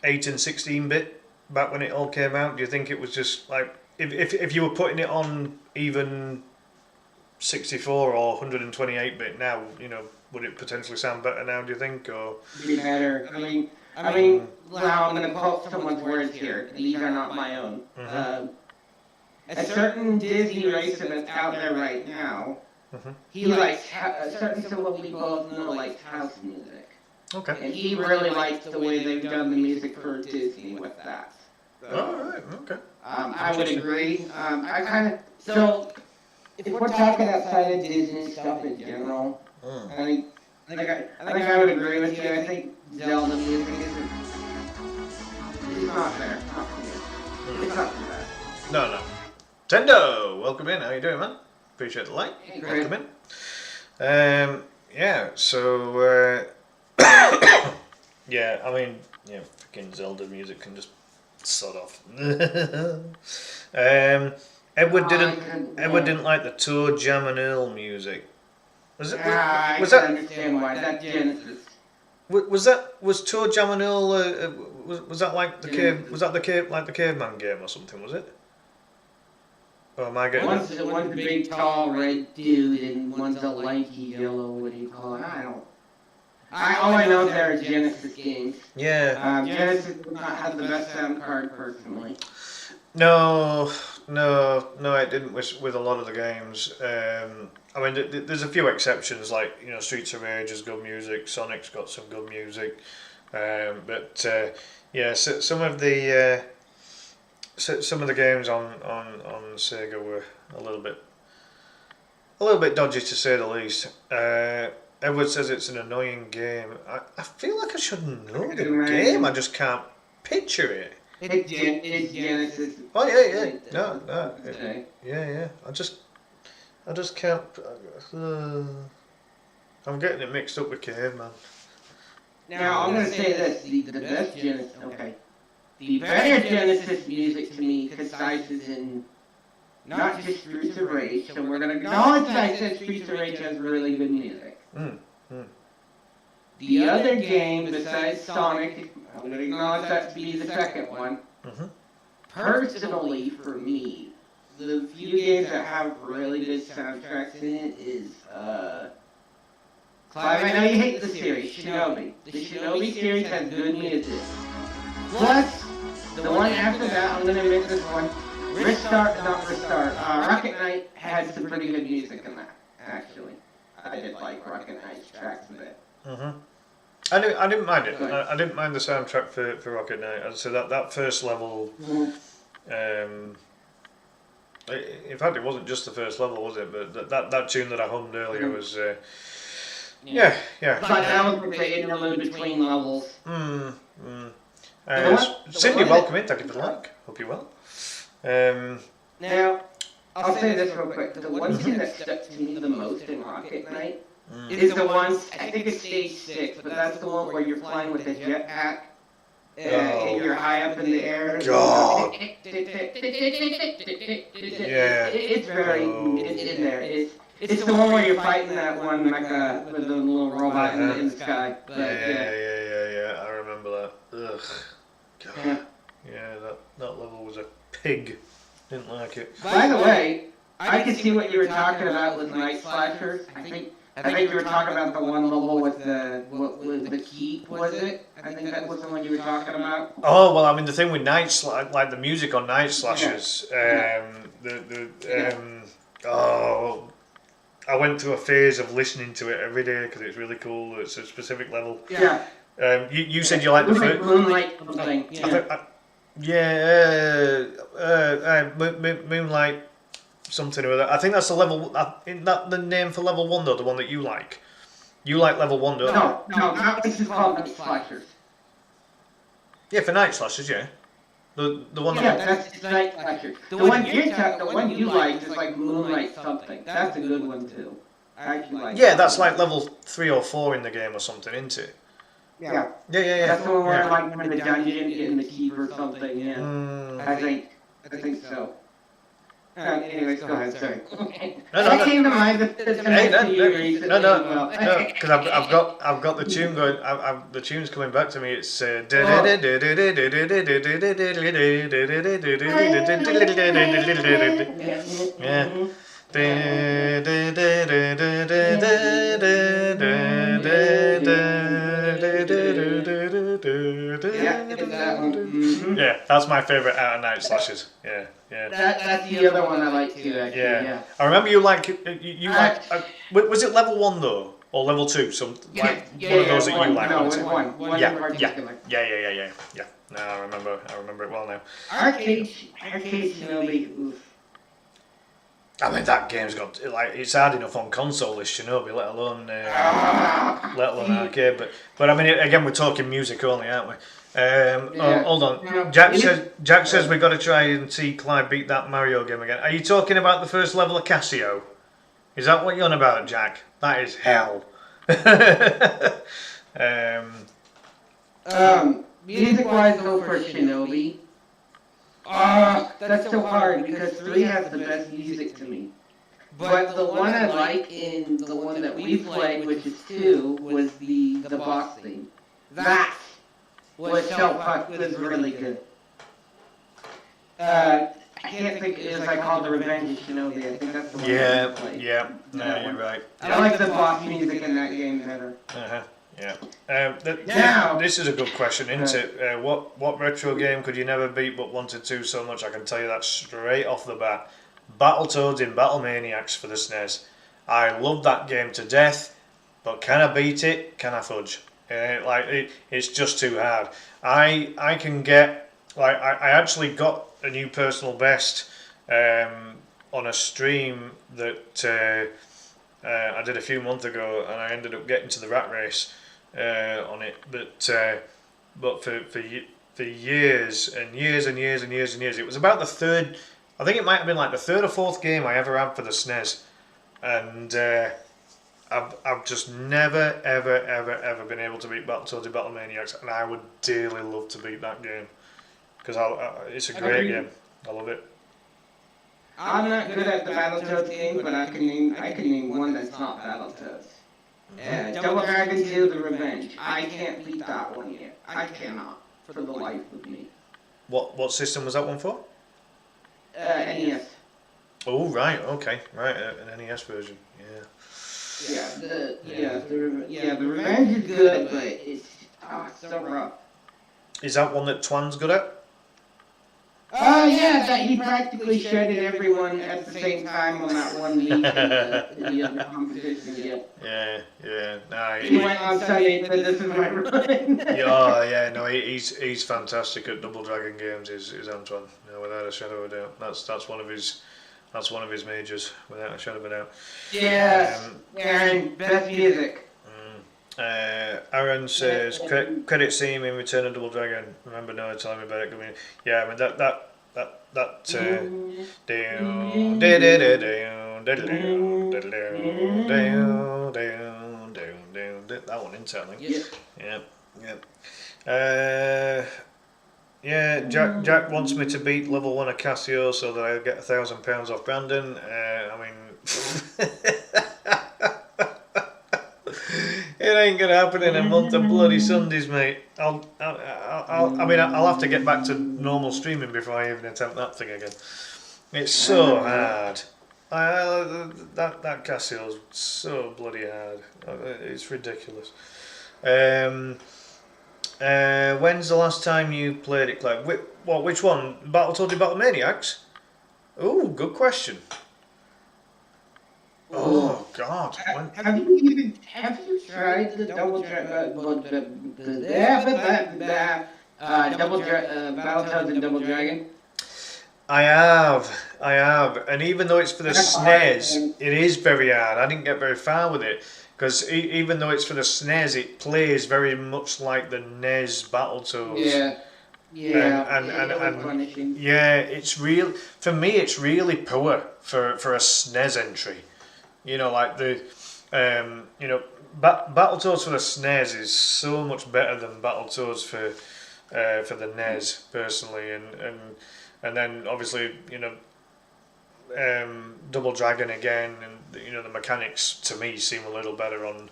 S1: 8 and 16-bit back when it all came out? Do you think it was just like, if you were putting it on even 64 or 128-bit now, you know, would it potentially sound better now, do you think, or?
S2: Be better. I mean, well, I'm going to quote someone's words here. These are not my own. A certain Disney racer that's out there right now, he likes a certain, so what we both know, likes house music.
S1: Okay.
S2: And he really likes the way they've done the music for Disney with that. So,
S1: oh, right, okay.
S2: I would agree. I kind of, so, if we're talking outside of Disney stuff in general, I think I would agree with you. I think Zelda music is not there. Not for me. It's not too bad.
S1: No. Tendo, welcome in. How you doing, man? Appreciate the like.
S2: Hey,
S1: welcome in. Yeah. So, yeah. I mean, yeah. Freaking Zelda music can just sod off. Edward didn't like the Toe Jam and Earl music. Was it?
S2: I
S1: Was
S2: can
S1: that?
S2: understand why. That Genesis.
S1: Was Toe Jam and Earl? Was that like the cave? Was that the caveman game or something? Was it? Oh, am I getting?
S2: One's a big, tall, red dude, and one's a lanky, yellow. What do you call it? I don't. All I know there are Genesis games.
S1: Yeah.
S2: Genesis does not have the best sound card, personally.
S1: No, it didn't with a lot of the games. I mean, there's a few exceptions, like, you know, Streets of Rage has good music, Sonic's got some good music, but yeah, so some of the games on Sega were a little bit dodgy, to say the least. Edward says it's an annoying game. I feel like I should know the game. I just can't picture it.
S2: It's Genesis.
S1: Oh yeah. No. Yeah. I just can't. I'm getting it mixed up with Caveman.
S2: Now I'm gonna say this: the best Genesis. Okay. The better Genesis music to me concises in not just Streets of Rage. So we're gonna acknowledge that I said Streets of Rage has really good music. The other game besides Sonic, I'm going to acknowledge that to be the second one. Personally, for me, the few games that have really good soundtracks in it is Clive, I know you hate the series, Shinobi. The Shinobi series has good music. Plus, the one after that, I'm gonna miss this one. Rocket Knight had some pretty good music in that, actually. I did like Rocket Knight's tracks a bit.
S1: I didn't mind it. I didn't mind the soundtrack for Rocket Knight. I'd say that first level. In fact, it wasn't just the first level, was it? But that tune that I hummed earlier was. Yeah.
S2: But that was the interlude between levels.
S1: Cindy, welcome in. Thank you for the like. Hope you're well.
S2: Now, I'll say this real quick. The one thing that stuck to me the most in Rocket Knight is the one, I think it's stage 6, but that's the one where you're flying with a jetpack and you're high up in the air.
S1: God.
S2: It's very, it's in there. It's the one where you're fighting that one mecha with the little robot in the sky. But,
S1: yeah. I remember that. Ugh. God. Yeah, that level was a pig. Didn't like it.
S2: By the way, I can see what you were talking about with Night Slashers. I think you were talking about the one level with the key, was it? I think that was the one you were talking about.
S1: Oh well, I mean the thing with like the music on Night Slashers, I went through a phase of listening to it every day because it's really cool. It's a specific level.
S2: Yeah.
S1: You said you liked the first.
S2: Moonlight something.
S1: Moonlight something or other. I think that's the level. Isn't that the name for level 1 though? The one that you like. You like level 1, don't you?
S2: No. This is called Night Slashers.
S1: Yeah, for Night Slashers, yeah. The one.
S2: Yeah, that's Night Slashers. The one you like is like Moonlight something. That's a good one too. I actually like.
S1: Yeah, that's like level 3 or 4 in the game or something, isn't it?
S2: Yeah. That's the one where like in the dungeon getting the key or something. Yeah. I think so. Anyways, go ahead. Sorry. That came to mind.
S1: No. Because I've got the tune going. The tune's coming back to me. It's. Yeah. Yeah, that's my favourite out of Night Slashers. Yeah.
S2: That's the other one I like too. Actually, yeah.
S1: I remember you like was it level 1 though, or level 2? Some one of those that you like.
S2: No, it's one.
S1: Yeah. No, I remember it well now.
S2: Arcade Shinobi.
S1: I mean that game's got it's hard enough on console, this Shinobi, let alone arcade. But I mean again, we're talking music only, aren't we? Hold on. Jack says we've got to try and see Clive beat that Mario game again. Are you talking about the first level of Casio? Is that what you're on about, Jack? That is hell.
S2: Music-wise, though, for Shinobi. That's so hard because 3 has the best music to me. But the one I like in the one that we played, which is 2, was the boss theme. That was really good. I can't think, it was called The Revenge of Shinobi. I think that's the one that we played.
S1: Yeah, no, you're right.
S2: I like the boss music in that game better.
S1: Yeah. This is a good question, isn't it? What retro game could you never beat but wanted to so much? I can tell you that straight off the bat. Battletoads in Battle Maniacs for the SNES. I love that game to death, but can I beat it? Can I fudge? It's just too hard. I can get I actually got a new personal best on a stream that I did a few months ago, and I ended up getting to the rat race on it. But for years and years, it was about the third. I think it might have been like the 3rd or 4th game I ever had for the SNES, and I've just never ever been able to beat Battletoads in Battle Maniacs, and I would dearly love to beat that game because it's a great game. I love it.
S2: I'm not good at the Battletoads game, but I can name one that's not Battletoads. Double Dragon 2: The Revenge. I can't beat that one yet. I cannot for the life of me.
S1: What system was that one for?
S2: NES.
S1: Oh right, okay, right, an NES version. Yeah.
S2: The Revenge is good, but it's so rough.
S1: Is that one that Twan's good at?
S2: Yeah, that he practically shredded everyone at the same time on that one week in the other competition.
S1: Yeah. Nah,
S2: he went on Sunday and said, "This is my run."
S1: yeah. No, he's fantastic at Double Dragon games. Is Antoine? No, without a shadow of a doubt. That's one of his majors, without a shadow of a doubt.
S2: Yes. Aaron, best music.
S1: Aaron says credit scene in Return of Double Dragon. Remember Noah telling me about it. Yeah, I mean that that one internally. Yeah. Jack wants me to beat level 1 of Cassio so that I get £1,000 off Brandon. I mean. It ain't gonna happen in a month of bloody Sundays, mate. I'll have to get back to normal streaming before I even attempt that thing again. It's so hard. That Cassio's so bloody hard. It's ridiculous. When's the last time you played it, Claire? Which one? Battletoads and Battle Maniacs? Ooh, good question. Oh God!
S2: Have you tried the double Battletoads and Double Dragon?
S1: I have, and even though it's for the SNES, it is very hard. I didn't get very far with it because even though it's for the SNES, it plays very much like the NES Battletoads. It's real for me. It's really poor for a SNES entry. You know, like Battletoads for the SNES is so much better than Battletoads for the NES personally, and then obviously Double Dragon again, and the mechanics to me seem a little better on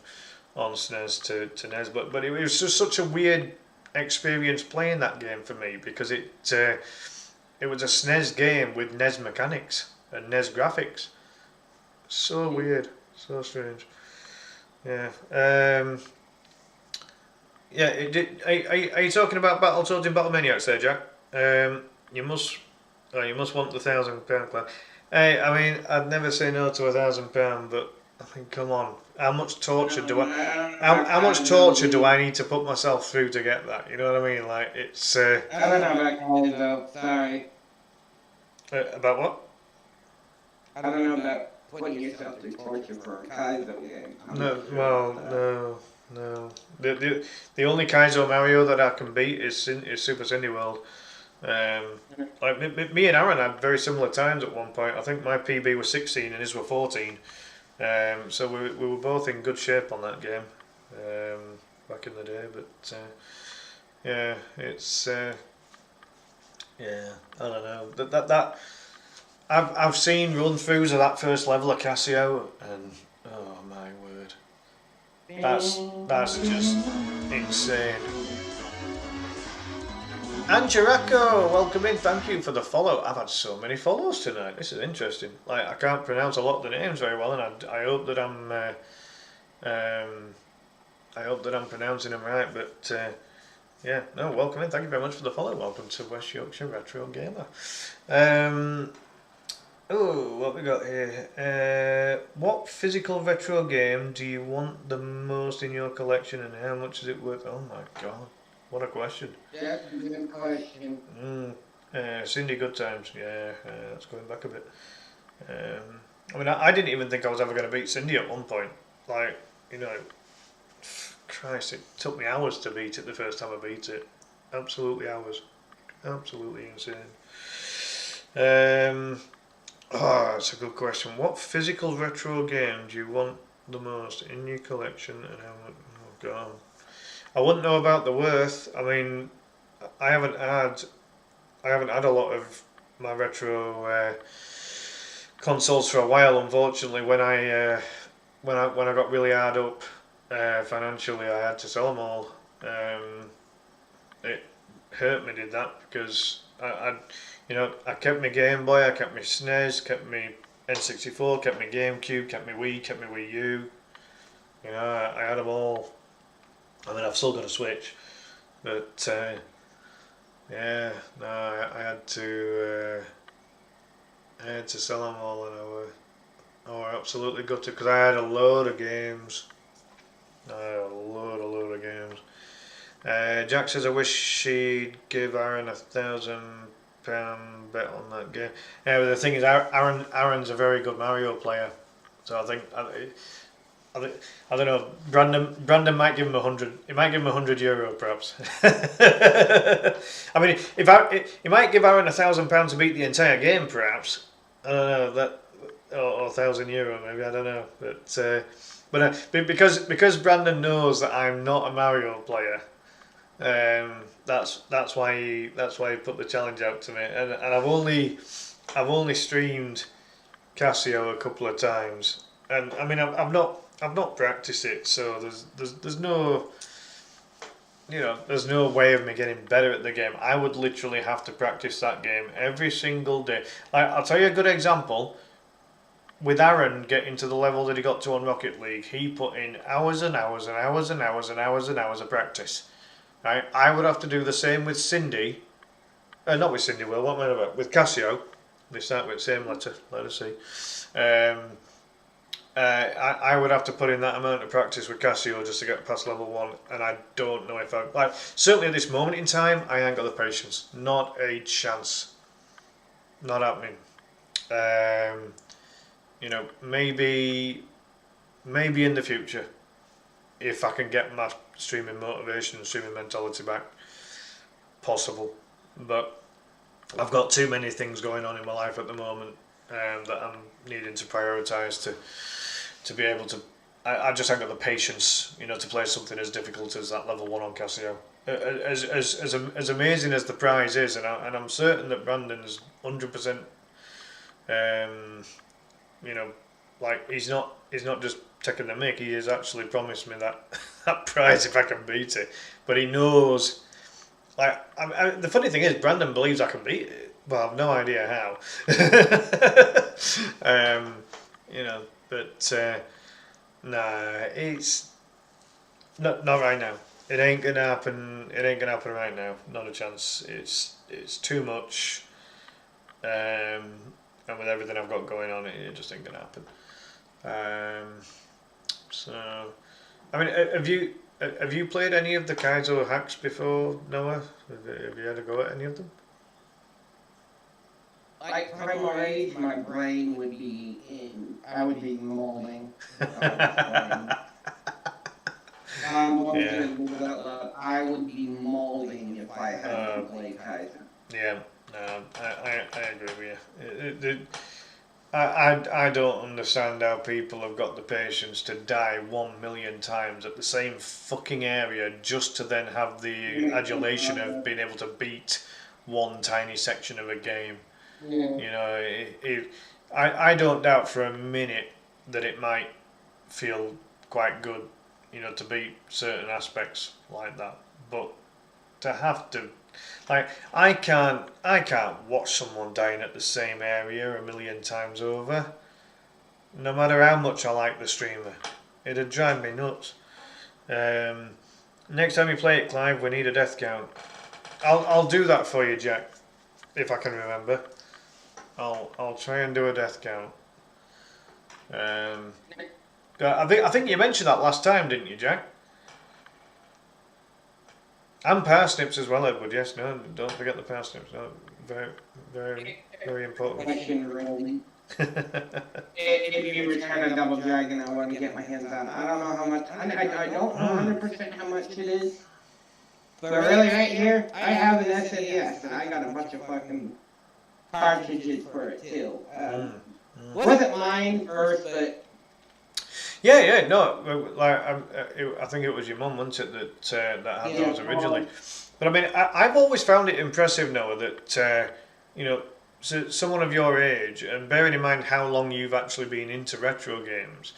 S1: SNES to NES, but it was just such a weird experience playing that game for me because it was a SNES game with NES mechanics and NES graphics. So weird, so strange. Yeah. Are you talking about Battletoads and Battle Maniacs there, Jack? You must want the £1,000 plan. Hey, I mean, I'd never say no to £1,000, but I mean, come on, how much torture do I need to put myself through to get that? You know what I mean? Like it's.
S2: I don't know about college though. Sorry.
S1: About what?
S2: I don't know about putting yourself through torture for a Kaizo game.
S1: No. The only Kaizo Mario that I can beat is Super Cindy World. Like me and Aaron had very similar times at one point. I think my PB was 16 and his were 14. So we were both in good shape on that game back in the day. But yeah, it's I don't know that I've seen run throughs of that first level of Cassio, and oh my word, that's just insane. Anjirako, welcome in. Thank you for the follow. I've had so many follows tonight. This is interesting. Like I can't pronounce a lot of the names very well, and I hope that I'm pronouncing them right. But yeah, no, welcome in. Thank you very much for the follow. Welcome to West Yorkshire Retro Gamer. What we got here? What physical retro game do you want the most in your collection, and how much is it worth? Oh my god. What a question.
S2: That's a good question.
S1: Cindy Good Times, yeah, that's going back a bit. I mean, I didn't even think I was ever going to beat Cindy at one point. Like, Christ, it took me hours to beat it the first time I beat it. Absolutely hours. Absolutely insane. That's a good question. What physical retro game do you want the most in your collection, and how much? Oh god. I wouldn't know about the worth. I mean, I haven't had a lot of my retro consoles for a while. Unfortunately, when I got really hard up financially, I had to sell them all. It hurt me, did that, because I kept my Game Boy, I kept my SNES, kept my N64, kept my GameCube, kept my Wii, kept my Wii U. You know, I had them all. I mean, I've still got a Switch, but yeah, no, I had to. I had to sell them all, and I were absolutely gutted because I had a load of games. I had a load of games. Jack says, I wish she'd give Aaron £1,000 bet on that game. Yeah, but the thing is, Aaron's a very good Mario player, so I don't know. Brandon might give him 100. He might give him €100, perhaps. I mean, he might give Aaron £1,000 to beat the entire game, perhaps. I don't know that, or €1,000 maybe. I don't know, but because Brandon knows that I'm not a Mario player, that's why he put the challenge out to me, and I've only streamed Casio a couple of times, and I mean I've not practiced it, so there's no, you know, there's no way of me getting better at the game. I would literally have to practice that game every single day. I'll tell you a good example. With Aaron getting to the level that he got to on Rocket League, he put in hours and hours and hours and hours and hours and hours of practice. Right? I would have to do the same with Cindy. Not with Cindy, Will. What am I about? With Casio. They start with the same letter. Letter C. I would have to put in that amount of practice with Casio just to get past level 1, and I don't know if I... certainly at this moment in time, I ain't got the patience. Not a chance. Not happening. You know, maybe in the future, if I can get my streaming motivation and streaming mentality back, possible. But I've got too many things going on in my life at the moment that I'm needing to prioritise to be able to. I just haven't got the patience, you know, to play something as difficult as that level 1 on Casio. As amazing as the prize is, and I'm certain that Brandon's 100%. You know, like he's not just taking the mick. He has actually promised me that prize if I can beat it. But he knows. Like the funny thing is, Brandon believes I can beat it. Well, I've no idea how. You know, but nah, it's not right now. It ain't gonna happen. It ain't gonna happen right now. Not a chance. It's too much. And with everything I've got going on, it just ain't gonna happen. So, I mean, have you played any of the Kaizo hacks before, Noah? Have you had a go at any of them?
S2: Like from my age, my brain would be I would be molding. I would be molding if I had to play Kaiser.
S1: Yeah. No, I agree with you. I don't understand how people have got the patience to die 1,000,000 times at the same fucking area just to then have the adulation of being able to beat one tiny section of a game.
S2: Yeah.
S1: You know, I don't doubt for a minute that it might feel quite good, you know, to beat certain aspects like that, but to have to. Like I can't watch someone dying at the same area 1,000,000 times over. No matter how much I like the streamer, it'd drive me nuts. Next time you play it, Clive, we need a death count. I'll do that for you, Jack, if I can remember. I'll try and do a death count. I think you mentioned that last time, didn't you, Jack? And parsnips as well, Edward. Yes, no, don't forget the parsnips. No, very important.
S2: If you return a double dragon, I want to get my hands on. I don't know how much. I don't know 100% how much it is. But really, right here, I have an SNES, and I got a bunch of fucking cartridges for it too. Wasn't mine first, but.
S1: Yeah, no, like I think it was your mum, wasn't it, that had those originally. But I mean, I've always found it impressive, Noah, that you know, someone of your age, and bearing in mind how long you've actually been into retro games,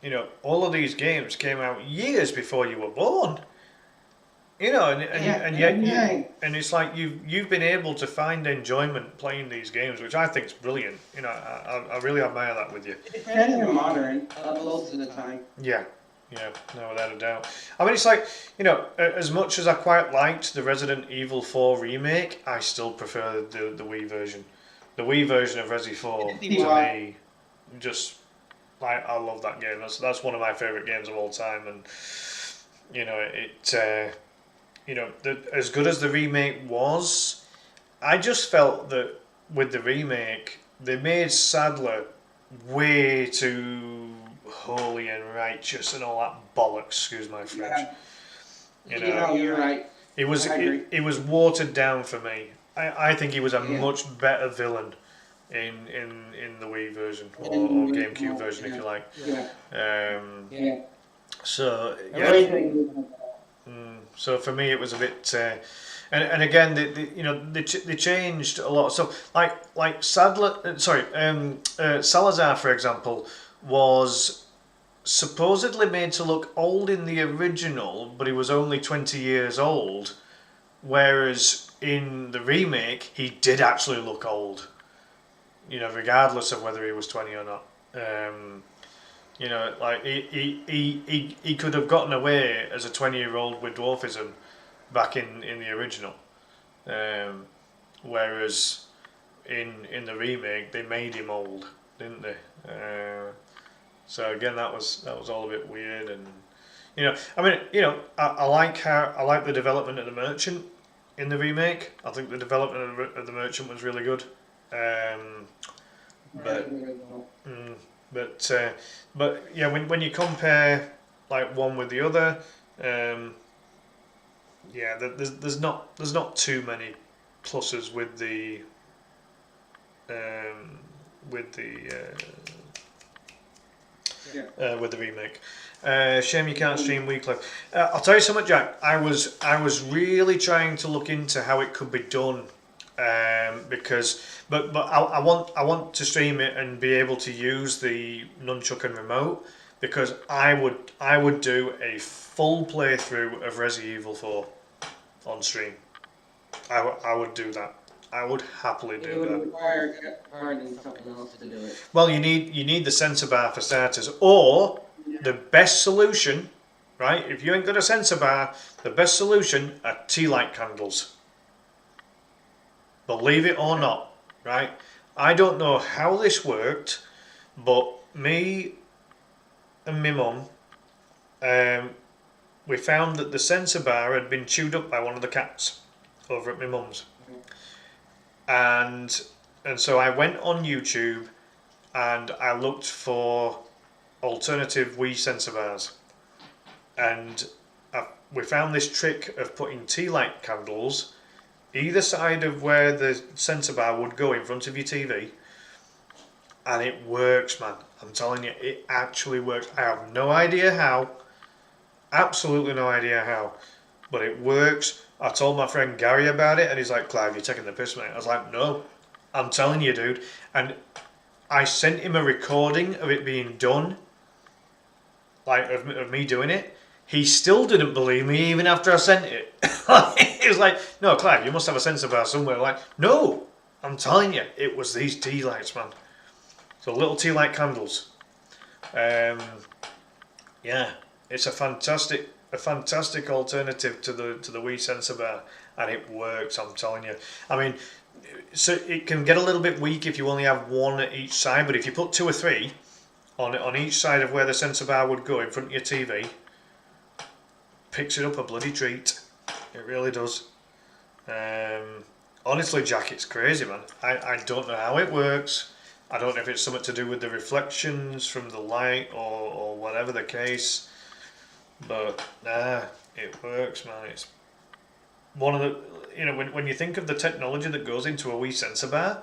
S1: you know, all of these games came out years before you were born. You know, and yet and it's like you've been able to find enjoyment playing these games, which I think is brilliant. You know, I really admire that with you.
S2: It's kind of modern, most of the time.
S1: Yeah, yeah, no, without a doubt. I mean, it's like, you know, as much as I quite liked the Resident Evil 4 remake, I still prefer the Wii version. The Wii version of Resi 4 to me, just I love that game. That's one of my favourite games of all time, and you know you know, as good as the remake was, I just felt that with the remake, they made Sadler way too holy and righteous and all that bollocks. Excuse my French.
S2: Yeah. You know, you're right.
S1: It was watered down for me. I think he was a much better villain in the Wii version or GameCube version, if you like.
S2: Yeah.
S1: So yeah. So for me, it was a bit, and again, you know, they changed a lot. So like Salazar, for example, was supposedly made to look old in the original, but he was only 20 years old, whereas in the remake, he did actually look old. You know, regardless of whether he was 20 or not. You know, like he could have gotten away as a 20-year-old with dwarfism back in the original, whereas in the remake they made him old, didn't they? So again, that was all a bit weird, and you know, I mean, you know, I like the development of the merchant in the remake. I think the development of the merchant was really good, but yeah, when you compare like one with the other, yeah, there's not too many pluses with the remake. Shame you can't stream weekly. I'll tell you something, Jack. I was really trying to look into how it could be done, because I want to stream it and be able to use the nunchuck and remote, because I would do a full playthrough of Resident Evil 4 on stream. I would do that. I would happily do that. It would
S2: require finding something else to do it.
S1: Well, you need the sensor bar for starters, or the best solution, right? If you ain't got a sensor bar, the best solution are tea light candles. Believe it or not, right? I don't know how this worked, but me and my mum, we found that the sensor bar had been chewed up by one of the cats over at my mum's, and so I went on YouTube and I looked for alternative Wii sensor bars, and we found this trick of putting tea light candles either side of where the sensor bar would go in front of your TV, and it works, man. I'm telling you, it actually works. I have no idea how, absolutely no idea how, but it works. I told my friend Gary about it, and he's like, "Clive, you're taking the piss, mate." I was like, "No, I'm telling you, dude." And I sent him a recording of it being done, like of me doing it. He still didn't believe me even after I sent it. He was like, "No, Clive, you must have a sensor bar somewhere." I'm like, "No, I'm telling you, it was these tea lights, man." So little tea light candles. Yeah, it's a fantastic alternative to the Wii sensor bar, and it works. I'm telling you. I mean, so it can get a little bit weak if you only have one at each side, but if you put two or three on each side of where the sensor bar would go in front of your TV, picks it up a bloody treat. It really does. Honestly, Jack, it's crazy, man. I don't know how it works. I don't know if it's something to do with the reflections from the light or whatever the case, but it works, man. It's one of the, you know, when you think of the technology that goes into a Wii sensor bar,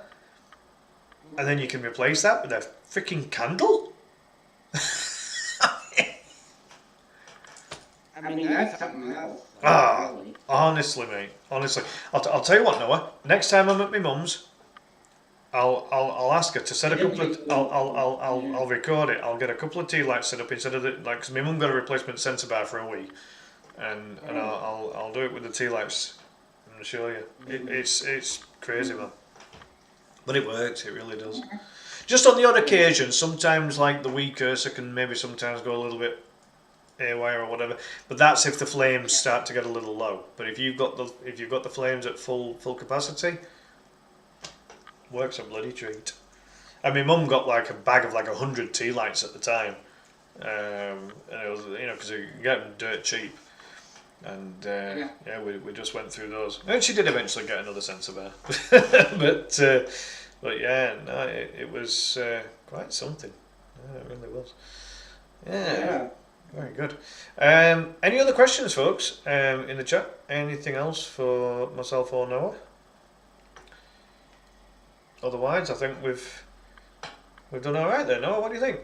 S1: and then you can replace that with a freaking candle.
S2: I mean, that's something else.
S1: Honestly, mate. Honestly, I'll tell you what, Noah. Next time I'm at my mum's, I'll ask her to set a couple of. I'll record it. I'll get a couple of tea lights set up instead of the, like, 'cause my mum got a replacement sensor bar for a Wii, and I'll do it with the tea lights. I'm gonna show you. It's crazy, man. But it works. It really does. Just on the odd occasion, sometimes like the Wii cursor can maybe sometimes go a little bit haywire or whatever. But that's if the flames start to get a little low. But if you've got the flames at full capacity, works a bloody treat. And my mum got like a bag of like 100 tea lights at the time, and it was because you can get them dirt cheap. And we just went through those. And she did eventually get another sensor bar, but yeah, no, it was quite something. Yeah, it really was. Yeah. Very good. Any other questions, folks, in the chat? Anything else for myself or Noah? Otherwise, I think we've done all right there. Noah, what do you think?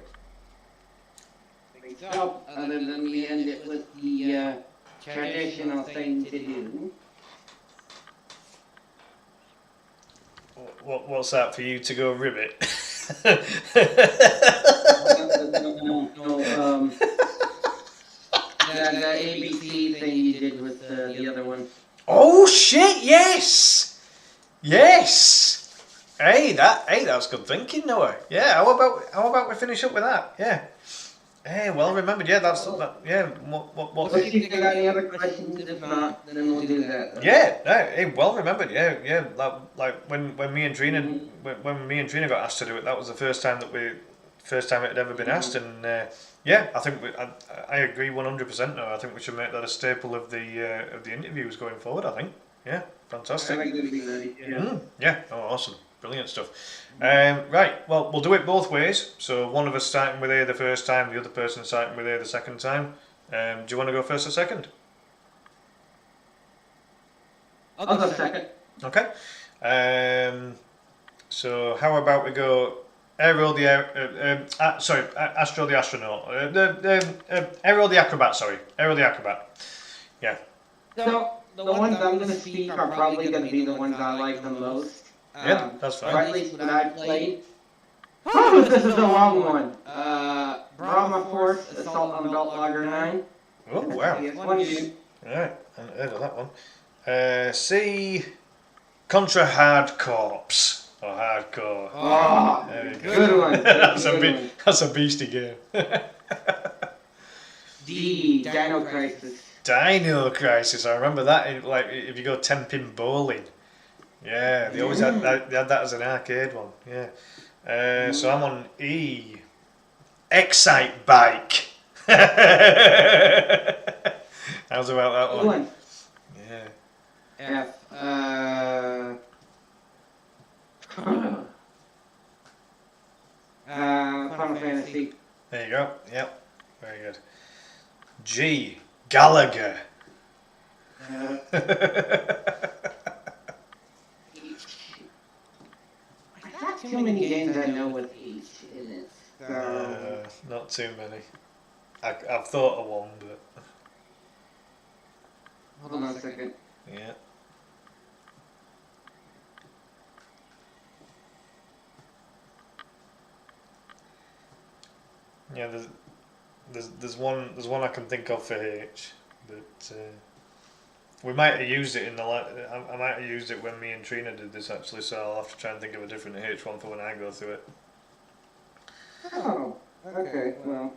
S2: So, other than we end it with the traditional thing to do.
S1: What's that for you to go ribbit?
S2: No, the ABC thing you did with the other one.
S1: Oh shit! Yes. Hey, that's good thinking, Noah. Yeah. How about we finish up with that? Yeah. Hey, well remembered. Yeah, that's that. Yeah. What?
S2: If you got any other questions, if not, then we'll do that.
S1: Yeah. No, hey, well remembered. Yeah. Like when me and Trina when me and Trina got asked to do it, that was the first time it had ever been asked, and yeah, I think I agree 100%. No, I think we should make that a staple of the interviews going forward. I think. Yeah. Fantastic. Yeah. Oh, awesome. Brilliant stuff. Right, well, we'll do it both ways. So one of us starting with A the first time, the other person starting with A the second time. Do you want to go first or second?
S2: I'll go second.
S1: Okay. So how about we go Astro the astronaut. Aero the acrobat. Sorry, Aero the acrobat. Yeah.
S2: So the ones I'm going to speak are probably going to be the ones I like the most.
S1: Yeah, that's fine.
S2: Or at least what I've played. Oh, this is a long one. Brahma Force, Assault on Belt Logger 9.
S1: Oh, wow.
S2: Alright,
S1: I haven't heard of that one. C. Contra Hard Corps. Or Hardcore.
S2: Oh, good one.
S1: That's a beastie game.
S2: D. Dino Crisis.
S1: Dino Crisis. I remember that. Like if you go 10-pin bowling. Yeah, they always had that. They had that as an arcade one. Yeah. So I'm on E. Excite Bike. How's about that one?
S2: Yeah. F. Final Fantasy.
S1: There you go. Yep. Very good. G. Gallagher.
S2: Too many games I know with H in it. So.
S1: Not too many. I've thought of one, but.
S2: Hold on a second.
S1: Yeah. Yeah, there's one I can think of for H, but we might have used it in the I might have used it when me and Trina did this actually, so I'll have to try and think of a different H one for when I go through it.
S2: Oh, okay, well.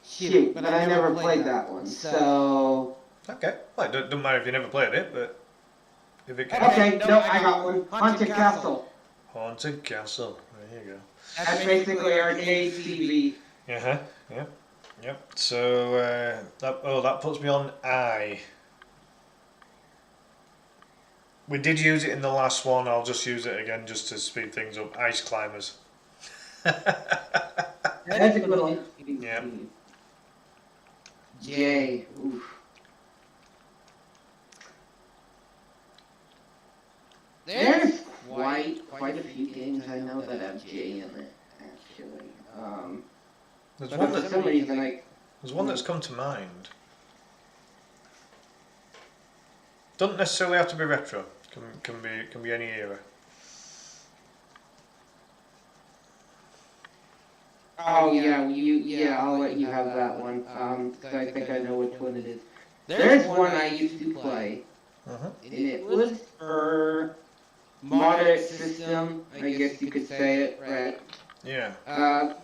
S2: Shoot, but I never played that one, so.
S1: Okay, well, it doesn't matter if you never played it, but if it can.
S2: Okay, no, I got one. Haunted Castle.
S1: Haunted Castle. There you go.
S2: That's basically arcade TV.
S1: Yeah. Yep. So that puts me on I. We did use it in the last one. I'll just use it again just to speed things up. Ice Climbers.
S2: That's a good one.
S1: Yeah.
S2: J. Oof. There's quite a few games I know that have J in it, actually.
S1: There's one that's come to mind. Doesn't necessarily have to be retro. Can be any era.
S2: Oh yeah, I'll let you have that one. 'Cause I think I know which one it is. There's one I used to play, and it was for moderate system, I guess you could say it, right?
S1: Yeah.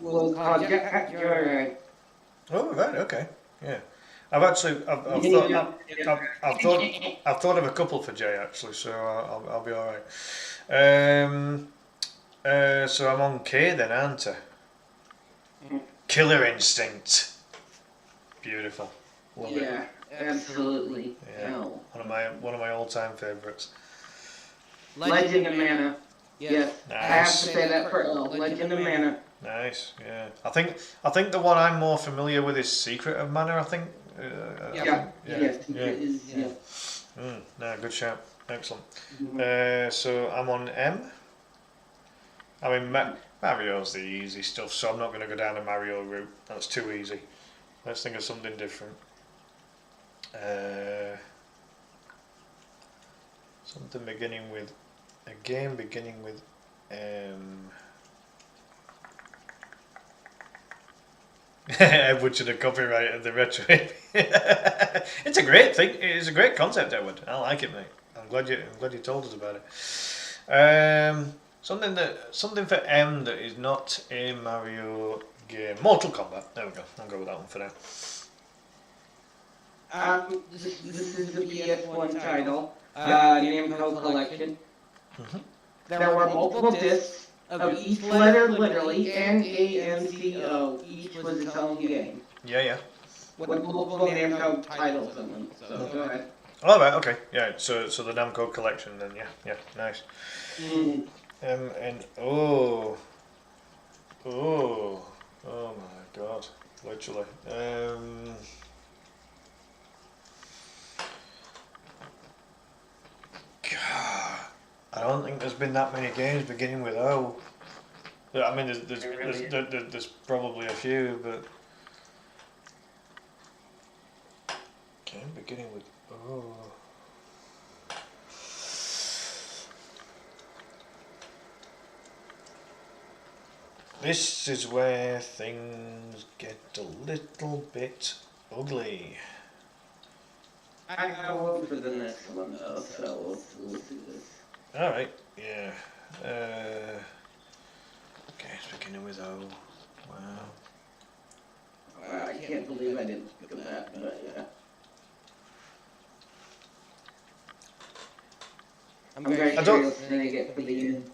S2: Was called Jetpack Joyride.
S1: Oh, right, okay. Yeah. I've thought of a couple for Jay actually, so I'll be all right. So I'm on K then, aren't I? Killer Instinct. Beautiful. Love it.
S2: Yeah, absolutely.
S1: Yeah.
S2: No.
S1: One of my all-time favourites.
S2: Legend of Mana. Yes, I have to
S1: Nice.
S2: say that for Legend of Mana.
S1: Nice. Yeah. I think the one I'm more familiar with is Secret of Mana. I think.
S2: Yeah. Yes.
S1: Yeah.
S2: It is, yeah.
S1: No, good shout. Excellent.
S2: Mhm.
S1: So I'm on M. I mean, Mario's the easy stuff, so I'm not going to go down the Mario route. That's too easy. Let's think of something different. Something beginning with a game beginning with M. Edward should have copyrighted the retro. It's a great thing. It's a great concept, Edward. I like it, mate. I'm glad you told us about it. Something for M that is not a Mario game. Mortal Kombat. There we go. I'll go with that one for now.
S2: This is the PS1 title, Namco Collection. There were multiple discs of each letter literally, NAMCO. Each was its own game.
S1: Yeah.
S2: With multiple Namco titles in them. So go ahead.
S1: All right. Okay. Yeah. So the Namco collection then. Yeah. Nice. And oh my God, literally. God, I don't think there's been that many games beginning with O. I mean, there's probably a few, but game beginning with O. This is where things get a little bit ugly.
S2: I will for the next one though, so we'll do this.
S1: Alright, yeah. Okay, it's beginning with O. Wow.
S2: I can't believe I didn't think of that, but yeah. I'm very curious to get for the end.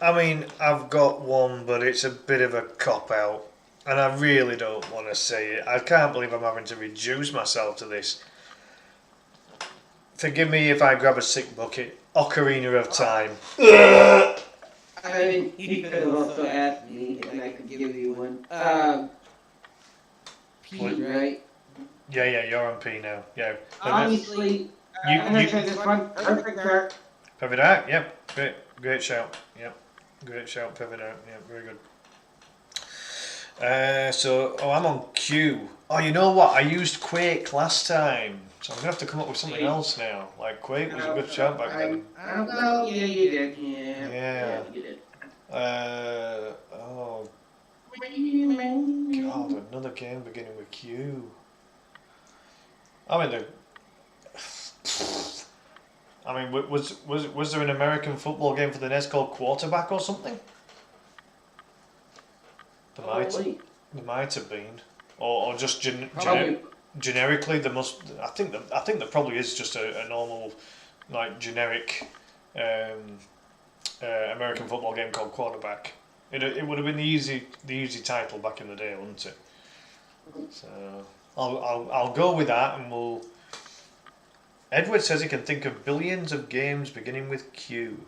S1: I mean, I've got one, but it's a bit of a cop-out. And I really don't want to say it. I can't believe I'm having to reduce myself to this. Forgive me if I grab a sick bucket. Ocarina of Time.
S2: I mean, you could have also asked me, and I could give you one. P, right?
S1: Yeah, you're on P now. Yeah.
S2: Obviously, I'm going to say this one. Perfect Dark.
S1: Perfect Dark, yep. Great shout. Yep. Great shout, Perfect Dark. Yep, very good. I'm on Q. Oh, you know what? I used Quake last time, so I'm gonna have to come up with something else now. Like Quake was a good shout back then.
S2: I don't know. Yeah, you did.
S1: Yeah.
S2: You did.
S1: Oh God, another game beginning with Q. Was there an American football game for the NES called Quarterback or something? There might have been, or just generically. There must. I think there probably is just a normal, like generic, American football game called Quarterback. It would have been the easy title back in the day, wouldn't it? So I'll go with that, and we'll. Edward says he can think of billions of games beginning with Q.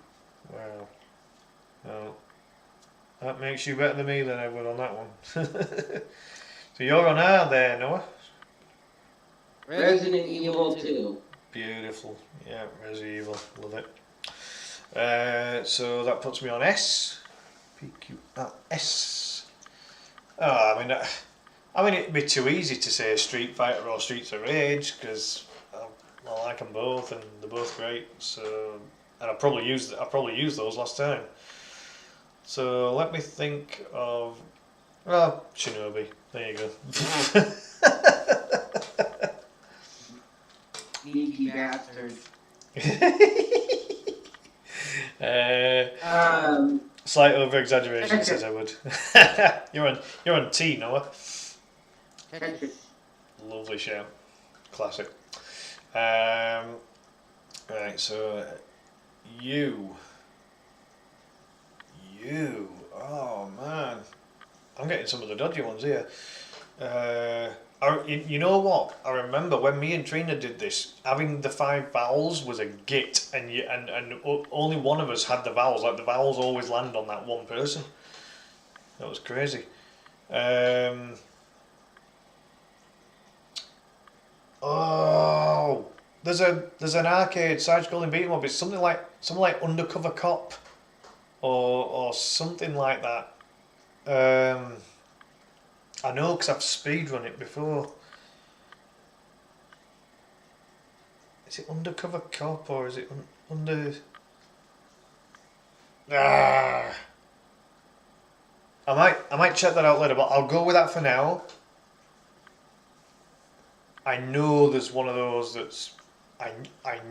S1: Wow. Well, that makes you better than me then, Edward, on that one. So you're on R there, Noah.
S2: Resident Evil 2.
S1: Beautiful. Yeah, Resident Evil. Love it. So that puts me on S. S. Oh, I mean, it'd be too easy to say Street Fighter or Streets of Rage because I like them both and they're both great. So, and I probably used those last time. So let me think of. Well, Shinobi. There you go.
S2: Sneaky bastard.
S1: Slight over exaggeration, says Edward. you're on T, Noah.
S2: Tetris.
S1: Lovely shout. Classic. Right, so you. Oh man, I'm getting some of the dodgy ones here. You know what? I remember when me and Trina did this, having the 5 vowels was a git, and only one of us had the vowels. Like the vowels always land on that one person. That was crazy. Oh, there's an arcade side-scrolling beat 'em up. It's something like Undercover Cop, or something like that. I know because I've speedrun it before. Is it Undercover Cop or is it under? Ah. I might check that out later, but I'll go with that for now. I know there's one of those that's I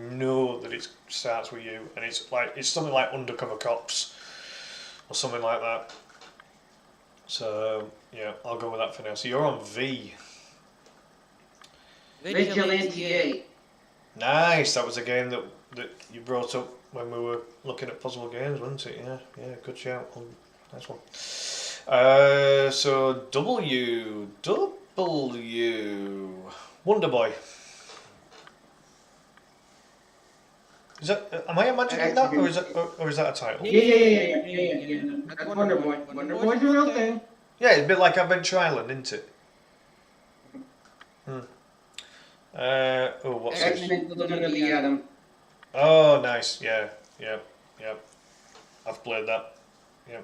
S1: know that it starts with you, and it's something like Undercover Cops or something like that. So yeah, I'll go with that for now. So you're on V.
S2: Vigilante.
S1: Nice. That was a game that you brought up when we were looking at possible games, wasn't it? Yeah. Good shout. Nice one. So W. Wonder Boy. Is that? Am I imagining that, or is that a title?
S2: Yeah. That's Wonder Boy. Wonder Boy's a real thing.
S1: Yeah, it's a bit like Adventure Island, isn't it? What's this?
S2: X-Men Children of the Atom.
S1: Oh, nice. Yeah. I've played that. Yeah.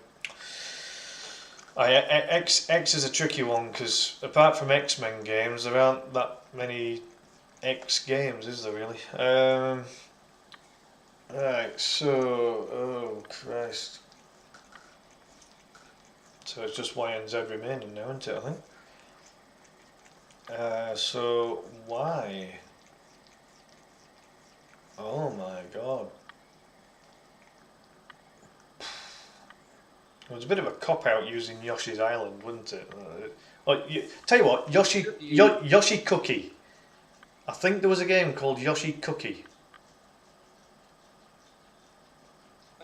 S1: X is a tricky one because apart from X-Men games, there aren't that many X games, is there really? Right. So, oh Christ. So it's just Y and Z remaining now, isn't it? I think. So Y. Oh my God. It was a bit of a cop-out using Yoshi's Island, wasn't it? Tell you what, Yoshi Cookie. I think there was a game called Yoshi Cookie.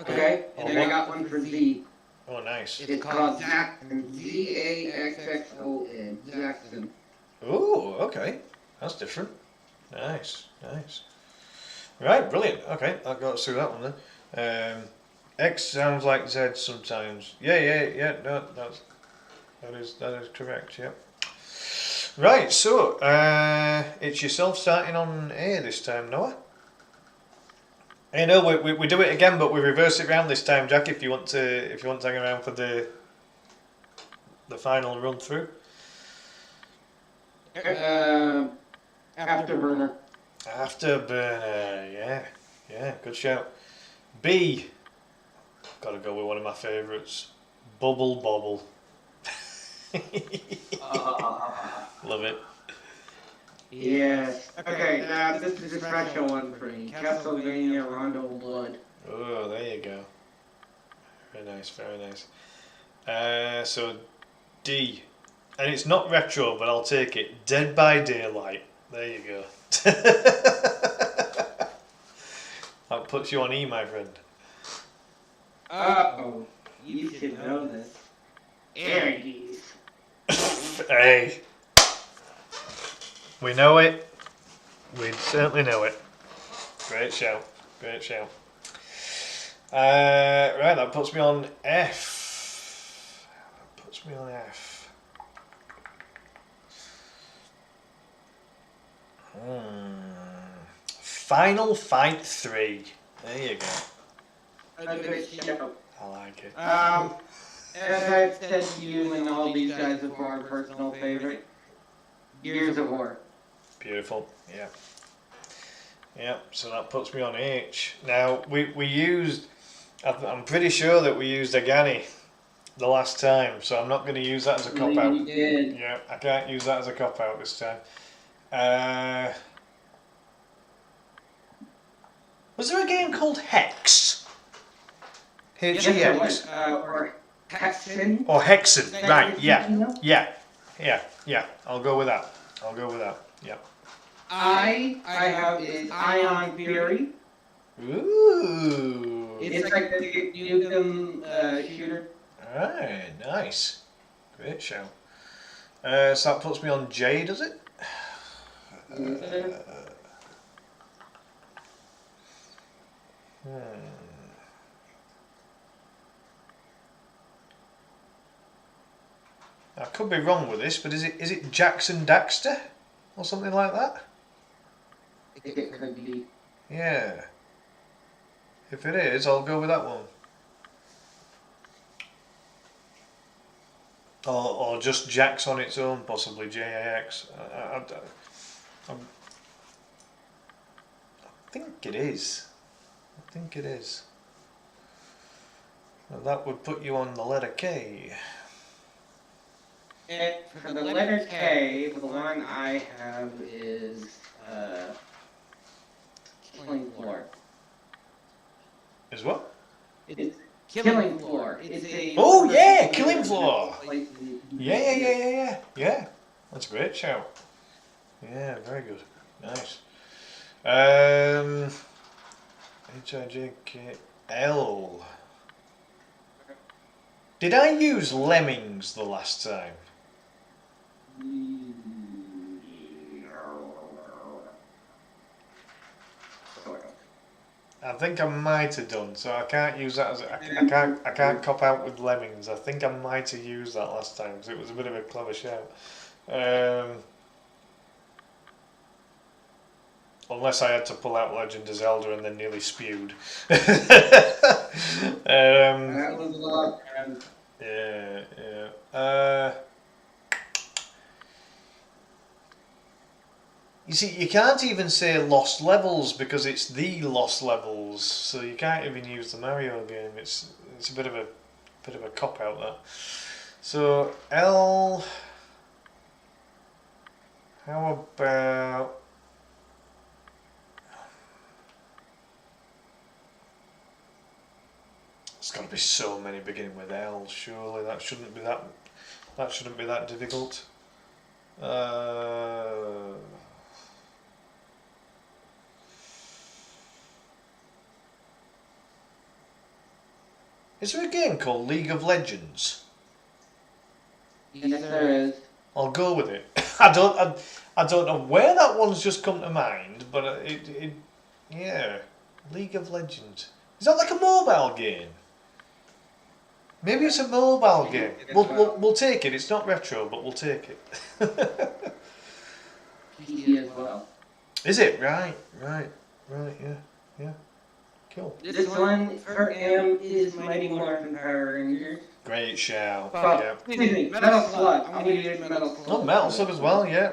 S2: Okay, and then I got one for Z.
S1: Oh, nice.
S2: It's called Zaxxon. Zaxxon. Zaxxon.
S1: Oh, okay. That's different. Nice. Right, brilliant. Okay, I've got to see that one then. X sounds like Z sometimes. Yeah. No, that is correct. Yeah. Right. So it's yourself starting on A this time, Noah. Hey, no, we do it again, but we reverse it around this time, Jack. If you want to hang around for the final run through.
S2: Afterburner.
S1: Afterburner. Yeah. Good shout. B. Got to go with one of my favourites. Bubble Bobble. Love it.
S2: Yes. Okay, this is a special one for me. Castlevania Rondo Blood.
S1: Oh, there you go. Very nice. So D. And it's not retro, but I'll take it. Dead by Daylight. There you go. That puts you on E, my friend.
S2: Uh-oh. You should know this. Aries.
S1: Hey. We know it. We certainly know it. Great shout. Right, that puts me on F. Final Fight 3. There you go.
S2: A good show.
S1: I like it.
S2: As I've said to you and all these guys before, our personal favorite, Gears of War.
S1: Beautiful. Yeah. So that puts me on H. Now we used. I'm pretty sure that we used Agani the last time, so I'm not going to use that as a cop out.
S2: You did.
S1: Yeah, I can't use that as a cop out this time. Was there a game called Hex?
S2: Yes,
S1: H-E-X?
S2: there was. Or Hexen.
S1: Or Hexen,
S2: Is that
S1: right,
S2: what
S1: yeah.
S2: you're thinking of?
S1: Yeah. I'll go with that. Yeah.
S2: I have is Ion Fury.
S1: Ooh.
S2: It's like the Nukem shooter.
S1: Alright, nice. Great show. So that puts me on J, does it? I could be wrong with this, but is it Jackson Daxter? Or something like that?
S2: It could be.
S1: Yeah. If it is, I'll go with that one. Or just Jax on its own, possibly J-A-X. I think it is. Well, that would put you on the letter K.
S2: And for the letter K, the one I have is Killing Floor.
S1: Is what?
S2: It's Killing Floor. It's a
S1: Oh yeah, Killing Floor. Yeah. That's a great shout. Yeah, very good. Nice. H-I-J-K-L. Did I use Lemmings the last time? I think I might have done, so I can't use that as I can't cop out with Lemmings. I think I might have used that last time because it was a bit of a clever shout. Unless I had to pull out Legend of Zelda and then nearly spewed.
S2: That was a lot.
S1: Yeah. You see, you can't even say Lost Levels because it's the Lost Levels, so you can't even use the Mario game. It's a bit of a cop out that. So L. How about? There's got to be so many beginning with L. Surely that shouldn't be that. That shouldn't be that difficult. Is there a game called League of Legends?
S2: Yes, there is.
S1: I'll go with it. I don't know where that one's just come to mind, but yeah, League of Legends. Is that like a mobile game? Maybe it's a mobile game. We'll take it. It's not retro, but we'll take it.
S2: PC as well.
S1: Is it? Right. Yeah. Cool.
S2: This one for M is Mighty Morphin Power Rangers.
S1: Great shout.
S2: Yeah. Excuse me, Metal Slug. I'm gonna use Metal Slug.
S1: Oh, Metal Slug as well. Yeah.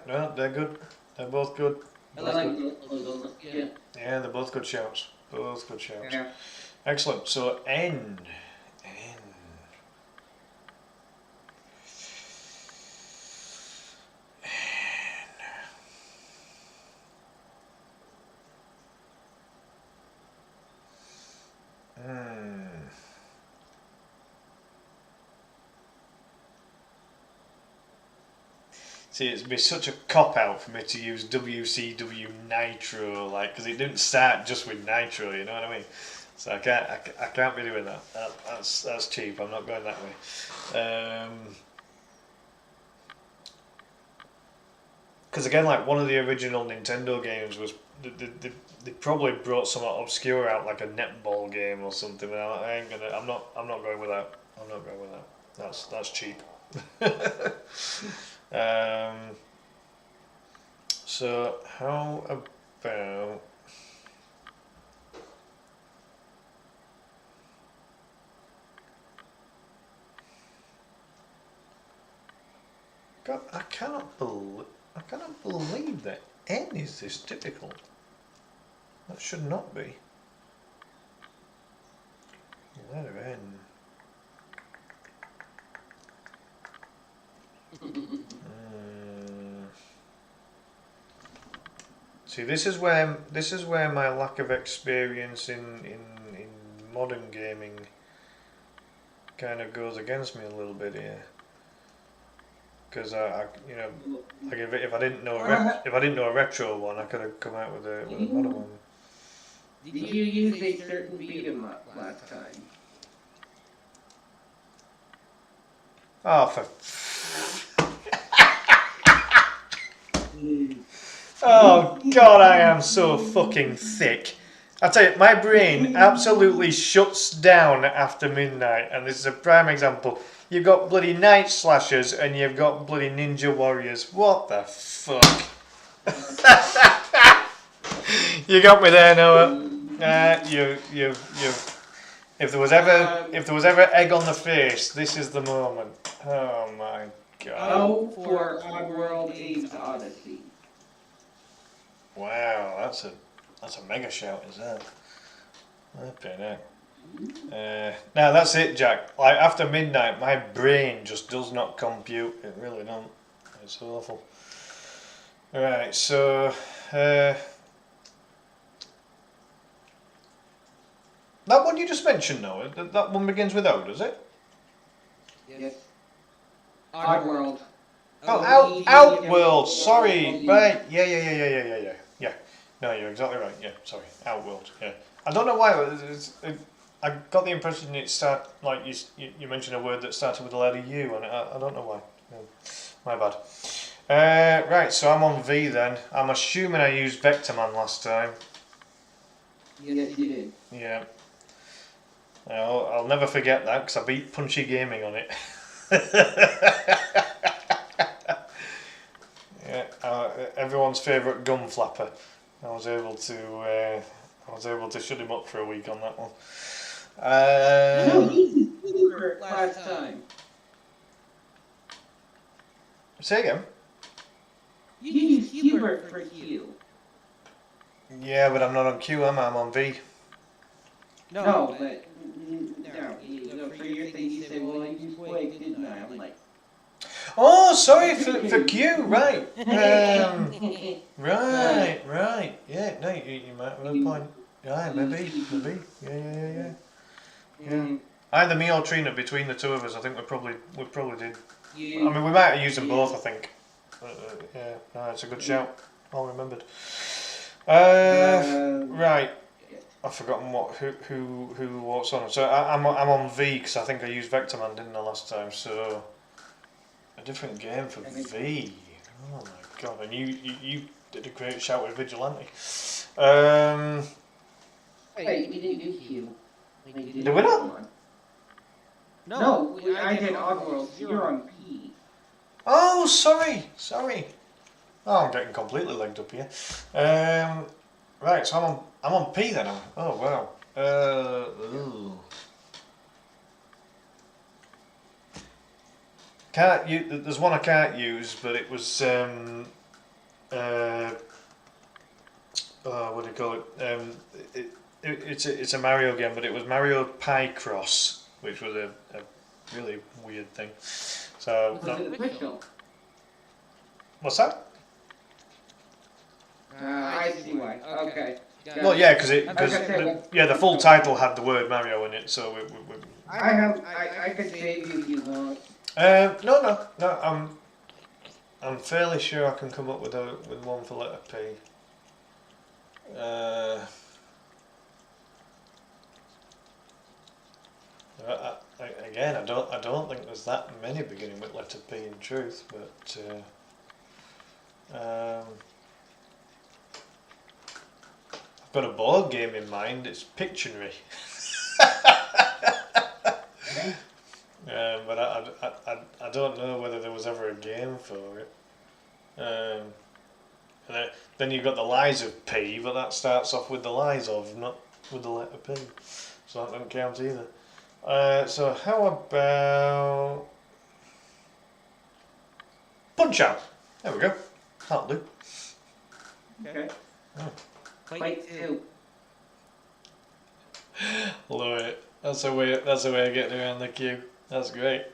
S1: No, they're good. They're both good.
S2: I like those. Yeah.
S1: Yeah, they're both good shouts. Both good shouts.
S2: Yeah.
S1: Excellent. So N. See, it'd be such a cop-out for me to use WCW Nitro, like, because it didn't start just with Nitro, you know what I mean? So I can't be doing that. That's cheap. I'm not going that way. Because again, like one of the original Nintendo games was they probably brought something obscure out, like a netball game or something. And I'm not going with that. I'm not going with that. That's cheap. So how about God, I cannot believe that N is this difficult. That should not be. Letter N. See, this is where my lack of experience in modern gaming kind of goes against me a little bit here. Because you know, like if I didn't know if I didn't know a retro one, I could have come out with a modern one.
S2: Did you use a certain beat 'em up last time?
S1: Oh, oh God, I am so fucking thick. I tell you, my brain absolutely shuts down after midnight, and this is a prime example. You've got bloody night slashers and you've got bloody ninja warriors. What the fuck? You got me there, Noah. If there was ever egg on the face, this is the moment. Oh my God.
S2: Oh, for Oddworld Abe's Odyssey.
S1: Wow, that's a mega shout, is that? Okay, now. Now that's it, Jack. Like after midnight, my brain just does not compute. It really don't. It's awful. Right, so that one you just mentioned, Noah. That one begins with O, does it?
S2: Yes. Oddworld.
S1: Oh, Outworld. Sorry. Right. Yeah. No, you're exactly right. Yeah. Sorry. Outworld. Yeah. I don't know why. I got the impression it like you mentioned a word that started with the letter U, and I don't know why. No, my bad. Right. So I'm on V then. I'm assuming I used Vectorman last time.
S2: Yes, you did.
S1: Yeah. I'll never forget that because I beat Punchy Gaming on it. Yeah, everyone's favourite gun flapper. I was able to shut him up for a week on that one.
S2: No, you did last time.
S1: Say again.
S2: You used Hubert for Q.
S1: Yeah, but I'm not on Q, am I? I'm on V.
S2: No, but for your thing, you said, well, I used Wyrg, didn't I? I'm like,
S1: Oh, sorry for Q, right. Right. Yeah, no, you might have a point. Yeah, maybe. Yeah. Either me or Trina, between the two of us, I think we probably did. I mean, we might have used them both, I think. Yeah, no, it's a good shout. All remembered. Right. I've forgotten who what's on. So I'm on V because I think I used Vectorman, didn't I, last time? So a different game for V. Oh my God! And you did a great shout with Vigilante.
S2: wait, we didn't do Q.
S1: Did we not?
S2: No, I did Oddworld. You're on P.
S1: Oh, sorry. Oh, I'm getting completely legged up here. Right, so I'm on P then. Oh wow. There's one I can't use, but it was what do you call it? It's a Mario game, but it was Mario Picross, which was a really weird thing. So what's that?
S2: I see why. Okay.
S1: Well, yeah, because the full title had the word Mario in it, so
S2: I could save you if you want.
S1: No. I'm fairly sure I can come up with one for letter P. Again, I don't think there's that many beginning with letter P in truth, but I've got a board game in mind. It's Pictionary. But I don't know whether there was ever a game for it. And then you've got the lies of P, but that starts off with the lies of, not with the letter P. So that doesn't count either. So how about Punch Out? There we go. That'll do.
S2: Okay. Oh. Play 2.
S1: Love it. That's a way of getting around the queue. That's great.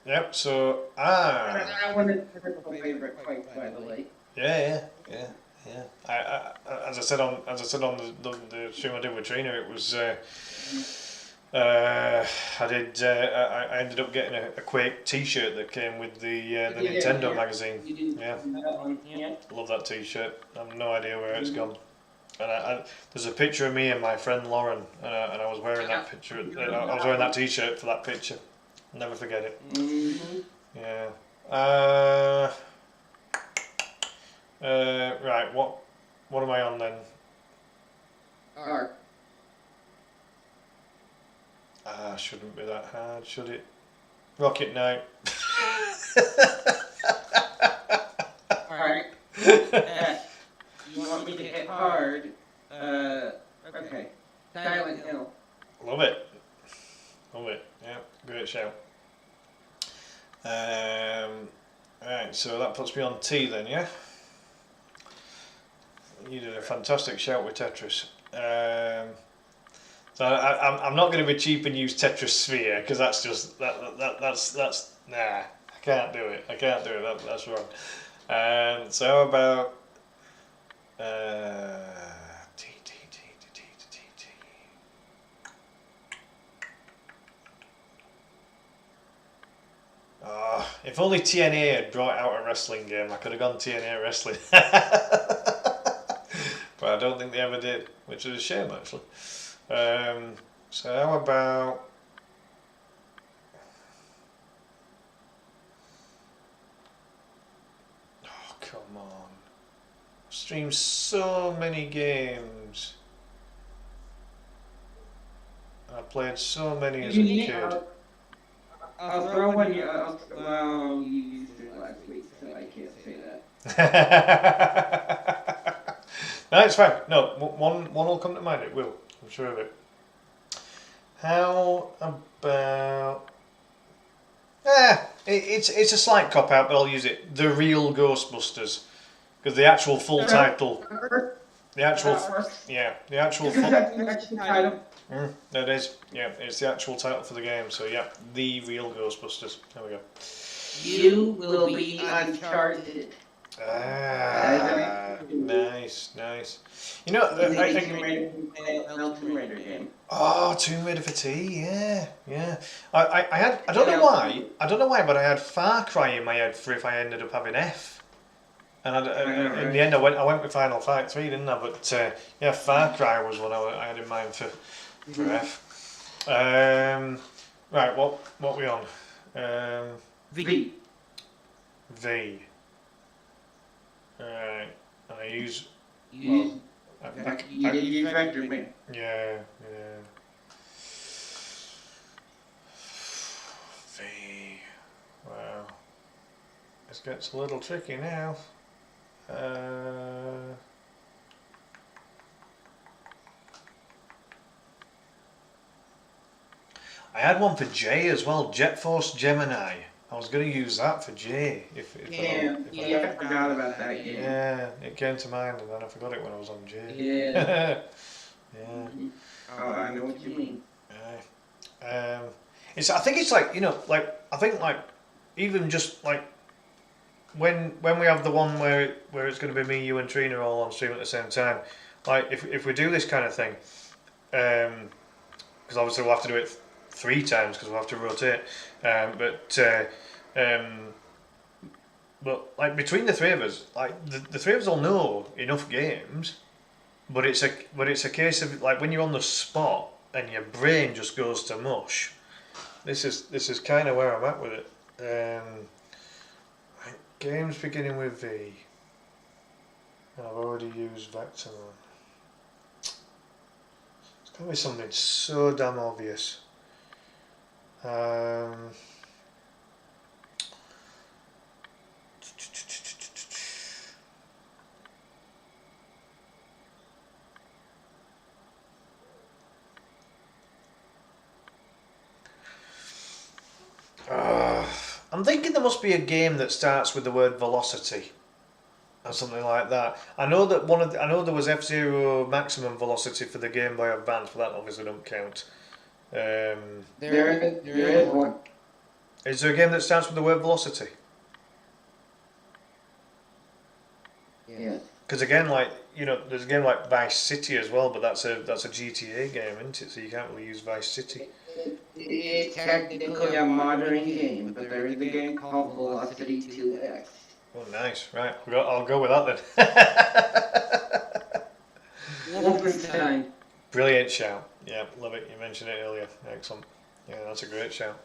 S1: Yep. So
S2: I wanted to pick my favorite fight, by the way.
S1: yeah. As I said on the stream I did with Trina, it was. I ended up getting a Quake T-shirt that came with the Nintendo magazine. Yeah, love that T-shirt. I have no idea where it's gone. And there's a picture of me and my friend Lauren, and I was wearing that picture. I was wearing that T-shirt for that picture. I'll never forget it. Yeah. Right. What am I on then? Shouldn't be that hard, should it? Rocket Knight.
S2: Alright. You want me to hit hard? Okay. Silent Hill.
S1: Love it. Yeah, great shout. Right, so that puts me on T then, yeah? You did a fantastic shout with Tetris. So I'm not going to be cheap and use Tetris Sphere because that's just that's nah. I can't do it. That's wrong. So how about T. Oh, if only TNA had brought out a wrestling game, I could have gone TNA wrestling. But I don't think they ever did, which is a shame actually. So how about come on. I've streamed so many games. I played so many as a kid.
S2: I'll throw one. Well, you used it last week, so I can't say that.
S1: No, it's fine. No, one will come to mind. It will. I'm sure of it. How about? It's a slight cop out, but I'll use it. The Real Ghostbusters, because the actual full title. The actual full
S2: title.
S1: That is, yeah, it's the actual title for the game. So yeah, The Real Ghostbusters. There we go.
S2: You will be uncharted.
S1: Nice. You know, I think.
S2: Tomb Raider game.
S1: Oh, Tomb Raider for T, yeah. I don't know why, but I had Far Cry in my head for if I ended up having F. And in the end, I went with Final Fight 3, didn't I? But yeah, Far Cry was what I had in mind for F. Right, what we on?
S2: V.
S1: Alright, I use.
S2: You use Vector Man.
S1: Yeah. V. Wow. This gets a little tricky now. I had one for J as well, Jet Force Gemini. I was going to use that for J.
S2: I forgot about that game.
S1: Yeah, it came to mind and then I forgot it when I was on J.
S2: Yeah.
S1: Yeah.
S2: Oh, I know what you mean.
S1: I think it's like, even just like when we have the one where it's going to be me, you, and Trina all on stream at the same time. Like if we do this kind of thing, because obviously we'll have to do it 3 times because we'll have to rotate. But like between the 3 of us, like the 3 of us will know enough games, but it's a case of like when you're on the spot and your brain just goes to mush. This is kind of where I'm at with it. Games beginning with V. I've already used Vector. It's got to be something so damn obvious. I'm thinking there must be a game that starts with the word velocity, or something like that. I know that I know there was F-Zero Maximum Velocity for the Game Boy Advance, but that obviously don't count.
S2: There is one.
S1: Is there a game that starts with the word velocity?
S2: Yes.
S1: Because again, like, you know, there's a game like Vice City as well, but that's a GTA game, isn't it? So you can't really use Vice City.
S2: It's technically a modern game, but there is a game called Velocity 2X.
S1: Oh, nice. Right, I'll go with that then.
S2: Wolfenstein.
S1: Brilliant shout. Yeah, love it. You mentioned it earlier. Excellent. Yeah, that's a great shout.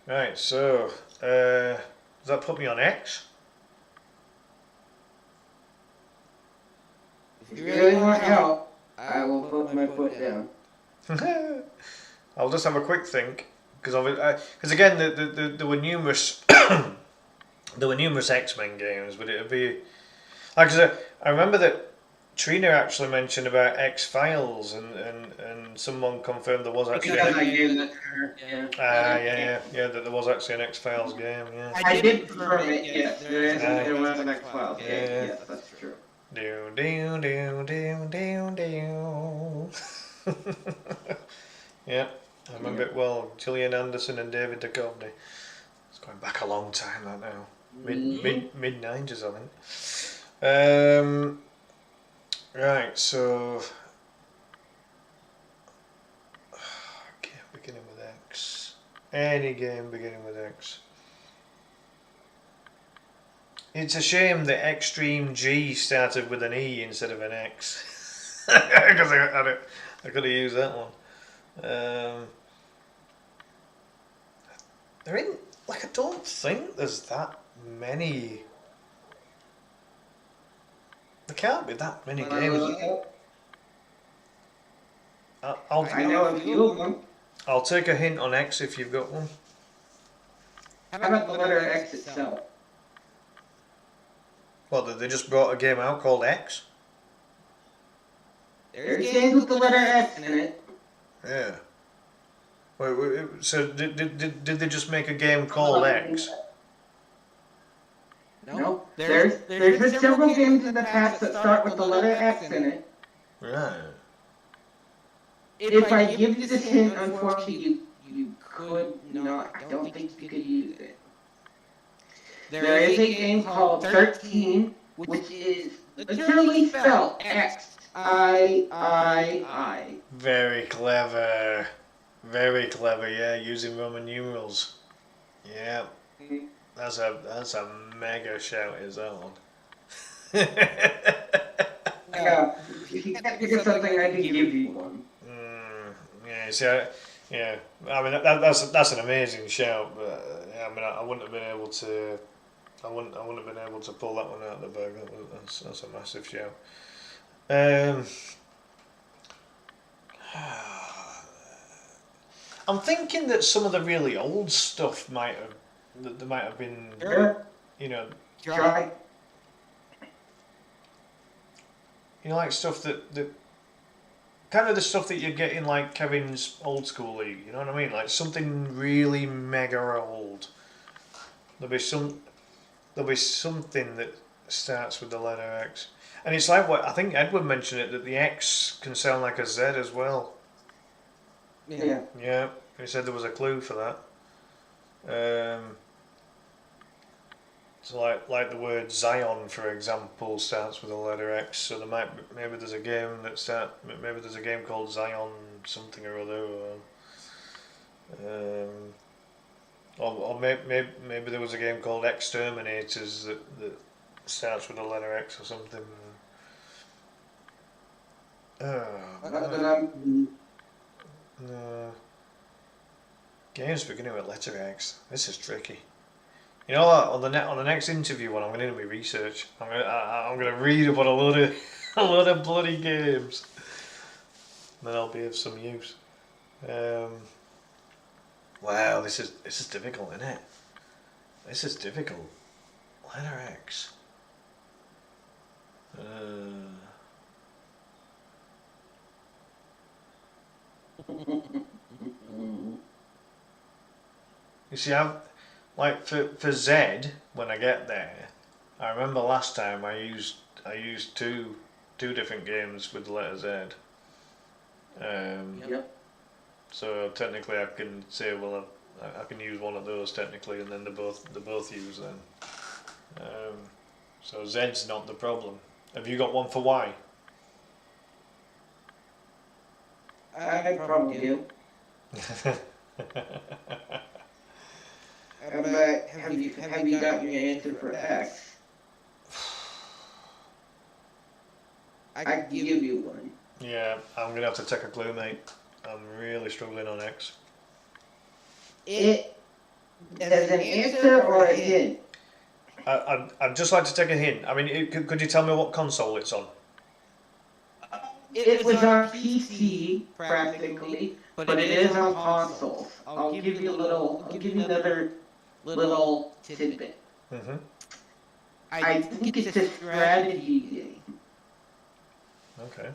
S1: Right, so does that put me on X?
S2: If you really want help, I will put my foot down.
S1: I'll just have a quick think because again there were numerous there were numerous X-Men games, but it would be like I remember that Trina actually mentioned about X-Files and someone confirmed there was actually that there was actually an X-Files game. Yeah.
S2: I did confirm it. Yes, there was an X-Files game. Yes, that's true.
S1: Do do do do do do. Yeah, I remember it well. Gillian Anderson and David Duchovny. It's going back a long time that now. Mid 90s, I think. Right, so game beginning with X. Any game beginning with X. It's a shame that Extreme G started with an E instead of an X. Because I could have used that one. They're in, like, I don't think there's that many. There can't be that many games.
S2: I know a few of them.
S1: I'll take a hint on X if you've got one.
S2: How about the letter X itself?
S1: Well, they just brought a game out called X?
S2: There's games with the letter X in it.
S1: Yeah. Wait, so did they just make a game called X?
S2: No. There's been several games in the past that start with the letter X in it.
S1: Right.
S2: If I give you this hint, unfortunately, you could not. I don't think you could use it. There is a game called 13, which is literally spelled X-I-I-I.
S1: Very clever. Very clever, yeah, using Roman numerals. Yeah. That's a mega shout, is that one?
S2: Yeah, if you can't figure something, I can give you one.
S1: Yeah, see, I mean that's an amazing shout, but I mean I wouldn't have been able to. I wouldn't have been able to pull that one out of the bag. That's a massive shout. I'm thinking that some of the really old stuff might have been, you know,
S2: Try.
S1: like stuff that kind of the stuff that you get in like Kevin's old school league. You know what I mean? Like something really mega old. There'll be something that starts with the letter X, and it's like what I think Edward mentioned it, that the X can sound like a Z as well.
S2: Yeah.
S1: Yeah, he said there was a clue for that. So like the word Zion, for example, starts with the letter X. So maybe there's a game called Zion something or other, or maybe there was a game called Exterminators that starts with the letter X or something. No. Games beginning with letter X. This is tricky. You know what? On the next interview, when I'm going to do my research, I'm going to read about a load of bloody games. Then I'll be of some use. Wow, this is difficult, isn't it? This is difficult. Letter X. You see, I've like for Z when I get there. I remember last time I used two different games with the letter Z.
S2: Yep.
S1: So technically, I can say, well, I can use one of those technically, and then they both use them. So Z's not the problem. Have you got one for Y?
S2: I probably do. But have you gotten your answer for X? I can give you one.
S1: Yeah, I'm gonna have to take a clue, mate. I'm really struggling on X.
S2: It as an answer or a hint?
S1: I'd just like to take a hint. I mean, could you tell me what console it's on?
S2: It was on PC practically, but it is on consoles. I'll give you a little. I'll give you another little tidbit.
S1: Mm-hmm.
S2: I think it's a strategy game.
S1: Okay.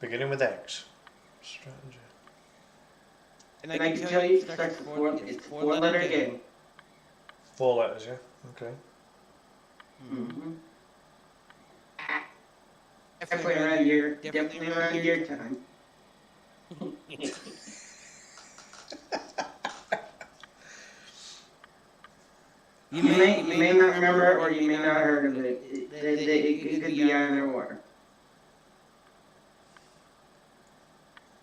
S1: Beginning with X. Strategy.
S2: And I can tell you, it's a four-letter game.
S1: 4 letters, yeah. Okay.
S2: Mm-hmm. Definitely around your time. You may not remember it, or you may not have heard of it. It could be either or.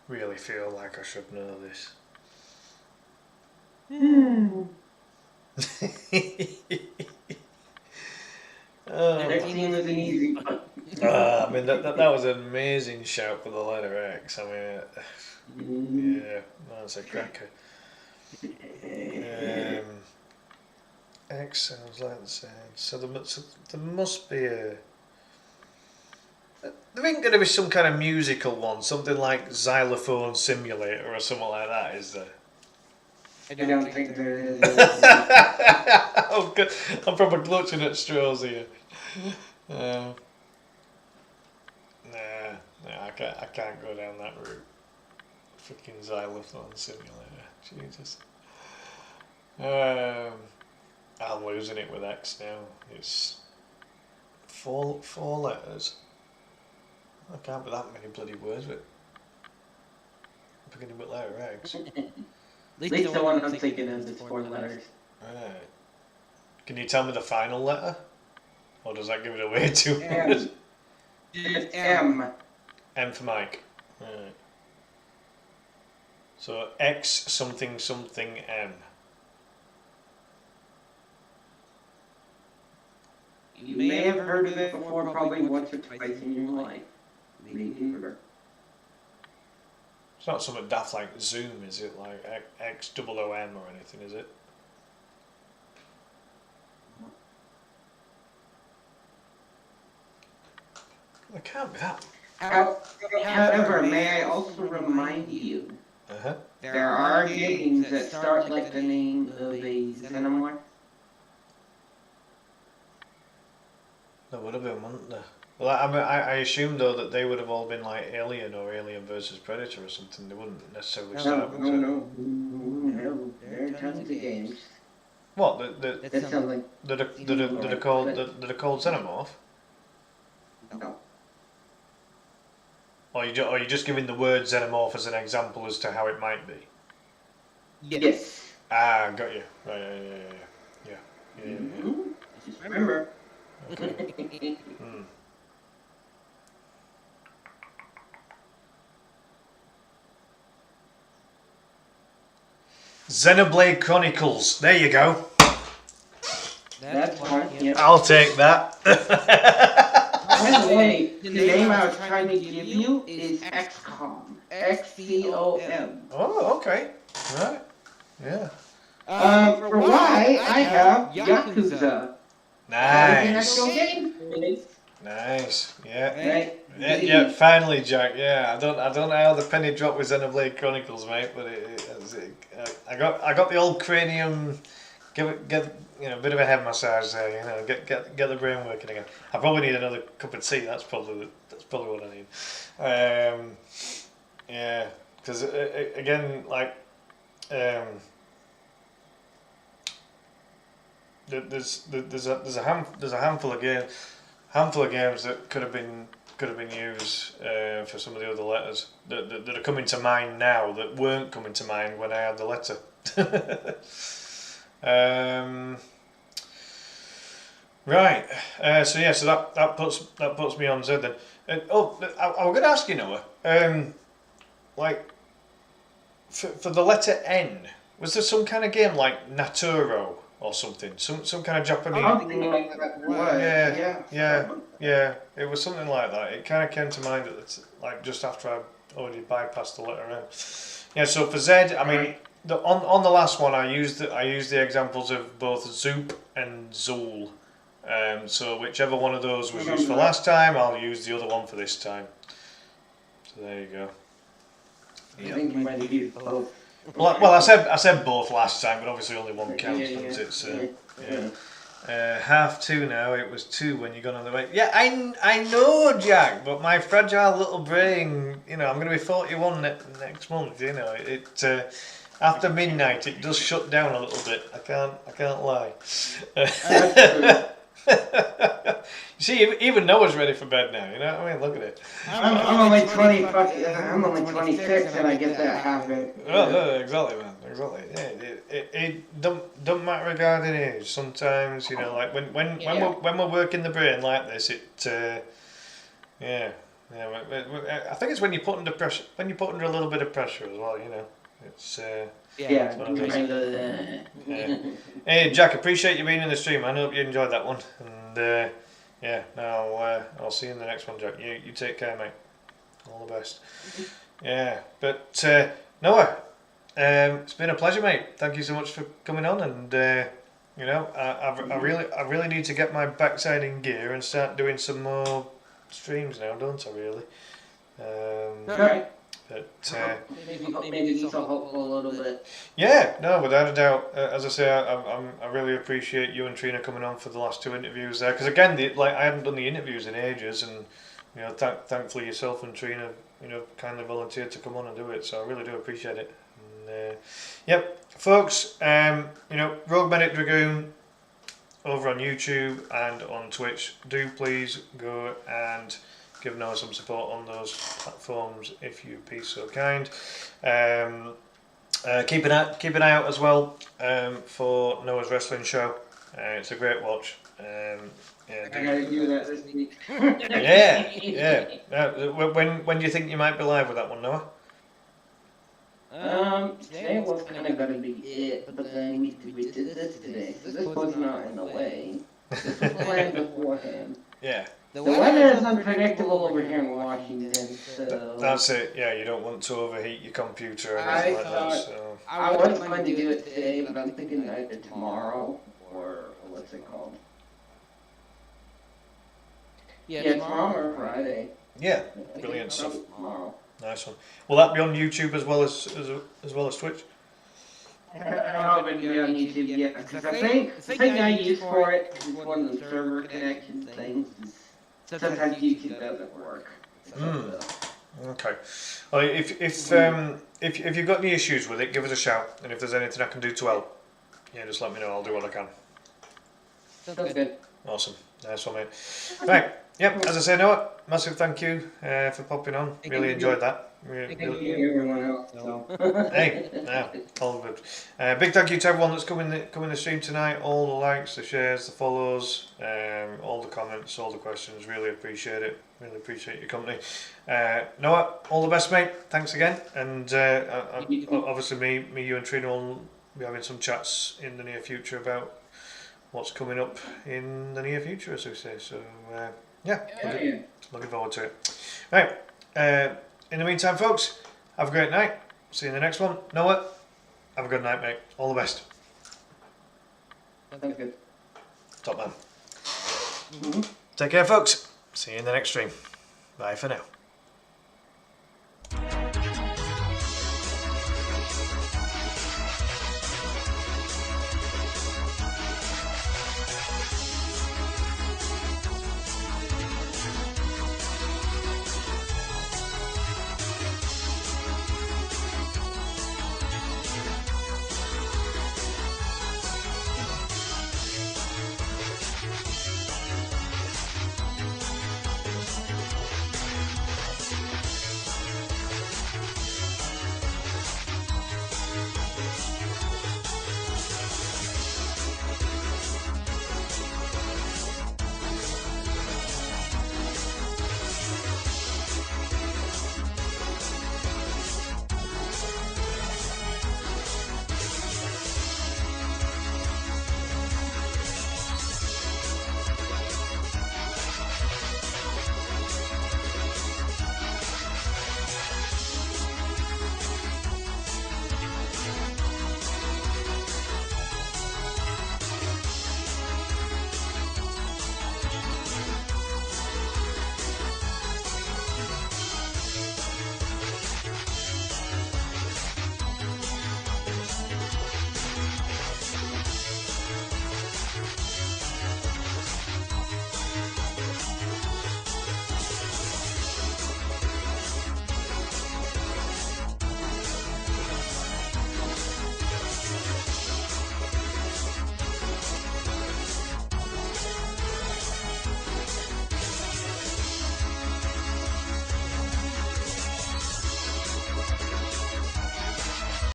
S1: Really feel like I should know this.
S2: The next team was an easy one.
S1: I mean, that was an amazing shout for the letter X. I mean, yeah, that's a cracker. X sounds like the same. So there must be a. There ain't going to be some kind of musical one, something like Xylophone Simulator or something like that, is there?
S2: I don't think there is.
S1: Oh, good. I'm probably clutching at straws here. Nah, I can't go down that route. Freaking Xylophone Simulator, Jesus. I'm losing it with X now. It's four letters. I can't be that many bloody words with beginning with letter X.
S2: At least the one I'm thinking of is 4 letters.
S1: Right. Can you tell me the final letter? Or does that give it away too much?
S2: It's M.
S1: M for Mike. Right. So X something something M.
S2: You may have heard of it before, probably once or twice in your life. Maybe never.
S1: It's not something daft like Zoom, is it? Like XOOM or anything, is it? It can't be that.
S2: However, may I also remind you, there are games that start like the name of a xenomorph.
S1: There would have been, wouldn't there? Well, I mean, I assume though that they would have all been like Alien or Alien versus Predator or something. They wouldn't necessarily start with
S2: No. There are tons of games.
S1: What?
S2: That's something.
S1: That are called Xenomorph?
S2: No.
S1: Or you just giving the word Xenomorph as an example as to how it might be?
S2: Yes.
S1: Ah, got you. Right, yeah.
S2: Just remember.
S1: Okay. Xenoblade Chronicles. There you go.
S2: That's one. Yep.
S1: I'll take that.
S2: By the way, the name I was trying to give you is XCOM. XCOM.
S1: Oh, okay. Right. Yeah.
S2: For Y, I have Yakuza.
S1: Nice.
S2: Game?
S1: Nice. Yeah.
S2: Right.
S1: Yeah. Finally, Jack. Yeah. I don't know how the penny dropped with Xenoblade Chronicles, mate, but I got the old cranium. Get a bit of a head massage there. Get the brain working again. I probably need another cup of tea. That's probably what I need. Yeah. Because again, like. There's a handful of games that could have been could have been used for some of the other letters that are coming to mind now that weren't coming to mind when I had the letter. Right. So yeah. So that puts me on Z then. I was going to ask you, Noah. Like for the letter N, was there some kind of game like Naturo or something? Some kind of Japanese. Yeah. It was something like that. It kind of came to mind like just after I already bypassed the letter N. Yeah. So for Z, I mean, on the last one, I used the examples of both Zoop and Zool. So whichever one of those was used for last time, I'll use the other one for this time. So there you go.
S2: I think you might have used both.
S1: Well, I said both last time, but obviously only one counts, doesn't it? So, yeah. 2:30 now. It was 2 when you got on the way. Yeah, I know, Jack, but my fragile little brain. You know, I'm going to be 41 next month. You know, after midnight it does shut down a little bit. I can't lie. You see, even Noah's ready for bed now. You know what I mean? Look at it.
S2: I'm only 20. I'm only 26, and I get that happen.
S1: Oh, exactly, man. Exactly. Yeah, it don't matter regarding age. Sometimes, you know, like when we're working the brain like this, I think it's when you put under pressure, when you put under a little bit of pressure as well. You know, it's
S2: Yeah.
S1: Hey, Jack, appreciate you being in the stream. I hope you enjoyed that one, and I'll see you in the next one, Jack. You take care, mate. All the best. Yeah, but Noah, it's been a pleasure, mate. Thank you so much for coming on, and you know, I really need to get my backside in gear and start doing some more streams now, don't I? Really.
S2: Okay.
S1: But
S2: maybe these will help a little bit.
S1: yeah, no, without a doubt. As I say, I really appreciate you and Trina coming on for the last 2 interviews there. Because again, I hadn't done the interviews in ages, and you know, thankfully yourself and Trina, you know, kindly volunteered to come on and do it. So I really do appreciate it. And, yep, folks. You know, Rogue Medic Dragoon over on YouTube and on Twitch. Do please go and give Noah some support on those platforms if you be so kind. Keep an eye out as well for Noah's wrestling show. It's a great watch.
S2: I gotta do that this week.
S1: Yeah. When do you think you might be live with that one, Noah?
S2: Today was kind of gonna be it, but then we did this today, so this was not in the way. This was planned beforehand.
S1: Yeah.
S2: The weather is unpredictable over here in Washington, so...
S1: That's it, yeah, you don't want to overheat your computer or anything like that, so...
S2: I was going to do it today, but I'm thinking either tomorrow, or what's it called? Yeah, tomorrow or Friday.
S1: Yeah, brilliant stuff.
S2: Tomorrow.
S1: Nice one. Will that be on YouTube as well as Twitch?
S2: I haven't been on YouTube yet, because I think the thing I use for it is one of the server connection things. Sometimes YouTube doesn't work.
S1: Okay. Well, if you've got any issues with it, give us a shout, and if there's anything I can do to help, yeah, just let me know. I'll do what I can.
S2: Sounds good.
S1: Awesome. Nice one, mate. Right. Yep. As I say, Noah, massive thank you for popping on. Really enjoyed that.
S2: Thank you, everyone else.
S1: Hey, yeah, all good. Big thank you to everyone that's coming the stream tonight. All the likes, the shares, the follows, all the comments, all the questions. Really appreciate it. Really appreciate your company. Noah, all the best, mate. Thanks again. And obviously, me, you, and Trina will be having some chats in the near future about what's coming up in the near future, as we say. So looking forward to it. Right. In the meantime, folks, have a great night. See you in the next one. Noah, have a good night, mate. All the best.
S2: Sounds good.
S1: Top man. Take care, folks. See you in the next stream. Bye for now.